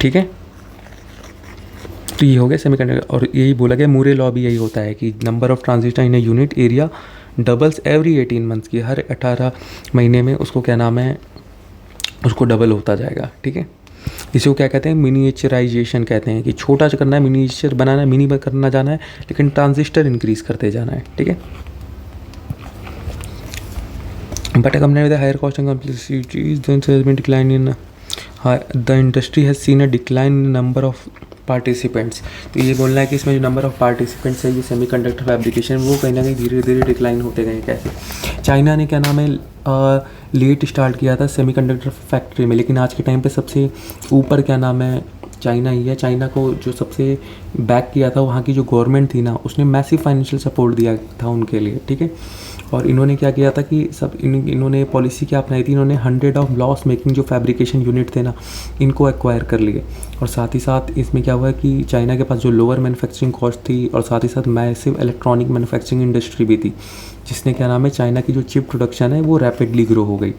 ठीक है, तो ये हो गया सेमीकंडक्टर। और यही बोला गया मूरे लॉ भी यही होता है कि number of transistor in a unit area doubles every 18 months, की हर 18 महीने में उसको क्या नाम है, उसको डबल होता जाएगा। ठीक है, इसी को क्या कहते हैं, मिनिएचराइजेशन कहते हैं, कि छोटा करना है, मिनिएचर बनाना है, मिनी करना जाना है, लेकिन ट्रांजिस्टर इंक्रीज करते जाना है। ठीक है, but compare with higher cost and complexities than has been decline in the industry has seen a decline in number of participants. तो ये बोलना है कि इसमें जो नंबर ऑफ पार्टिसिपेंट्स है ये सेमीकंडक्टर फैब्रिकेशन, वो कहीं ना कहीं धीरे धीरे डिक्लाइन होते गए। कैसे, चाइना ने क्या नाम है लेट स्टार्ट किया था सेमीकंडक्टर फैक्ट्री में, लेकिन आज के टाइम पे सबसे ऊपर क्या नाम है चाइना ही है। चाइना को जो सबसे बैक किया था वहाँ की जो गवर्नमेंट थी ना, उसने मैसिव फाइनेंशियल सपोर्ट दिया था उनके लिए। ठीक है, और इन्होंने क्या किया था कि इन्होंने पॉलिसी क्या अपनाई थी, इन्होंने 100 ऑफ लॉस मेकिंग जो फैब्रिकेशन यूनिट थे ना, इनको एक्वायर कर लिए। और साथ ही साथ इसमें क्या हुआ कि चाइना के पास जो लोअर मैन्युफैक्चरिंग कॉस्ट थी, और साथ ही साथ मैसिव इलेक्ट्रॉनिक मैन्युफैक्चरिंग इंडस्ट्री भी थी, जिसने क्या नाम है चाइना की जो चिप प्रोडक्शन है वो रैपिडली ग्रो हो गई।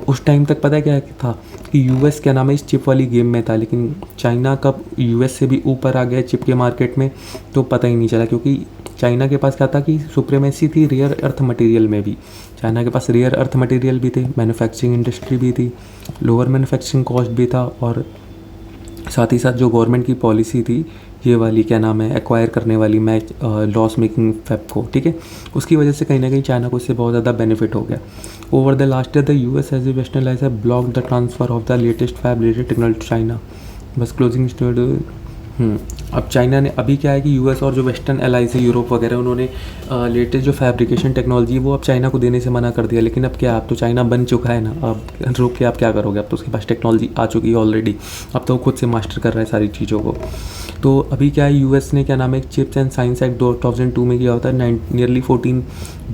उस टाइम तक पता है क्या था कि यूएस क्या नाम है इस चिप वाली गेम में था, लेकिन चाइना कब यूएस से भी ऊपर आ गया चिप के मार्केट में तो पता ही नहीं चला, क्योंकि चाइना के पास क्या था कि सुप्रीमेसी थी रेयर अर्थ मटेरियल में भी। चाइना के पास रेयर अर्थ मटेरियल भी थे, मैन्युफैक्चरिंग इंडस्ट्री भी थी, लोअर मैन्युफैक्चरिंग कॉस्ट भी था, और साथ ही साथ जो गवर्नमेंट की पॉलिसी थी ये वाली क्या नाम है एक्वायर करने वाली मैच लॉस मेकिंग फैब को। ठीक है, उसकी वजह से कहीं ना कहीं चाइना को इससे बहुत ज़्यादा बेनिफिट हो गया। Over the last year the US has वेस्टर्नलाइज है block the transfer of the latest fab related technology to China. बस क्लोजिंग स्टूडियो। अब चाइना ने अभी क्या है कि यूएस और जो वेस्टर्न एलाइज है यूरोप वगैरह, उन्होंने लेटेस्ट जो फैब्रिकेशन टेक्नोलॉजी वो अब चाइना को देने से मना कर दिया। लेकिन अब क्या, अब तो चाइना बन चुका है ना, अब रोक के आप क्या करोगे, अब तो उसके पास टेक्नोलॉजी आ चुकी है ऑलरेडी, अब तो वो खुद से मास्टर कर रहा है सारी चीज़ों को। तो अभी क्या है, यूएस ने क्या नाम है एक चिप्स एंड साइंस एक्ट 2002 में किया होता है, नियरली 14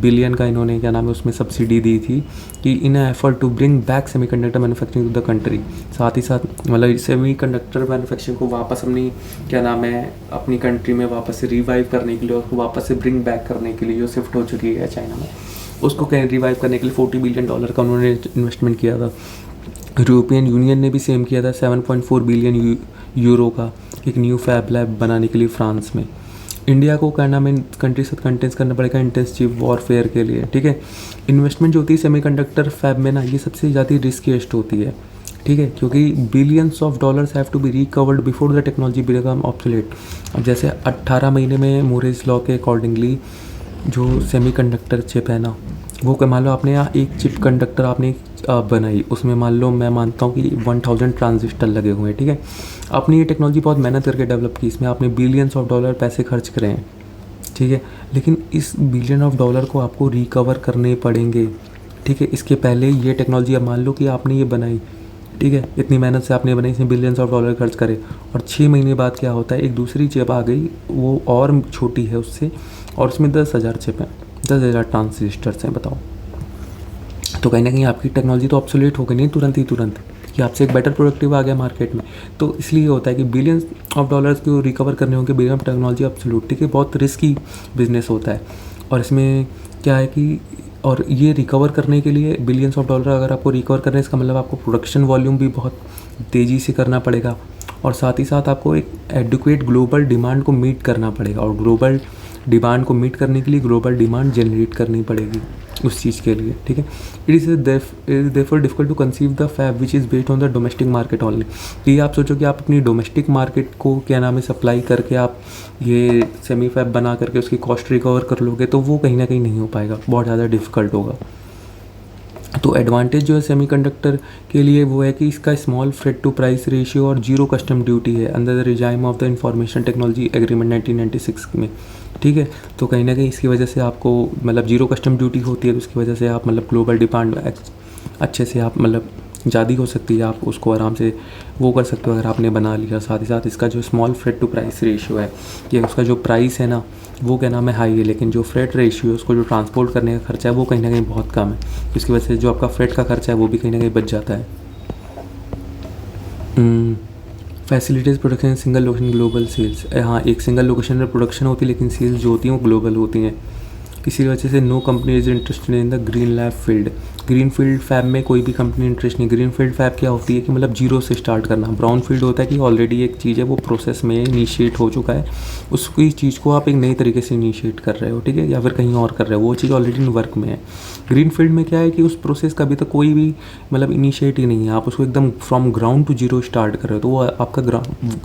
बिलियन का इन्होंने क्या नाम है उसमें सब्सिडी दी थी कि in effort to bring back semiconductor manufacturing to the country. साथ ही साथ मतलब सेमीकंडक्टर मैन्युफैक्चरिंग को वापस अपनी क्या नाम है अपनी कंट्री में वापस से रिवाइव करने के लिए, उसको वापस से ब्रिंग बैक करने के लिए जो शिफ्ट हो चुकी है चाइना में, उसको कहीं रिवाइव करने के लिए $40 बिलियन का उन्होंने इन्वेस्टमेंट किया था। यूरोपियन यूनियन ने भी सेम किया था 7.4 बिलियन यूरो का एक न्यू फैब लैब बनाने के लिए फ्रांस में। इंडिया को क्या नाम है कंट्री से कंटेंस करना पड़ेगा इंटेंसिव वॉरफेयर के लिए। ठीक है, इन्वेस्टमेंट जो होती है सेमीकंडक्टर फैब में ना, ये सबसे ज़्यादा रिस्कीएस्ट होती है। ठीक है, क्योंकि billions of dollars have to be recovered before the technology become obsolete. अब जैसे 18 महीने में मूरेज लॉ के अकॉर्डिंगली जो सेमीकंडक्टर चिप है ना, वो मान लो आपने यहाँ एक चिप कंडक्टर आपने बनाई, उसमें मान लो मैं मानता हूँ कि 1000 ट्रांजिस्टर लगे हुए हैं। ठीक है, आपने ये टेक्नोलॉजी बहुत मेहनत करके डेवलप की, इसमें आपने बिलियंस ऑफ डॉलर पैसे खर्च करे हैं। ठीक है, लेकिन इस बिलियन ऑफ डॉलर को आपको रिकवर करने पड़ेंगे। ठीक है, इसके पहले ये टेक्नोलॉजी अब मान लो कि आपने ये बनाई, ठीक है, इतनी मेहनत से आपने बनाई, इसमें बिलियंस ऑफ डॉलर खर्च करे, और 6 महीने बाद क्या होता है, एक दूसरी चिप आ गई, वो और छोटी है उससे, और उसमें 10,000 चिप हैं, 10,000 ट्रांजिस्टर्स हैं। बताओ, तो कहीं ना कहीं आपकी टेक्नोलॉजी तो ऑब्सोलेट हो गई नहीं तुरंत कि आपसे एक बेटर प्रोडक्टिव आ गया मार्केट में। तो इसलिए होता है कि बिलियंस ऑफ डॉलर्स को रिकवर करने होंगे, बिलियन ऑफ टेक्नोलॉजी ऑब्सोल्यूट, ठीक है, बहुत रिस्की बिजनेस होता है। और इसमें क्या है कि, और ये रिकवर करने के लिए बिलियंस ऑफ डॉलर अगर आपको रिकवर करना है, इसका मतलब आपको प्रोडक्शन वॉल्यूम भी बहुत तेज़ी से करना पड़ेगा, और साथ ही साथ आपको एक एडुकेट ग्लोबल डिमांड को मीट करना पड़ेगा, और ग्लोबल डिमांड को मीट करने के लिए ग्लोबल डिमांड जनरेट करनी पड़ेगी उस चीज़ के लिए, ठीक है। It is therefore difficult to conceive the fab which is based on the domestic market only. ये आप सोचो कि आप अपनी डोमेस्टिक मार्केट को क्या नाम है सप्लाई करके आप ये सेमी फैब बना करके उसकी कॉस्ट रिकवर कर लोगे, तो वो कहीं ना कहीं नहीं हो पाएगा, बहुत ज़्यादा डिफिकल्ट होगा। तो एडवांटेज जो है सेमीकंडक्टर के लिए वो है कि इसका small freight to price ratio और जीरो कस्टम ड्यूटी है under the regime of the information technology agreement 1996 में, ठीक है। तो कहीं ना कहीं इसकी वजह से आपको मतलब जीरो कस्टम ड्यूटी होती है, तो उसकी वजह से आप मतलब ग्लोबल डिमांड अच्छे से आप मतलब ज़्यादा हो सकती है, आप उसको आराम से वो कर सकते हो अगर आपने बना लिया। साथ ही साथ इसका जो small freight to price ratio है, ये उसका जो प्राइस है ना वो क्या नाम है हाई है, लेकिन जो फ्रेट रेशियो है उसको जो ट्रांसपोर्ट करने का खर्चा है वो कहीं ना कहीं बहुत कम है, इसकी वजह से जो आपका फ्रेट का खर्चा है वो भी कहीं ना कहीं बच जाता है। Facilities production single location global sales, हाँ एक सिंगल लोकेशन में प्रोडक्शन होती है लेकिन सेल्स जो होती हैं वो ग्लोबल होती हैं। इसी वजह से no company is interested in the green lab field, green field fab में कोई भी कंपनी इंटरेस्ट नहीं। ग्रीन फील्ड फैब क्या होती है कि मतलब जीरो से स्टार्ट करना। ब्राउन फील्ड होता है कि ऑलरेडी एक चीज़ है वो प्रोसेस में इनिशिएट हो चुका है, उसकी चीज़ को आप एक नई तरीके से इनिशिएट कर रहे हो, ठीक है, या फिर कहीं और कर रहे हो, वो चीज़ ऑलरेडी वर्क में है। ग्रीन फील्ड में क्या है कि उस प्रोसेस का अभी तक कोई भी मतलब इनिशिएट ही नहीं है, आप उसको एकदम from ground to zero start कर रहे हो, तो वो आपका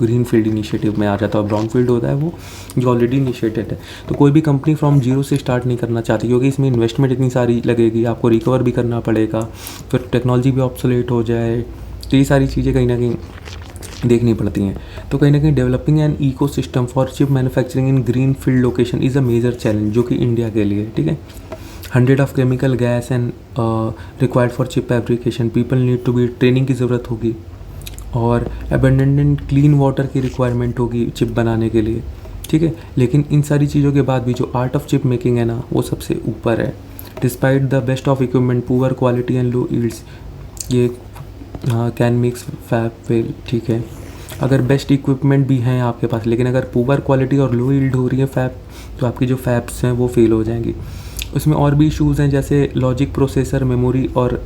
ग्रीन फील्ड इनिशिएटिव में आ जाता है। ब्राउन फील्ड होता है वो जो ऑलरेडी इनिशिएटेड है। तो कोई भी कंपनी फ्रॉम जीरो से स्टार्ट नहीं करना चाहती, क्योंकि इसमें इन्वेस्टमेंट इतनी सारी लगेगी, आपको रिकवर भी करना पड़ेगा, फिर टेक्नोलॉजी भी ऑब्सोलेट हो जाए, तो ये सारी चीज़ें कहीं ना कहीं देखनी पड़ती हैं। तो कहीं ना कहीं developing an ecosystem for chip manufacturing in green field location is a major challenge, जो कि इंडिया के लिए, ठीक है। 100 of chemical gas and required for chip fabrication, people need to be training की ज़रूरत होगी, और अबंडेंट क्लीन वाटर की रिक्वायरमेंट होगी चिप बनाने के लिए, ठीक है। लेकिन इन सारी चीज़ों के बाद भी जो आर्ट ऑफ चिप मेकिंग है ना वो सबसे ऊपर है। Despite the best of equipment poor quality and low yields, ये कैन मेक्स फैब फेल, ठीक है। अगर बेस्ट इक्विपमेंट भी हैं आपके पास लेकिन अगर पुअर क्वालिटी और लो यील्ड हो रही है फैब, तो आपकी जो फैब्स हैं वो फेल हो जाएंगी। उसमें और भी इशूज़ हैं जैसे लॉजिक प्रोसेसर मेमोरी और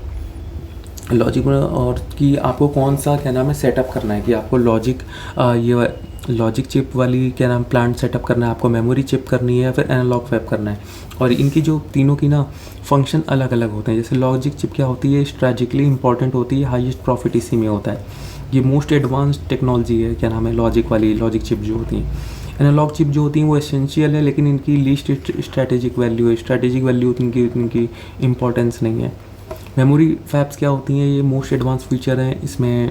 लॉजिक, और कि आपको कौन सा क्या नाम है सेटअप करना है, कि आपको लॉजिक ये लॉजिक चिप वाली क्या नाम प्लांट सेटअप करना है, आपको मेमोरी चिप करनी है या फिर एनालॉग फैब करना है। और इनकी जो तीनों की ना फंक्शन अलग अलग होते हैं। जैसे लॉजिक चिप क्या होती है, स्ट्रैटेजिकली इंपॉर्टेंट होती है, हाईएस्ट प्रॉफिट इसी में होता है, ये मोस्ट एडवांस्ड टेक्नोलॉजी है क्या नाम है लॉजिक वाली लॉजिक चिप जो होती हैं। एनालॉग चिप जो होती हैं वो एसेंशियल है लेकिन इनकी लीस्ट स्ट्रैटेजिक वैल्यू है, स्ट्रैटेजिक वैल्यू इनकी इंपॉर्टेंस नहीं है। मेमोरी फैब्स क्या होती हैं, ये मोस्ट एडवांस फीचर हैं, इसमें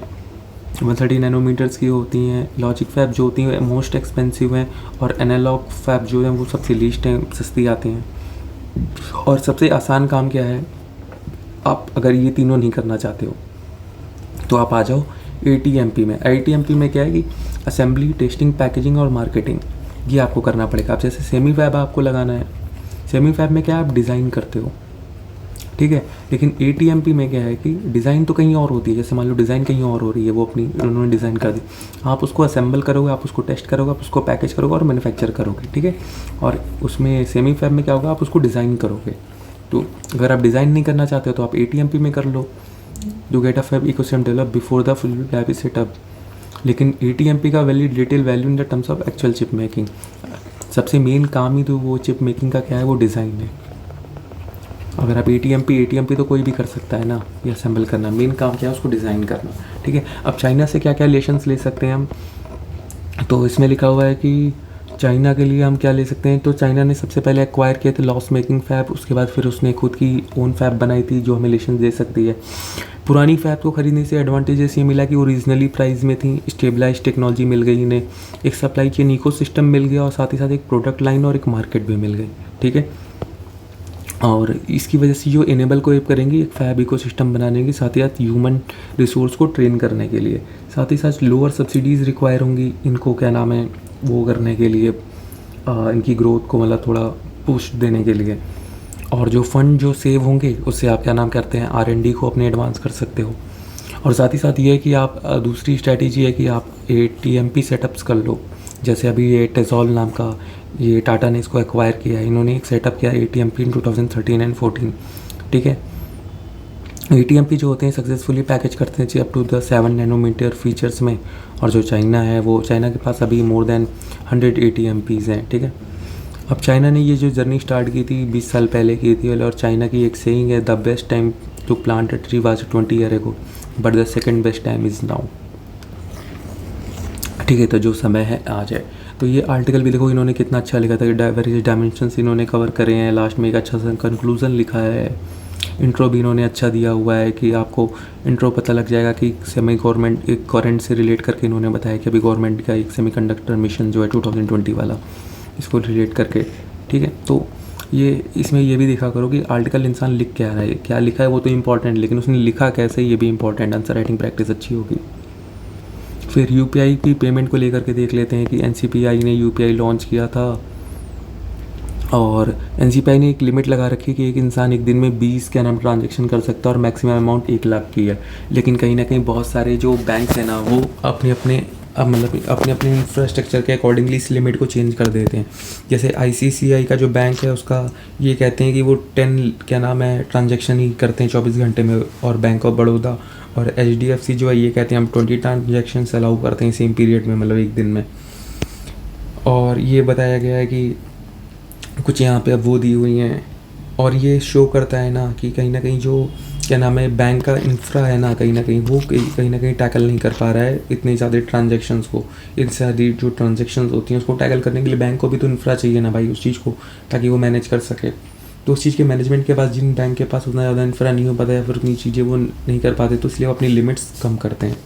130 नैनोमीटर्स की होती हैं। लॉजिक फैब जो होती हैं मोस्ट एक्सपेंसिव हैं, और एनालॉग फैब जो हैं वो सबसे लीस्ट हैं, सस्ती आती हैं। और सबसे आसान काम क्या है, आप अगर ये तीनों नहीं करना चाहते हो तो आप आ जाओ ATMP में। ATMP में क्या है कि असेंबली, टेस्टिंग, पैकेजिंग और मार्केटिंग, ये आपको करना पड़ेगा। आप जैसे सेमी फैब आपको लगाना है, सेमी फैब में क्या है आप डिज़ाइन करते हो, ठीक है, लेकिन ATMP में क्या है कि डिज़ाइन तो कहीं और होती है। जैसे मान लो डिज़ाइन कहीं और हो रही है, वो अपनी उन्होंने डिज़ाइन कर दी, आप उसको असेंबल करोगे, आप उसको टेस्ट करोगे, आप उसको पैकेज करोगे और मैन्युफैक्चर करोगे, ठीक है। और उसमें सेमी फैब में क्या होगा, आप उसको डिज़ाइन करोगे। तो अगर आप डिज़ाइन नहीं करना चाहते हो तो आप ATMP में कर लो, जो get a fab ecosystem develop before the full lab setup. लेकिन ATMP का value little value in the terms of actual chip making, सबसे मेन काम ही तो वो चिप मेकिंग का क्या है, वो डिज़ाइन है। अगर आप ATMP तो कोई भी कर सकता है ना, ये असेंबल करना, मेन काम क्या है उसको डिज़ाइन करना, ठीक है। अब चाइना से क्या क्या रिलेशंस ले सकते हैं हम, तो इसमें लिखा हुआ है कि चाइना के लिए हम क्या ले सकते हैं। तो चाइना ने सबसे पहले एक्वायर किए थे लॉस मेकिंग फैब, उसके बाद फिर उसने खुद की ओन फैब बनाई थी जो हमें रिलेशन दे सकती है। पुरानी फैब को खरीदने से एडवांटेजेस ये मिला कि ओरिजिनली प्राइस में थी, स्टेबलाइज टेक्नोलॉजी मिल गई इन्हें, एक सप्लाई चेन इकोसिस्टम मिल गया, और साथ ही साथ एक प्रोडक्ट लाइन और एक मार्केट भी मिल गई, ठीक है। और इसकी वजह से जो इनेबल को करेंगी एक फैब इकोसिस्टम बनाने की, साथ ही साथ ह्यूमन रिसोर्स को ट्रेन करने के लिए, साथ ही साथ लोअर सब्सिडीज़ रिक्वायर होंगी इनको क्या नाम है वो करने के लिए, इनकी ग्रोथ को मतलब थोड़ा पुश देने के लिए। और जो फंड जो सेव होंगे उससे आप क्या नाम करते हैं R&D को अपने एडवांस कर सकते हो। और साथ ही साथ ये है कि आप दूसरी स्ट्रैटेजी है कि आप ATMP सेटअप्स कर लो। जैसे अभी ये टेज़ोल नाम का ये टाटा ने इसको एक्वायर किया है, इन्होंने एक सेटअप किया ATMP इन 2013 एंड 14, ठीक है। ATMP जो होते हैं सक्सेसफुली पैकेज करते हैं up to the 7 nanometre features में। और जो चाइना है वो चाइना के पास अभी मोर देन 100 ATMPs हैं, ठीक है। अब चाइना ने ये जो जर्नी स्टार्ट की थी 20 साल पहले की थी, और चाइना की एक सेइंग है, the best time to plant a tree was 20 year ago but the second best time is now, ठीक है। तो जो समय है आज है। तो ये आर्टिकल भी देखो इन्होंने कितना अच्छा लिखा था कि वेरियस डायमेंशंस इन्होंने कवर करे हैं, लास्ट में एक अच्छा सा कंक्लूजन लिखा है, इंट्रो भी इन्होंने अच्छा दिया हुआ है कि आपको इंट्रो पता लग जाएगा कि सेमी गवर्नमेंट एक करंट से रिलेट करके इन्होंने बताया कि अभी गवर्नमेंट का एक सेमीकंडक्टर मिशन जो है 2020 वाला, इसको रिलेट करके, ठीक है। तो ये इसमें ये भी देखा करो कि आर्टिकल इंसान लिख क्या रहा है, क्या लिखा है वो तो इम्पॉर्टेंट, लेकिन उसने लिखा कैसे ये भी इंपॉर्टेंट, आंसर राइटिंग प्रैक्टिस अच्छी होगी। फिर UPI की पेमेंट को लेकर के देख लेते हैं कि NCPI ने UPI लॉन्च किया था, और NCPI ने एक लिमिट लगा रखी है कि एक इंसान एक दिन में 20 क्या नाम ट्रांजेक्शन कर सकता है, और मैक्सिमम अमाउंट 1 लाख की है। लेकिन कहीं ना कहीं बहुत सारे जो बैंक हैं ना वो अपने अपने इंफ्रास्ट्रक्चर के अकॉर्डिंगली इस लिमिट को चेंज कर देते हैं। जैसे ICICI का जो बैंक है उसका ये कहते हैं कि वो 10 क्या नाम है ट्रांजेक्शन ही करते हैं 24 घंटे में, और बैंक ऑफ बड़ौदा और HDFC जो है ये कहते हैं हम 20 ट्रांजेक्शन अलाउ करते हैं सेम पीरियड में, मतलब एक दिन में। और ये बताया गया है कि कुछ यहाँ पे अब वो दी हुई हैं, और ये शो करता है ना कि कहीं ना कहीं जो क्या नाम है बैंक का इंफ्रा है ना कहीं वो कहीं ना कहीं टैकल नहीं कर पा रहा है इतने ज़्यादा ट्रांजेक्शंस को। इतनी सारी जो ट्रांजेक्शंस होती हैं उसको टैकल करने के लिए बैंक को भी तो इंफ्रा चाहिए ना भाई उस चीज़ को, ताकि वो मैनेज कर सके। तो उस चीज़ के मैनेजमेंट के पास जिन बैंक के पास उतना ज़्यादा इंफ्रा नहीं हो पाता या फिर उतनी चीज़ें वो नहीं कर पाते, तो इसलिए वो अपनी लिमिट्स कम करते हैं,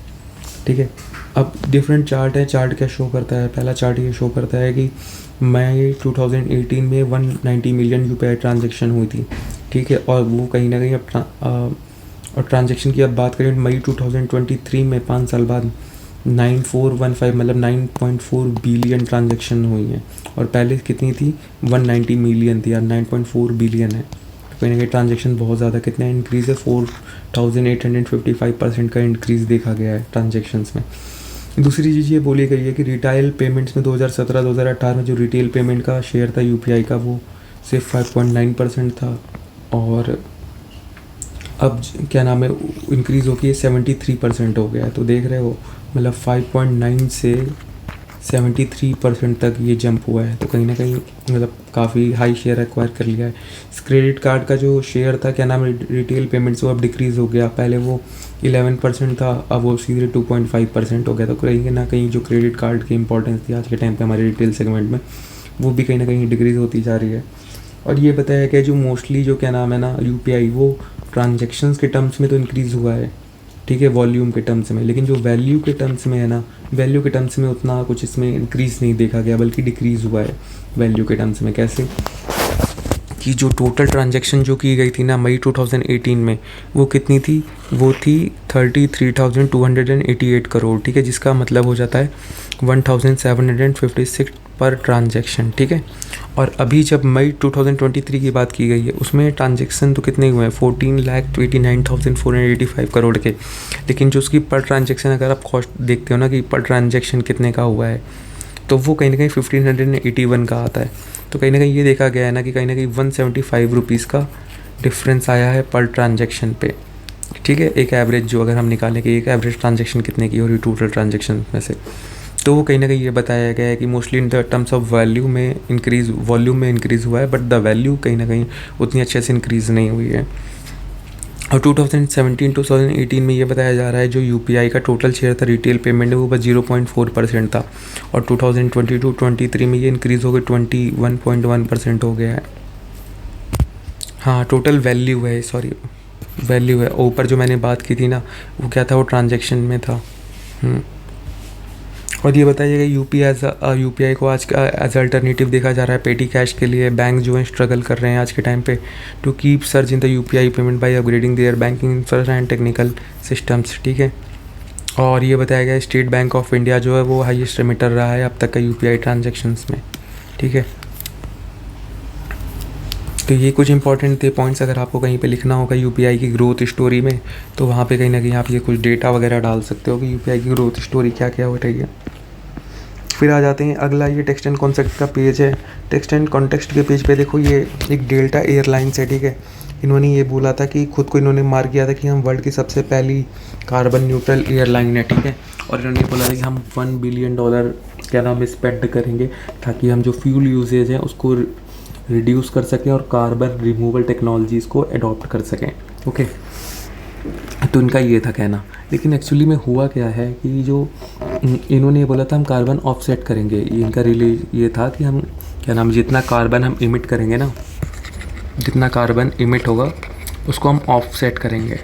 ठीक है। अब डिफरेंट चार्ट है, चार्ट क्या शो करता है, पहला चार्ट ये शो करता है कि मई 2018 में 190 मिलियन UPI ट्रांजेक्शन हुई थी, ठीक है। और वो कहीं ना कहीं अब और ट्रांजेक्शन की अब बात करें मई 2023 में 5 साल बाद 9415 मतलब 9.4 बिलियन ट्रांजेक्शन हुई हैं, और पहले कितनी थी 190 मिलियन थी, यार 9.4 बिलियन है। तो कहीं ना कहीं ट्रांजेक्शन बहुत ज़्यादा कितना इंक्रीज़ है, 4855% का इंक्रीज़ देखा गया है ट्रांजेक्शन्स में। दूसरी चीज़ ये बोली गई है कि रिटेल पेमेंट्स में 2017-2018 में जो रिटेल पेमेंट का शेयर था UPI का वो सिर्फ 5.9% था, और अब क्या नाम है इंक्रीज़ होकर 73% हो गया है। तो देख रहे हो मतलब 5.9 से 73% तक ये जंप हुआ है। तो कहीं ना कहीं मतलब काफ़ी हाई शेयर एक्वायर कर लिया है। इस क्रेडिट कार्ड का जो शेयर था क्या नाम है रिटेल पेमेंट्स वो अब डिक्रीज़ हो गया, पहले वो 11% था, अब वो सीधे 2.5% हो गया। तो कहीं ना कहीं जो क्रेडिट कार्ड की इंपॉर्टेंस थी आज के टाइम पे हमारे रिटेल सेगमेंट में वो भी कहीं ना कहीं डिक्रीज़ होती जा रही है। और ये बताया गया जो मोस्टली जो क्या नाम है ना UPI वो ट्रांजेक्शन्स के टर्म्स में तो इंक्रीज़ हुआ है, ठीक है, वॉल्यूम के टर्म्स में, लेकिन जो वैल्यू के टर्म्स में है ना वैल्यू के टर्म्स में उतना कुछ इसमें इंक्रीज़ नहीं देखा गया, बल्कि डिक्रीज़ हुआ है वैल्यू के टर्म्स में। कैसे कि जो टोटल ट्रांजैक्शन जो की गई थी ना मई 2018 में वो कितनी थी, वो थी 33,288 करोड़, ठीक है, जिसका मतलब हो जाता है 1,756 पर ट्रांजैक्शन, ठीक है। और अभी जब मई 2023 की बात की गई है उसमें ट्रांजैक्शन तो कितने हुए हैं 14,89,485 करोड़ के, लेकिन जो उसकी पर ट्रांजैक्शन अगर आप कॉस्ट देखते हो ना कि पर ट्रांजैक्शन कितने का हुआ है तो वो कहीं ना कहीं 1,581 का आता है। तो कहीं ना कहीं ये देखा गया है ना कि कहीं ना कहीं 175 रुपीज़ का डिफरेंस आया है पर ट्रांजैक्शन पे, ठीक है। एक एवरेज जो अगर हम निकालें कि एक एवरेज ट्रांजैक्शन कितने की हो रही टोटल ट्रांजैक्शन में से, तो वो कहीं ना कहीं ये बताया गया है कि mostly in the terms of value में इंक्रीज़ वॉल्यूम में इंक्रीज़ हुआ है, बट द वैल्यू कहीं ना कहीं उतनी अच्छे से इंक्रीज़ नहीं हुई है। और 2017-2018 में ये बताया जा रहा है जो UPI का टोटल शेयर था रिटेल पेमेंट में वो बस 0.4% था, और 2022-23 में ये इंक्रीज़ होकर 21.1% हो गया है। हाँ टोटल वैल्यू है, सॉरी वैल्यू है, ऊपर जो मैंने बात की थी ना वो क्या था वो ट्रांजैक्शन में था। और ये बताइएगा यूपीआई को आज का एज अल्टरनेटिव देखा जा रहा है पेटी कैश के लिए। बैंक जो है स्ट्रगल कर रहे हैं आज के टाइम पे to keep search in the UPI payment by upgrading their banking infrastructure and technical systems, ठीक है। और ये बताया गया स्टेट बैंक ऑफ इंडिया जो है वो हाईएस्ट रिमिटर रहा है अब तक का यूपीआई ट्रांजैक्शंस में, ठीक है। तो ये कुछ इंपॉर्टेंट थे पॉइंट्स, अगर आपको कहीं पे लिखना होगा यूपीआई की ग्रोथ स्टोरी में तो वहाँ पे कहीं ना कहीं आप ये कुछ डेटा वगैरह डाल सकते हो कि यूपीआई की ग्रोथ स्टोरी क्या क्या हो रही है। फिर आ जाते हैं अगला, ये टेक्स्ट एंड कॉन्सेप्ट का पेज है। टेक्स्ट एंड कॉन्टेक्स्ट के पेज पे देखो ये एक डेल्टा एयरलाइंस है, ठीक है। इन्होंने ये बोला था कि खुद को इन्होंने मार्क किया था कि हम वर्ल्ड की सबसे पहली कार्बन न्यूट्रल एयरलाइन है, ठीक है। और इन्होंने ये बोला था कि हम $1 बिलियन क्या नाम है स्पेंड करेंगे ताकि हम जो फ्यूल यूजेज हैं उसको रिड्यूस कर सकें और कार्बन रिमूवल टेक्नोलॉजीज़ को अडॉप्ट कर सकें, ओके। तो इनका ये था कहना, लेकिन एक्चुअली में हुआ क्या है कि जो इन्होंने ये बोला था हम कार्बन ऑफसेट करेंगे, ये इनका ये था कि हम क्या नाम जितना कार्बन हम इमिट करेंगे ना, जितना कार्बन इमिट होगा उसको हम ऑफसेट करेंगे।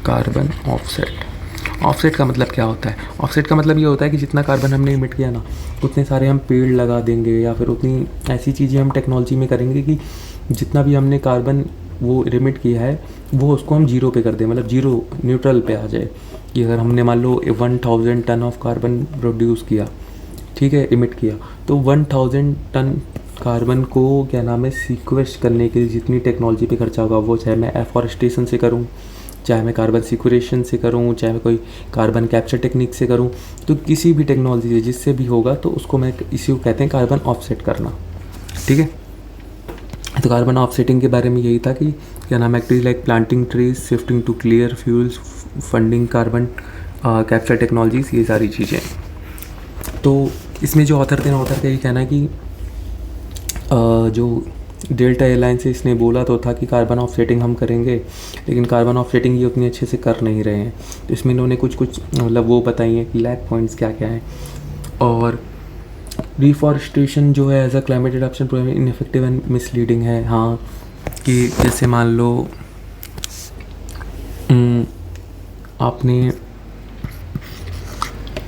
कार्बन ऑफसेट, ऑफसेट का मतलब क्या होता है? ऑफसेट का मतलब ये होता है कि जितना कार्बन हमने इमिट किया ना उतने सारे हम पेड़ लगा देंगे या फिर उतनी ऐसी चीज़ें हम टेक्नोलॉजी में करेंगे कि जितना भी हमने कार्बन वो इमिट किया है वो उसको हम जीरो पे कर दें, मतलब जीरो न्यूट्रल पे आ जाए। कि अगर हमने मान लो 1000 टन ऑफ कार्बन प्रोड्यूस किया, ठीक है, इमिट किया, तो 1000 टन कार्बन को क्या नाम है सीक्वेस्ट करने के लिए जितनी टेक्नोलॉजी पे खर्चा होगा, वो चाहे मैं एफॉरेस्टेशन से करूँ, चाहे मैं कार्बन सिक्वेशन से करूँ, चाहे मैं कोई कार्बन कैप्चर टेक्निक से करूँ, तो किसी भी टेक्नोलॉजी से जिससे भी होगा तो उसको मैं इसी को कहते हैं कार्बन ऑफसेट करना, ठीक है। तो कार्बन ऑफसेटिंग के बारे में यही था कि क्या नाम activity like planting trees, shifting to clear fuels, funding carbon capture technologies, ये सारी चीज़ें। तो इसमें जो ऑथर थे ना, ऑथर का ये कहना है कि जो डेल्टा एयरलाइंस है इसने बोला तो था कि कार्बन ऑफसेटिंग हम करेंगे, लेकिन कार्बन ऑफसेटिंग ये उतनी अच्छे से कर नहीं रहे हैं। तो इसमें इन्होंने कुछ मतलब वो बताई हैं कि लैग पॉइंट्स क्या क्या हैं। और रिफॉरेस्टेशन जो है as a climate adaptation programme ineffective and misleading है। हाँ, कि जैसे मान लो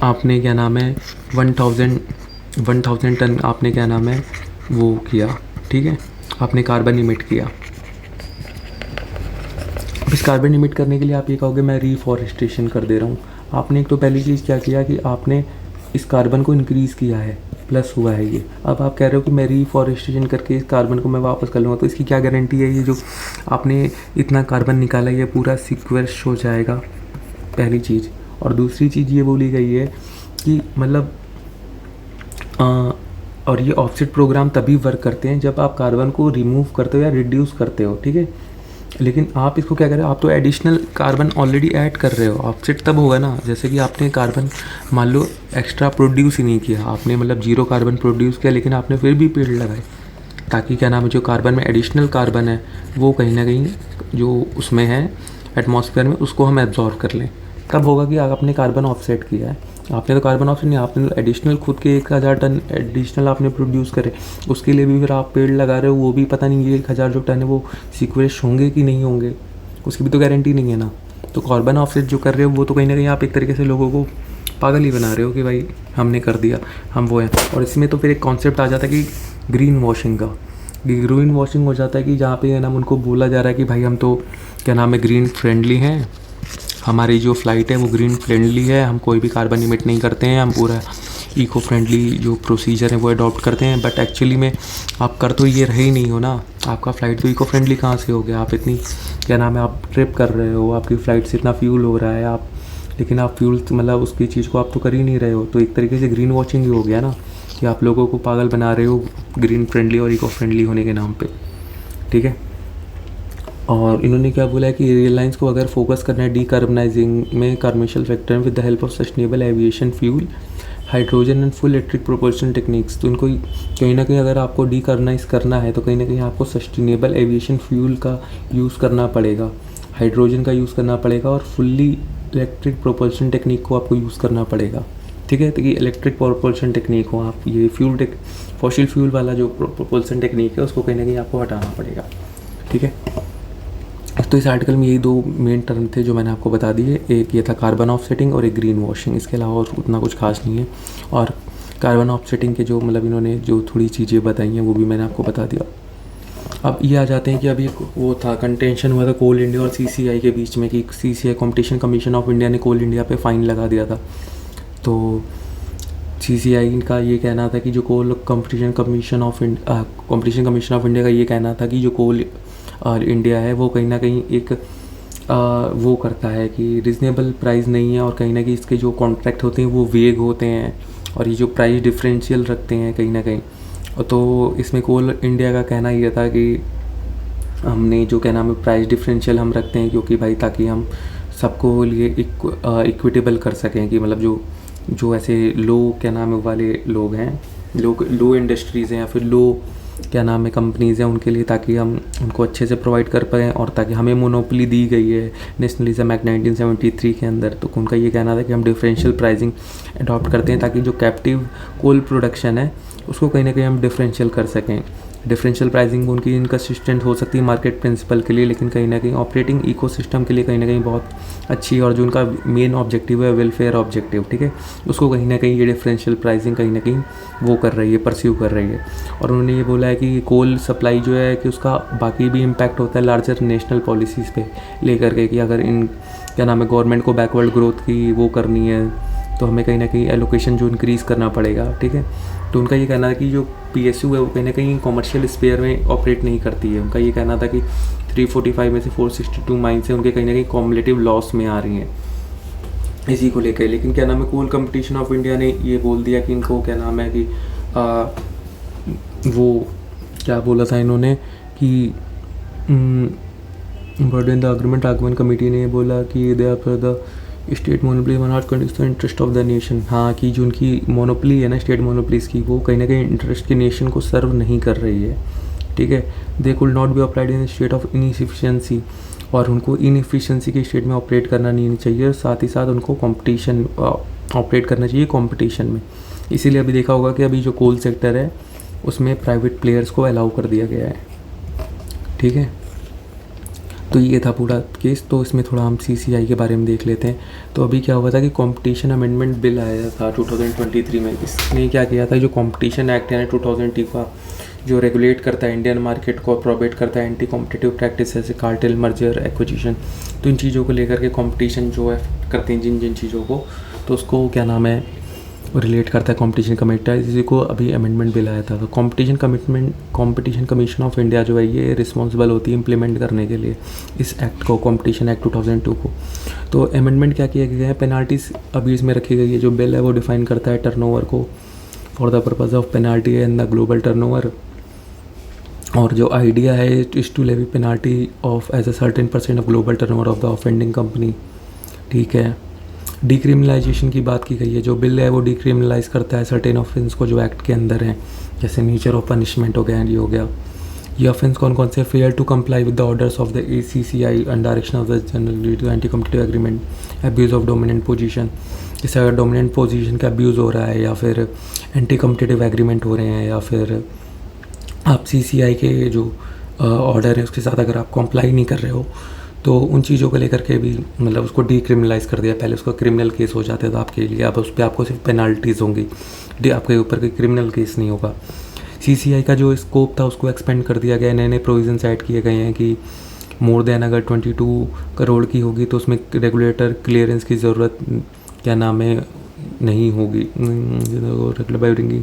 आपने क्या नाम है 1000 टन आपने क्या नाम है वो किया, ठीक है, आपने कार्बन इमिट किया। अब इस कार्बन इमिट करने के लिए आप ये कहोगे मैं रिफॉरेस्टेशन कर दे रहा हूँ। आपने एक तो पहली चीज़ क्या किया कि आपने इस कार्बन को इंक्रीज़ किया है, प्लस हुआ है ये। अब आप कह रहे हो कि मैं रिफॉरेस्टेशन करके इस कार्बन को मैं वापस कर लूँगा, तो इसकी क्या गारंटी है ये जो आपने इतना कार्बन निकाला ये पूरा सीक्वेस्ट हो जाएगा, पहली चीज़। और दूसरी चीज़ ये बोली गई है कि मतलब और ये ऑफसेट प्रोग्राम तभी वर्क करते हैं जब आप कार्बन को रिमूव करते हो या रिड्यूस करते हो, ठीक है। लेकिन आप इसको क्या कर रहे हो, आप तो एडिशनल कार्बन ऑलरेडी ऐड कर रहे हो। ऑफसेट तब होगा ना जैसे कि आपने कार्बन मान लो एक्स्ट्रा प्रोड्यूस ही नहीं किया, आपने मतलब जीरो कार्बन प्रोड्यूस किया, लेकिन आपने फिर भी पेड़ लगाए ताकि क्या नाम है जो कार्बन में एडिशनल कार्बन है वो कहीं ना कहीं जो उसमें है एटमॉस्फेयर में उसको हम एब्जॉर्व कर लें। तब होगा कि आपने कार्बन ऑफसेट किया है। आपने तो कार्बन ऑफसेट नहीं, आपने तो एडिशनल खुद के 1000 टन एडिशनल आपने प्रोड्यूस करे, उसके लिए भी फिर आप पेड़ लगा रहे हो, वो भी पता नहीं ये 1000 जो टन है वो सीक्वेस्ट होंगे कि नहीं होंगे, उसकी भी तो गारंटी नहीं है ना। तो कार्बन ऑफसेट जो कर रहे हो वो तो कहीं ना कहीं आप एक तरीके से लोगों को पागल ही बना रहे हो कि भाई हमने कर दिया, हम वो हैं। और इसमें तो फिर एक कॉन्सेप्ट आ जाता है कि ग्रीन वॉशिंग का। ग्रीन वॉशिंग हो जाता है कि जहाँ पे नाम उनको बोला जा रहा है कि भाई हम तो क्या नाम है ग्रीन फ्रेंडली हैं, हमारी जो फ़्लाइट है वो ग्रीन फ्रेंडली है, हम कोई भी कार्बन इमिट नहीं करते हैं, हम पूरा इको फ्रेंडली जो प्रोसीजर है वो अडॉप्ट करते हैं। बट एक्चुअली में आप कर तो ये रहे ही नहीं हो ना, आपका फ़्लाइट तो इको फ्रेंडली कहाँ से हो गया? आप इतनी क्या नाम है आप ट्रिप कर रहे हो, आपकी फ़्लाइट से इतना फ्यूल हो रहा है आप, लेकिन आप फ्यूल मतलब उसकी चीज़ को आप तो कर ही नहीं रहे हो। तो एक तरीके से ग्रीन वॉशिंग ही हो गया ना कि आप लोगों को पागल बना रहे हो ग्रीन फ्रेंडली और इको फ्रेंडली होने के नाम पर, ठीक है। और इन्होंने क्या बोला है कि एयरलाइंस को अगर फोकस करना है डीकार्बनाइजिंग में commercial factor with the help of sustainable aviation fuel, hydrogen and full electric propulsion techniques, तो इनको कहीं ना कहीं अगर आपको डीकार्बनाइज करना है तो कहीं ना कहीं आपको सस्टेनेबल एविएशन फ्यूल का यूज़ करना पड़ेगा, हाइड्रोजन का यूज़ करना पड़ेगा और फुल्ली इलेक्ट्रिक प्रोपल्शन टेक्निक को आपको यूज़ करना पड़ेगा, ठीक है। तो कि इलेक्ट्रिक प्रोपल्शन टेक्निक हो आप ये फॉसिल फ्यूल वाला जो प्रोपल्शन टेक्निक है उसको कहीं ना कहीं आपको हटाना पड़ेगा, ठीक है। तो इस आर्टिकल में यही दो मेन टर्म थे जो मैंने आपको बता दिए, एक ये था कार्बन ऑफसेटिंग और एक ग्रीन वॉशिंग। इसके अलावा और उतना कुछ खास नहीं है। और कार्बन ऑफसेटिंग के जो मतलब इन्होंने जो थोड़ी चीज़ें बताई हैं वो भी मैंने आपको बता दिया। अब ये आ जाते हैं कि अभी वो था कंटेंशन हुआ था कोल इंडिया और सीसीआई के बीच में कि CCI competition commission of India ने कोल इंडिया पे फ़ाइन लगा दिया था। तो सीसीआई का ये कहना था कि जो कोल कंपटीशन कमीशन ऑफ इंडिया का ये कहना था कि जो कोल इंडिया है वो कहीं ना कहीं एक वो करता है कि रिजनेबल प्राइस नहीं है, और कहीं ना कहीं इसके जो कॉन्ट्रैक्ट होते हैं वो वेग होते हैं, और ये जो प्राइस डिफरेंशियल रखते हैं कहीं ना कहीं। तो इसमें कोल इंडिया का कहना ये था कि हमने जो क्या नाम है प्राइस डिफरेंशियल हम रखते हैं क्योंकि भाई ताकि हम सबको लिए इक्विटेबल कर सकें, कि मतलब जो ऐसे लो क्या नाम है वाले लोग हैं, लो इंडस्ट्रीज़ हैं या फिर लो क्या नाम है कंपनीज़ हैं उनके लिए, ताकि हम उनको अच्छे से प्रोवाइड कर पाएँ, और ताकि हमें मोनोपोली दी गई है नेशनलिज्म एक्ट 1973 के अंदर। तो उनका ये कहना था कि हम डिफरेंशियल प्राइसिंग अडॉप्ट करते हैं ताकि जो कैप्टिव कोल प्रोडक्शन है उसको कहीं ना कहीं हम डिफरेंशियल कर सकें। डिफरेंशियल प्राइसिंग उनकी इनकन्सिस्टेंट हो सकती है मार्केट प्रिंसिपल के लिए, लेकिन कहीं ना कहीं ऑपरेटिंग इकोसिस्टम के लिए कहीं ना कहीं बहुत अच्छी है, और जो उनका मेन ऑब्जेक्टिव है वेलफेयर ऑब्जेक्टिव, ठीक है, उसको कहीं ना कहीं ये डिफरेंशियल प्राइसिंग कहीं ना कहीं वो कर रही है, परस्यू कर रही है। और उन्होंने ये बोला है कि कोल सप्लाई जो है कि उसका बाकी भी इम्पैक्ट होता है लार्जर नेशनल पॉलिसीज़ पे लेकर के, कि अगर इन क्या नाम है गवर्नमेंट को बैकवर्ड ग्रोथ की वो करनी है तो हमें कहीं ना कहीं एलोकेशन जो इंक्रीज़ करना पड़ेगा, ठीक है। तो उनका ये कहना है कि जो पीएसयू है वो कहीं ना कहीं कॉमर्शियल स्पेयर में ऑपरेट नहीं करती है। उनका ये कहना था कि 345 में से 462 माइंस हैं उनके कहीं ना कहीं कॉम्युलेटिव लॉस में आ रही हैं इसी को लेकर। लेकिन क्या नाम है कोल कंपटीशन ऑफ इंडिया ने ये बोल दिया कि इनको क्या नाम है कि वो क्या बोला था इन्होंने कि burden the agreement argument committee ने बोला कि they are for the state monopoly one not condition interest of the nation. हाँ, कि जो उनकी मोनोपली है ना स्टेट मोनोपलीज की, वो कहीं ना कहीं इंटरेस्ट के नेशन को सर्व नहीं कर रही है, ठीक है। They could not be applied in state of inefficiency, और उनको इनएफिशिएंसी के स्टेट में ऑपरेट करना नहीं चाहिए, और साथ ही साथ उनको कंपटीशन ऑपरेट करना चाहिए कंपटीशन में। इसीलिए अभी देखा होगा कि अभी जो कोल सेक्टर है उसमें प्राइवेट प्लेयर्स को अलाउ कर दिया गया है, ठीक है। तो ये था पूरा केस। तो इसमें थोड़ा हम सीसीआई के बारे में देख लेते हैं। तो अभी क्या हुआ था कि कंपटीशन अमेंडमेंट बिल आया था 2023 में। इसने क्या किया था, जो कंपटीशन एक्ट है 2020 का, जो रेगुलेट करता है इंडियन मार्केट को, प्रोवाइड करता है एंटी कॉम्पिटिटिव प्रैक्टिस जैसे कार्टेल, मर्जर, एक्विजिशन, तो इन चीज़ों को लेकर के कंपटीशन जो है करते हैं जिन चीज़ों को, तो उसको क्या नाम है रिलेट करता है कंपटीशन कमेटी, इसी को अभी अमेंडमेंट बिल आया था। तो कंपटीशन कमीशन ऑफ इंडिया जो है ये रिस्पॉन्सिबल होती है इम्प्लीमेंट करने के लिए इस एक्ट को, कंपटीशन एक्ट 2002 को। तो अमेंडमेंट क्या किया गया है, पेनाल्टीज अभी इसमें रखी गई है। जो बिल है वो डिफाइन करता है टर्नओवर को for the purpose of penalty in the global turnover, और जो आइडिया है is to levy penalty of as a certain % of global turnover of the offending company, ठीक है। डिक्रिमिनलाइजेशन की बात की गई है। जो बिल है वो डिक्रिमिनलाइज करता है सर्टेन ऑफेंस को जो एक्ट के अंदर हैं, जैसे नेचर ऑफ पनिशमेंट हो गया, ये हो गया। ये ऑफेंस कौन कौन से, fair to comply with the orders of the ACCI under direction of the general anti competitive agreement, abuse of dominant position, जैसे अगर डोमिनेंट पोजीशन का अब्यूज़ हो रहा है, या फिर एंटी कॉम्पिटिटिव एग्रीमेंट हो रहे हैं, या फिर आप CCI के जो ऑर्डर है उसके साथ अगर आप कंप्लाई नहीं कर रहे हो, तो उन चीज़ों को लेकर के भी मतलब उसको डीक्रिमिनलाइज़ कर दिया। पहले उसका क्रिमिनल केस हो जाता था आपके लिए, अब उस पर आपको सिर्फ पेनल्टीज़ होंगी, आपके ऊपर कोई क्रिमिनल केस नहीं होगा। CCI का जो स्कोप था उसको एक्सपेंड कर दिया गया, नए नए प्रोविजंस ऐड किए गए हैं कि मोर देन अगर 22 करोड़ की होगी तो उसमें रेगुलेटर क्लियरेंस की ज़रूरत क्या नाम है नहीं होगी, रेगुलेटर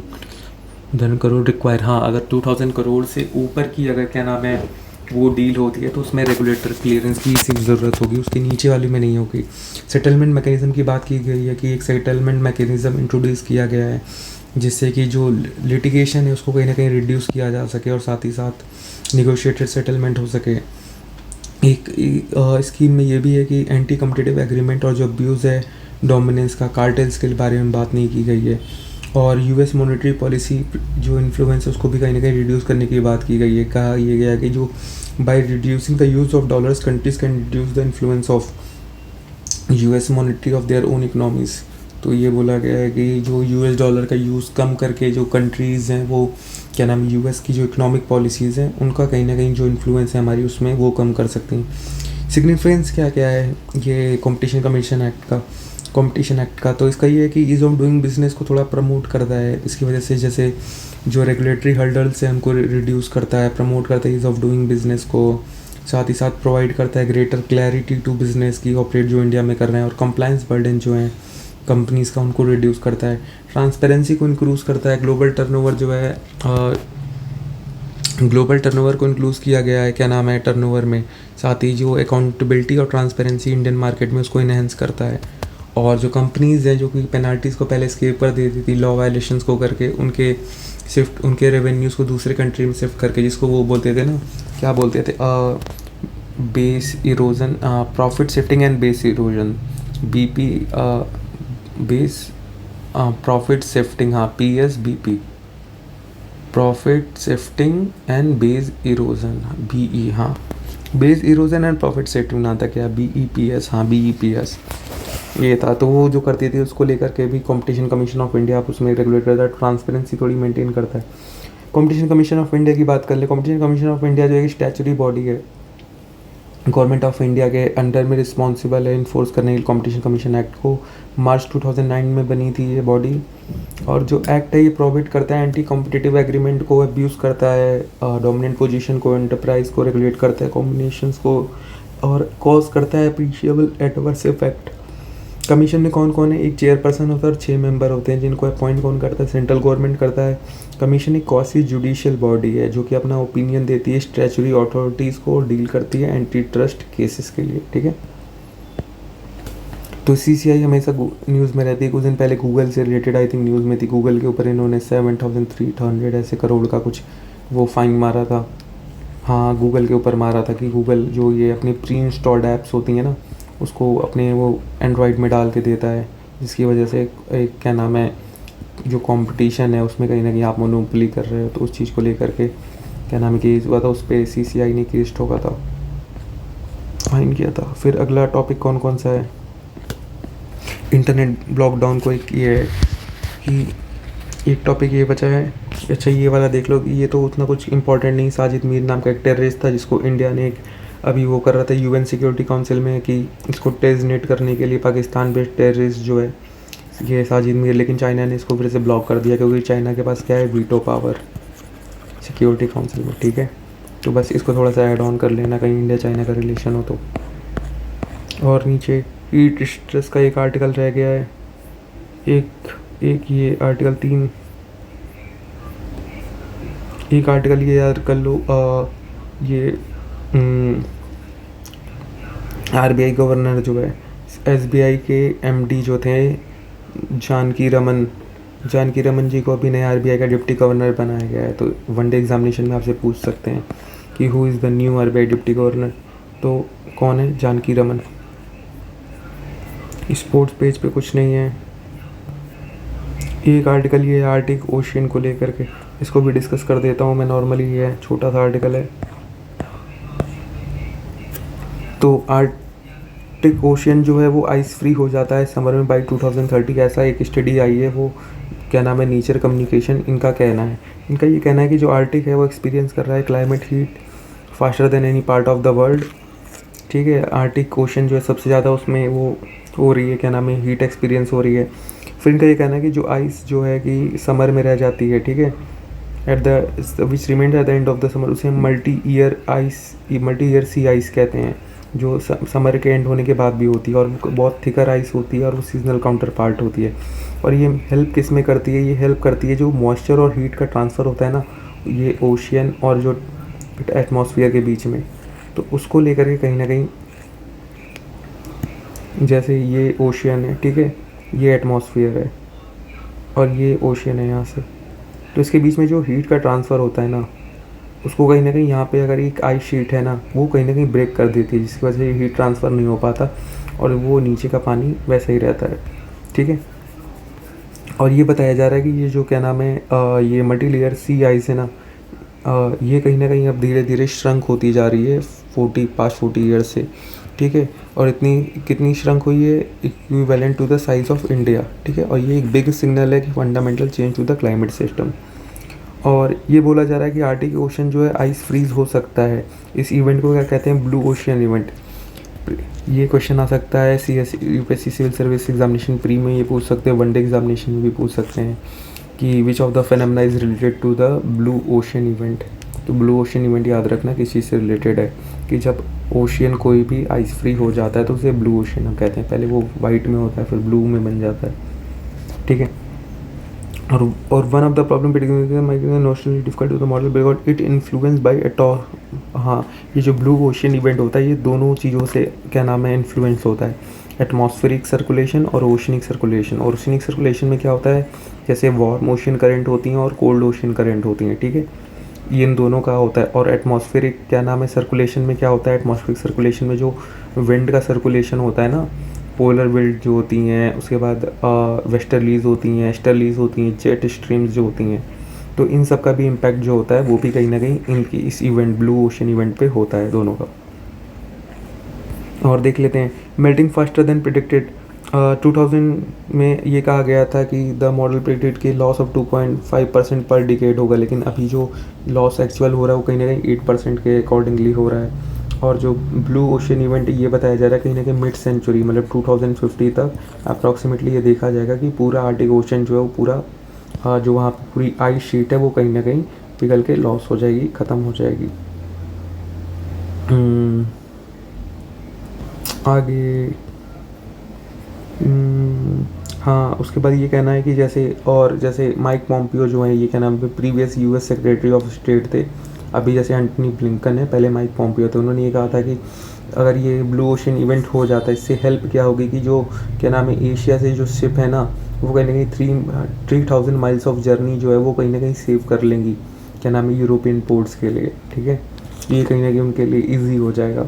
धन करोड़ रिक्वायर। हाँ, अगर 2000 करोड़ से ऊपर की अगर क्या नाम है वो डील होती है तो उसमें रेगुलेटर क्लियरेंस की सिर्फ ज़रूरत होगी, उसके नीचे वाली में नहीं होगी। सेटलमेंट मैकेनिज़्म की बात की गई है कि एक सेटलमेंट मैकेनिज़्म इंट्रोड्यूस किया गया है जिससे कि जो लिटिगेशन है उसको कहीं ना कहीं रिड्यूस किया जा सके और साथ ही साथ निगोशिएटेड सेटलमेंट हो सके। एक स्कीम में ये भी है कि एंटी कॉम्पिटिटिव एग्रीमेंट और जो अब्यूज़ है डोमिनेंस का, कार्टेल्स के बारे में बात नहीं की गई है। और US मॉनेटरी पॉलिसी जो इन्फ्लुएंस है उसको भी कहीं ना कहीं रिड्यूस करने की बात की गई है। कहा यह गया कि जो by reducing the use of dollars countries can reduce the influence of US monetary of their own economies. तो ये बोला गया है कि जो US डॉलर का यूज़ कम करके जो कंट्रीज़ हैं वो क्या नाम US की जो इकोनॉमिक पॉलिसीज़ हैं उनका कहीं ना कहीं जो इन्फ्लुएंस है हमारी उसमें वो कम कर सकती हैं। सिग्निफिकेंस क्या क्या है ये कंपटीशन एक्ट का, तो इसका ये है कि ईज़ ऑफ डूइंग बिजनेस को थोड़ा प्रमोट करता है। इसकी वजह से जैसे जो रेगुलेटरी हर्डल्स है हमको रिड्यूस करता है, प्रमोट करता है ईज़ ऑफ डूइंग बिजनेस को। साथ ही साथ प्रोवाइड करता है ग्रेटर क्लैरिटी टू बिजनेस की ऑपरेट जो इंडिया में कर रहे हैं, और कंप्लायंस बर्डन जो है कंपनीज़ का उनको रिड्यूस करता है। ट्रांसपेरेंसी को इंक्रूज करता है। ग्लोबल टर्नओवर को इंक्लूड किया गया है क्या नाम है टर्नओवर में। साथ ही जो अकाउंटेबिलिटी और ट्रांसपेरेंसी इंडियन मार्केट में उसको इन्हेंस करता है। और जो कंपनीज़ हैं जो कि पेनल्टीज़ को पहले स्केप कर देती थी लॉ वायलेशंस को करके, उनके रेवेन्यूज़ को दूसरे कंट्री में शिफ्ट करके, जिसको वो बोलते थे ना, क्या बोलते थे, base erosion, profit shifting and base erosion, BP, base profit shifting, हाँ PSBP, profit shifting and base erosion, BE, हाँ base erosion and profit shifting ना था क्या, BEPS, हाँ BEPS ये था। तो वो जो करती थी उसको लेकर के भी कंपटीशन कमीशन ऑफ इंडिया आप उसमें रेगुलेट करता है, ट्रांसपेरेंसी थोड़ी मेंटेन करता है। कंपटीशन कमीशन ऑफ इंडिया की बात कर ले। कंपटीशन कमीशन ऑफ इंडिया जो एक स्टैचुटरी बॉडी है गवर्नमेंट ऑफ इंडिया के अंडर में, रिस्पॉन्सिबल है इन्फोर्स करने के लिए कंपटीशन कमीशन एक्ट को। मार्च 2009 में बनी थी ये बॉडी। और जो एक्ट है ये प्रोहिबिट करता है एंटी कॉम्पिटिटिव एग्रीमेंट को, अब्यूज़ करता है डोमिनेंट पोजीशन को, एंटरप्राइज को रेगुलेट करता है, कॉम्बिनेशंस को, और कॉज करता है अप्रीशिएबल एडवर्स इफेक्ट। कमीशन में कौन कौन है, एक चेयरपर्सन होता है और 6 मेंबर होते हैं, जिनको अपॉइंट कौन करता है, सेंट्रल गवर्नमेंट करता है। कमीशन एक क्वासी जुडिशियल बॉडी है जो कि अपना ओपिनियन देती है स्टैचुटरी अथॉरिटीज़ को, डील करती है एंटी ट्रस्ट केसेस के लिए, ठीक है। तो CCI हमेशा न्यूज़ में रहती है। कुछ दिन पहले गूगल से रिलेटेड आई थिंक न्यूज़ में थी, गूगल के ऊपर इन्होंने 7,300 ऐसे करोड़ का कुछ वो फाइन मारा था। हाँ गूगल के ऊपर मारा था कि गूगल जो ये अपनी प्री इंस्टॉल्ड ऐप्स होती हैं ना उसको अपने वो एंड्रॉयड में डाल के देता है, जिसकी वजह से एक क्या नाम है जो कंपटीशन है उसमें कहीं ना कहीं आप मोनोपोली कर रहे हो। तो उस चीज़ को लेकर के क्या नाम है केस हुआ था, उस पर CCI ने केस ठोका था, फाइन किया था। फिर अगला टॉपिक कौन कौन सा है, इंटरनेट लॉकडाउन को एक ये है कि एक टॉपिक ये बचा है। अच्छा ये वाला देख लो कि ये तो उतना कुछ इंपॉर्टेंट नहीं। साजिद मीर नाम का एक टेररिस्ट था जिसको इंडिया ने एक अभी वो कर रहा था UN सिक्योरिटी काउंसिल में कि इसको डेजिग्नेट करने के लिए पाकिस्तान बेस्ड टेररिस्ट जो है ये साजिद मीर, लेकिन चाइना ने इसको फिर से ब्लॉक कर दिया क्योंकि चाइना के पास क्या है, वीटो पावर सिक्योरिटी काउंसिल में, ठीक है। तो बस इसको थोड़ा सा ऐड ऑन कर लेना कहीं इंडिया चाइना का रिलेशन हो तो। और नीचे हीट स्ट्रेस का एक आर्टिकल रह गया है, एक ये आर्टिकल 3, एक आर्टिकल ये याद कर लो, ये RBI गवर्नर जो है, SBI के MD जो थे जानकी रमन जी को अभी नए RBI का डिप्टी गवर्नर बनाया गया है। तो वनडे एग्जामिनेशन में आपसे पूछ सकते हैं कि who is the new RBI deputy governor, तो कौन है, जानकी रमन। स्पोर्ट्स पेज पे कुछ नहीं है। एक आर्टिकल ये आर्टिक ओशियन को लेकर के, इसको भी डिस्कस कर देता हूँ मैं नॉर्मली, ये है छोटा सा आर्टिकल है। तो आर्टिक ओशियन जो है वो आइस फ्री हो जाता है समर में बाई 2030, ऐसा एक स्टडी आई है। वो क्या नाम है, नेचर कम्युनिकेशन, इनका कहना है। इनका ये कहना है कि जो आर्टिक है वो एक्सपीरियंस कर रहा है climate heat faster than any part of the world, ठीक है। आर्टिक ओशन जो है सबसे ज़्यादा उसमें वो हो रही है, क्या नाम है, हीट एक्सपीरियंस हो रही है। फिर इनका ये कहना है कि जो आइस जो है कि समर में रह जाती है, ठीक है, at the which remained at the end of the summer, उसे मल्टी ईयर सी आइस कहते हैं, जो समर के एंड होने के बाद भी होती है और बहुत थिकर आइस होती है और वो सीजनल काउंटर पार्ट होती है। और ये हेल्प किस में करती है, ये हेल्प करती है जो मॉइस्चर और हीट का ट्रांसफ़र होता है ना, ये ओशियन और जो एटमॉस्फेयर के बीच में, तो उसको लेकर के कहीं ना कहीं, जैसे ये ओशियन है, ठीक है, ये एटमॉस्फेयर है और ये ओशियन है यहाँ से, तो इसके बीच में जो हीट का ट्रांसफ़र होता है ना, उसको कहीं ना कहीं यहाँ पे अगर एक आइस शीट है ना, वो कहीं ना कहीं ब्रेक कर देती है, जिसकी वजह से हीट ट्रांसफ़र नहीं हो पाता और वो नीचे का पानी वैसा ही रहता है, ठीक है। और ये बताया जा रहा है कि ये जो क्या नाम है, ये मल्टी लेयर सी आइस है ना, ये कहीं ना कहीं अब धीरे धीरे श्रंक होती जा रही है 40 ईयर्स से, ठीक है। और कितनी श्रंक हुई है, equivalent to the size of India, ठीक है। और ये एक बिग सिग्नल है कि fundamental change to the climate system. और ये बोला जा रहा है कि आर्टिक ओशन जो है आइस फ्रीज हो सकता है। इस इवेंट को क्या कहते हैं, ब्लू ओशियन इवेंट। ये क्वेश्चन आ सकता है CS UPSC civil service examination pre में, ये पूछ सकते हैं, वनडे एग्जामिनेशन में भी पूछ सकते हैं कि which of the phenomena is related to the blue ocean event. तो ब्लू ओशन इवेंट याद रखना किस चीज़ से रिलेटेड है, कि जब ओशियन कोई भी आइस फ्री हो जाता है तो उसे ब्लू ओशन हम कहते हैं। पहले वो वाइट में होता है फिर ब्लू में बन जाता है, ठीक है। और one of the problem notionally difficult to the model because it influence by एटॉ। हाँ, ये जो ब्लू ओशियन इवेंट होता है ये दोनों चीज़ों से क्या नाम है इन्फ्लुएंस होता है, एटमॉस्फेरिक सर्कुलेशन और ओशनिक सर्कुलेशन। और ओशनिक सर्कुलेशन में क्या होता है, जैसे वार्म ओशन करंट होती हैं और कोल्ड ओशन करंट होती हैं, ठीक है, ये इन दोनों का होता है। और एटमॉस्फेरिक क्या नाम है सर्कुलेशन में क्या होता है, एटमॉस्फेरिक सर्कुलेशन में जो विंड का सर्कुलेशन होता है ना, पोलर विंड जो होती हैं, उसके बाद वेस्टर्लीज होती हैं, ईस्टर्लीज होती हैं, जेट स्ट्रीम्स जो होती हैं, तो इन सब का भी इम्पैक्ट जो होता है वो भी कहीं ना कहीं इनकी इस इवेंट ब्लू ओशन इवेंट पे होता है दोनों का। और देख लेते हैं, मेल्टिंग फास्टर देन प्रिडिक्टेड। 2000 में ये कहा गया था कि द मॉडल प्रिडिक्टेड कि लॉस ऑफ 2.5% पर डिकेड होगा, लेकिन अभी जो लॉस एक्चुअल हो रहा है वो कहीं ना कहीं 8% के अकॉर्डिंगली हो रहा है। और जो ब्लू ओशन इवेंट ये बताया जा रहा है कहीं ना कहीं मिड सेंचुरी मतलब 2050 तक अप्रॉक्सीमेटली ये देखा जाएगा कि पूरा आर्टिक ओशन जो है वो पूरा जो वहाँ पर पूरी आइस शीट है वो कहीं ना कहीं पिघल के लॉस हो जाएगी, ख़त्म हो जाएगी। आगे हाँ, उसके बाद ये कहना है कि जैसे माइक पॉम्पियो जो है ये क्या नाम है previous US secretary of state थे, अभी जैसे एंटनी ब्लिंकन है, पहले माइक पॉम्पियो थे। उन्होंने ये कहा था कि अगर ये ब्लू ओशन इवेंट हो जाता है इससे हेल्प क्या होगी कि जो क्या नाम है एशिया से जो शिप है ना वो कहीं ना कहीं 3000 माइल्स ऑफ जर्नी जो है वो कहीं ना कहीं सेव कर लेंगी क्या नाम है यूरोपियन पोर्ट्स के लिए, ठीक है। ये कहीं ना कहीं उनके लिए ईजी हो जाएगा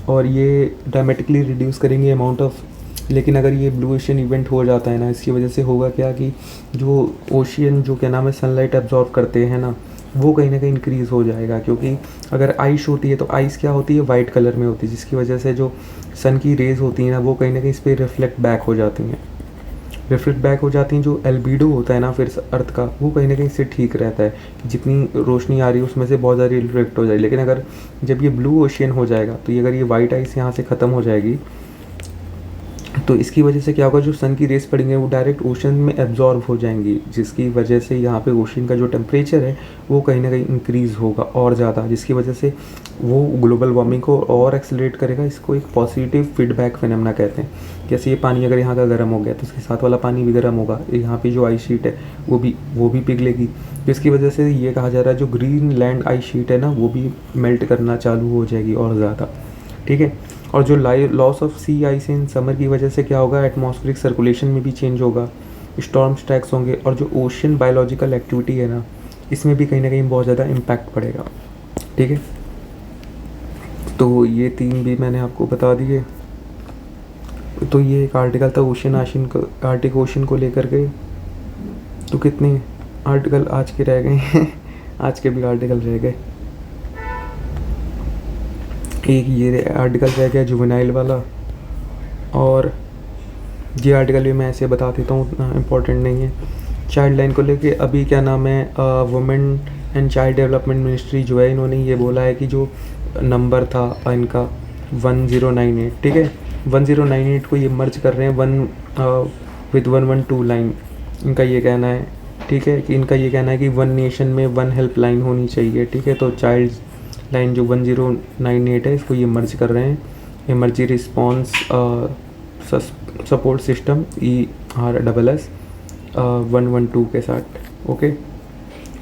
और ये ड्रामेटिकली रिड्यूस करेंगे अमाउंट ऑफ। लेकिन अगर ये ब्लू ओशन इवेंट हो जाता है ना, इसकी वजह से होगा क्या कि जो ओशियन जो क्या नाम है सनलाइट एब्जॉर्ब करते हैं ना वो कहीं ना कहीं इंक्रीज़ हो जाएगा, क्योंकि अगर आइस होती है तो आइस क्या होती है वाइट कलर में होती है, जिसकी वजह से जो सन की रेज़ होती हैं ना वो कहीं ना कहीं इस पर रिफ्लेक्ट बैक हो जाती हैं। जो एल्बिडो होता है ना फिर अर्थ का वो कहीं ना कहीं से ठीक रहता है कि जितनी रोशनी आ रही है उसमें से बहुत सारी रिफ्लेक्ट हो जाएगी। लेकिन अगर जब ये ब्लू ओशियन हो जाएगा तो ये अगर ये वाइट आइस यहाँ से ख़त्म हो जाएगी तो इसकी वजह से क्या होगा, जो सन की रेस पड़ेंगे वो डायरेक्ट ओशन में एब्जॉर्ब हो जाएंगी, जिसकी वजह से यहाँ पे ओशन का जो टेम्परेचर है वो कहीं ना कहीं इंक्रीज़ होगा और ज़्यादा, जिसकी वजह से वो ग्लोबल वार्मिंग को और एक्सेलरेट करेगा। इसको एक पॉजिटिव फीडबैक फिनोमेना कहते हैं। जैसे ये पानी अगर यहाँ का गर्म हो गया तो उसके साथ वाला पानी भी गर्म होगा, यहाँ पे जो आइस शीट है वो भी पिघलेगी, जिसकी वजह से ये कहा जा रहा है जो ग्रीन लैंड आइस शीट है ना वो भी मेल्ट करना चालू हो जाएगी और ज़्यादा, ठीक है। और जो loss of sea ice in summer की वजह से क्या होगा, एटमॉस्फेरिक सर्कुलेशन में भी चेंज होगा, स्टॉर्म स्ट्रैक्स होंगे और जो ओशन बायोलॉजिकल एक्टिविटी है ना इसमें भी कहीं ना कहीं बहुत ज़्यादा इम्पैक्ट पड़ेगा, ठीक है। तो ये 3 भी मैंने आपको बता दिए। तो ये एक आर्टिकल था आर्टिक ओशन को लेकर के। तो कितने आर्टिकल आज के रह गए हैं आज के भी आर्टिकल रह गए। एक ये आर्टिकल रह गया जुवेनाइल वाला, और ये आर्टिकल भी मैं ऐसे बता देता हूँ, उतना इम्पोर्टेंट नहीं है। चाइल्ड लाइन को लेके अभी क्या नाम है women and child development ministry जो है इन्होंने ये बोला है कि जो नंबर था इनका 1098, ठीक है, 1098 को ये मर्ज कर रहे हैं 112 लाइन। इनका ये कहना है, ठीक है, कि इनका ये कहना है कि 1 नेशन में 1 हेल्पलाइन होनी चाहिए, ठीक है। तो चाइल्ड लाइन जो 1098 है इसको ये मर्ज कर रहे हैं emergency response support system ERSS 112 के साथ, ओके।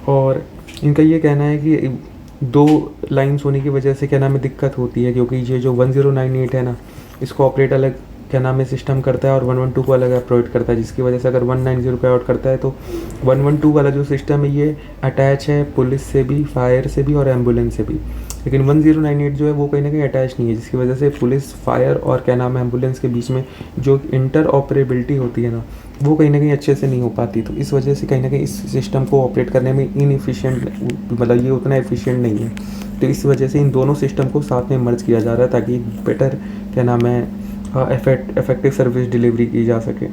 और इनका ये कहना है कि 2 लाइन्स होने की वजह से क्या नाम है दिक्कत होती है, क्योंकि ये जो 1098 है ना इसको ऑपरेट अलग क्या नाम है सिस्टम करता है और 112 को अलग ऑपरेट करता है, जिसकी वजह से अगर 190 पे आउट करता है तो 112 वाला जो सिस्टम है ये अटैच है पुलिस से भी, फायर से भी और एम्बुलेंस से भी। लेकिन 1098 जो है वो कहीं ना कहीं अटैच नहीं है, जिसकी वजह से पुलिस, फायर और क्या नाम है एम्बुलेंस के बीच में जो इंटर ऑपरेबिलिटी होती है ना वो कहीं ना कहीं अच्छे से नहीं हो पाती। तो इस वजह से कहीं ना कहीं इस सिस्टम को ऑपरेट करने में इनएफिशिएंट, मतलब ये उतना एफिशिएंट नहीं है। तो इस वजह से इन दोनों सिस्टम को साथ में मर्ज किया जा रहा है ताकि बेटर क्या नाम है इफेक्टिव सर्विस डिलीवरी की जा सके,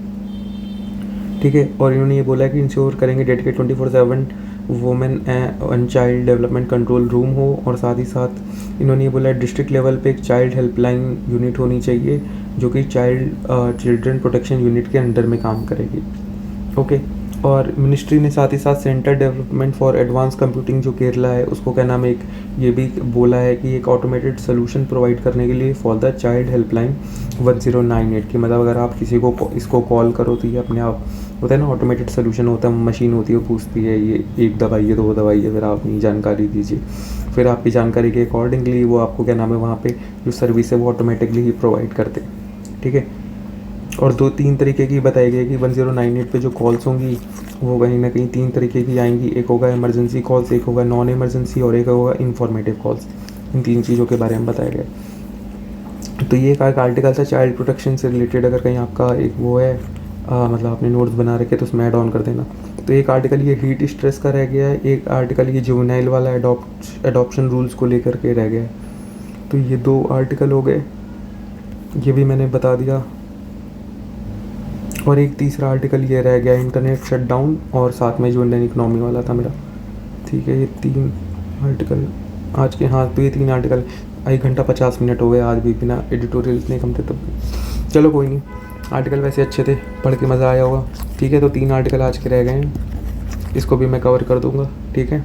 ठीक है। और इन्होंने ये बोला कि इंश्योर करेंगे dedicate 24/7 women and child development control room हो, और साथ ही साथ इन्होंने ये बोला है डिस्ट्रिक्ट लेवल पे एक चाइल्ड हेल्पलाइन यूनिट होनी चाहिए जो कि चिल्ड्रन प्रोटेक्शन यूनिट के अंडर में काम करेगी। ओके। और मिनिस्ट्री ने साथ ही साथ centre development for advance computing जो केरला है उसको क्या नाम है, एक ये भी बोला है कि एक ऑटोमेटेड सोल्यूशन प्रोवाइड करने के लिए फॉर द चाइल्ड हेल्पलाइन 1098 की, मतलब अगर आप किसी को इसको कॉल करो तो ये अपने आप होता है ना, ऑटोमेटेड सोल्यूशन होता है, मशीन होती है वो पूछती है ये एक दवाई है तो वो दवाई है, फिर आप अपनी जानकारी दीजिए, फिर आपकी जानकारी के अकॉर्डिंगली वो आपको क्या नाम है वहाँ पे जो सर्विस है वो ऑटोमेटिकली ही प्रोवाइड करते हैं। ठीक है। और 2-3 तरीके की बताई गई कि 1098 पे जो कॉल्स होंगी वो कहीं ना कहीं 3 तरीके की आएंगी, एक होगा इमरजेंसी कॉल्स, एक होगा नॉन इमरजेंसी और एक होगा इंफॉर्मेटिव कॉल्स। इन 3 चीज़ों के बारे में बताया गया। तो ये एक आर्टिकल था चाइल्ड प्रोटेक्शन से रिलेटेड, अगर कहीं आपका एक वो है मतलब आपने नोट्स बना रखे तो उसमें ऐड ऑन कर देना। तो एक आर्टिकल ये हीट स्ट्रेस का रह गया है, एक आर्टिकल ये जुवेनाइल वाला एडॉप्शन रूल्स को लेकर के रह गया है। तो ये 2 आर्टिकल हो गए, ये भी मैंने बता दिया। और एक तीसरा आर्टिकल ये रह गया इंटरनेट शटडाउन, और साथ में जो इंडियन इकोनॉमी वाला था मेरा। ठीक है, ये 3 आर्टिकल आज के, हाँ तो ये 3 आर्टिकल 1 घंटा 50 मिनट हो गए आज भी, बिना एडिटोरियल इतने कम थे तब भी। चलो कोई नहीं, आर्टिकल वैसे अच्छे थे, पढ़ के मज़ा आया होगा। ठीक है, तो 3 आर्टिकल आज के रह गए हैं, इसको भी मैं कवर कर दूँगा। ठीक है,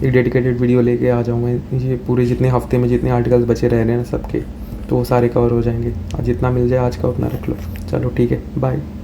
एक डेडिकेटेड वीडियो लेके आ जाऊँगा, ये पूरे जितने हफ्ते में जितने आर्टिकल्स बचे रह रहे हैं ना सबके, तो वो सारे कवर हो जाएंगे। आज जितना मिल जाए आज का उतना रख लो। चलो ठीक है, बाय।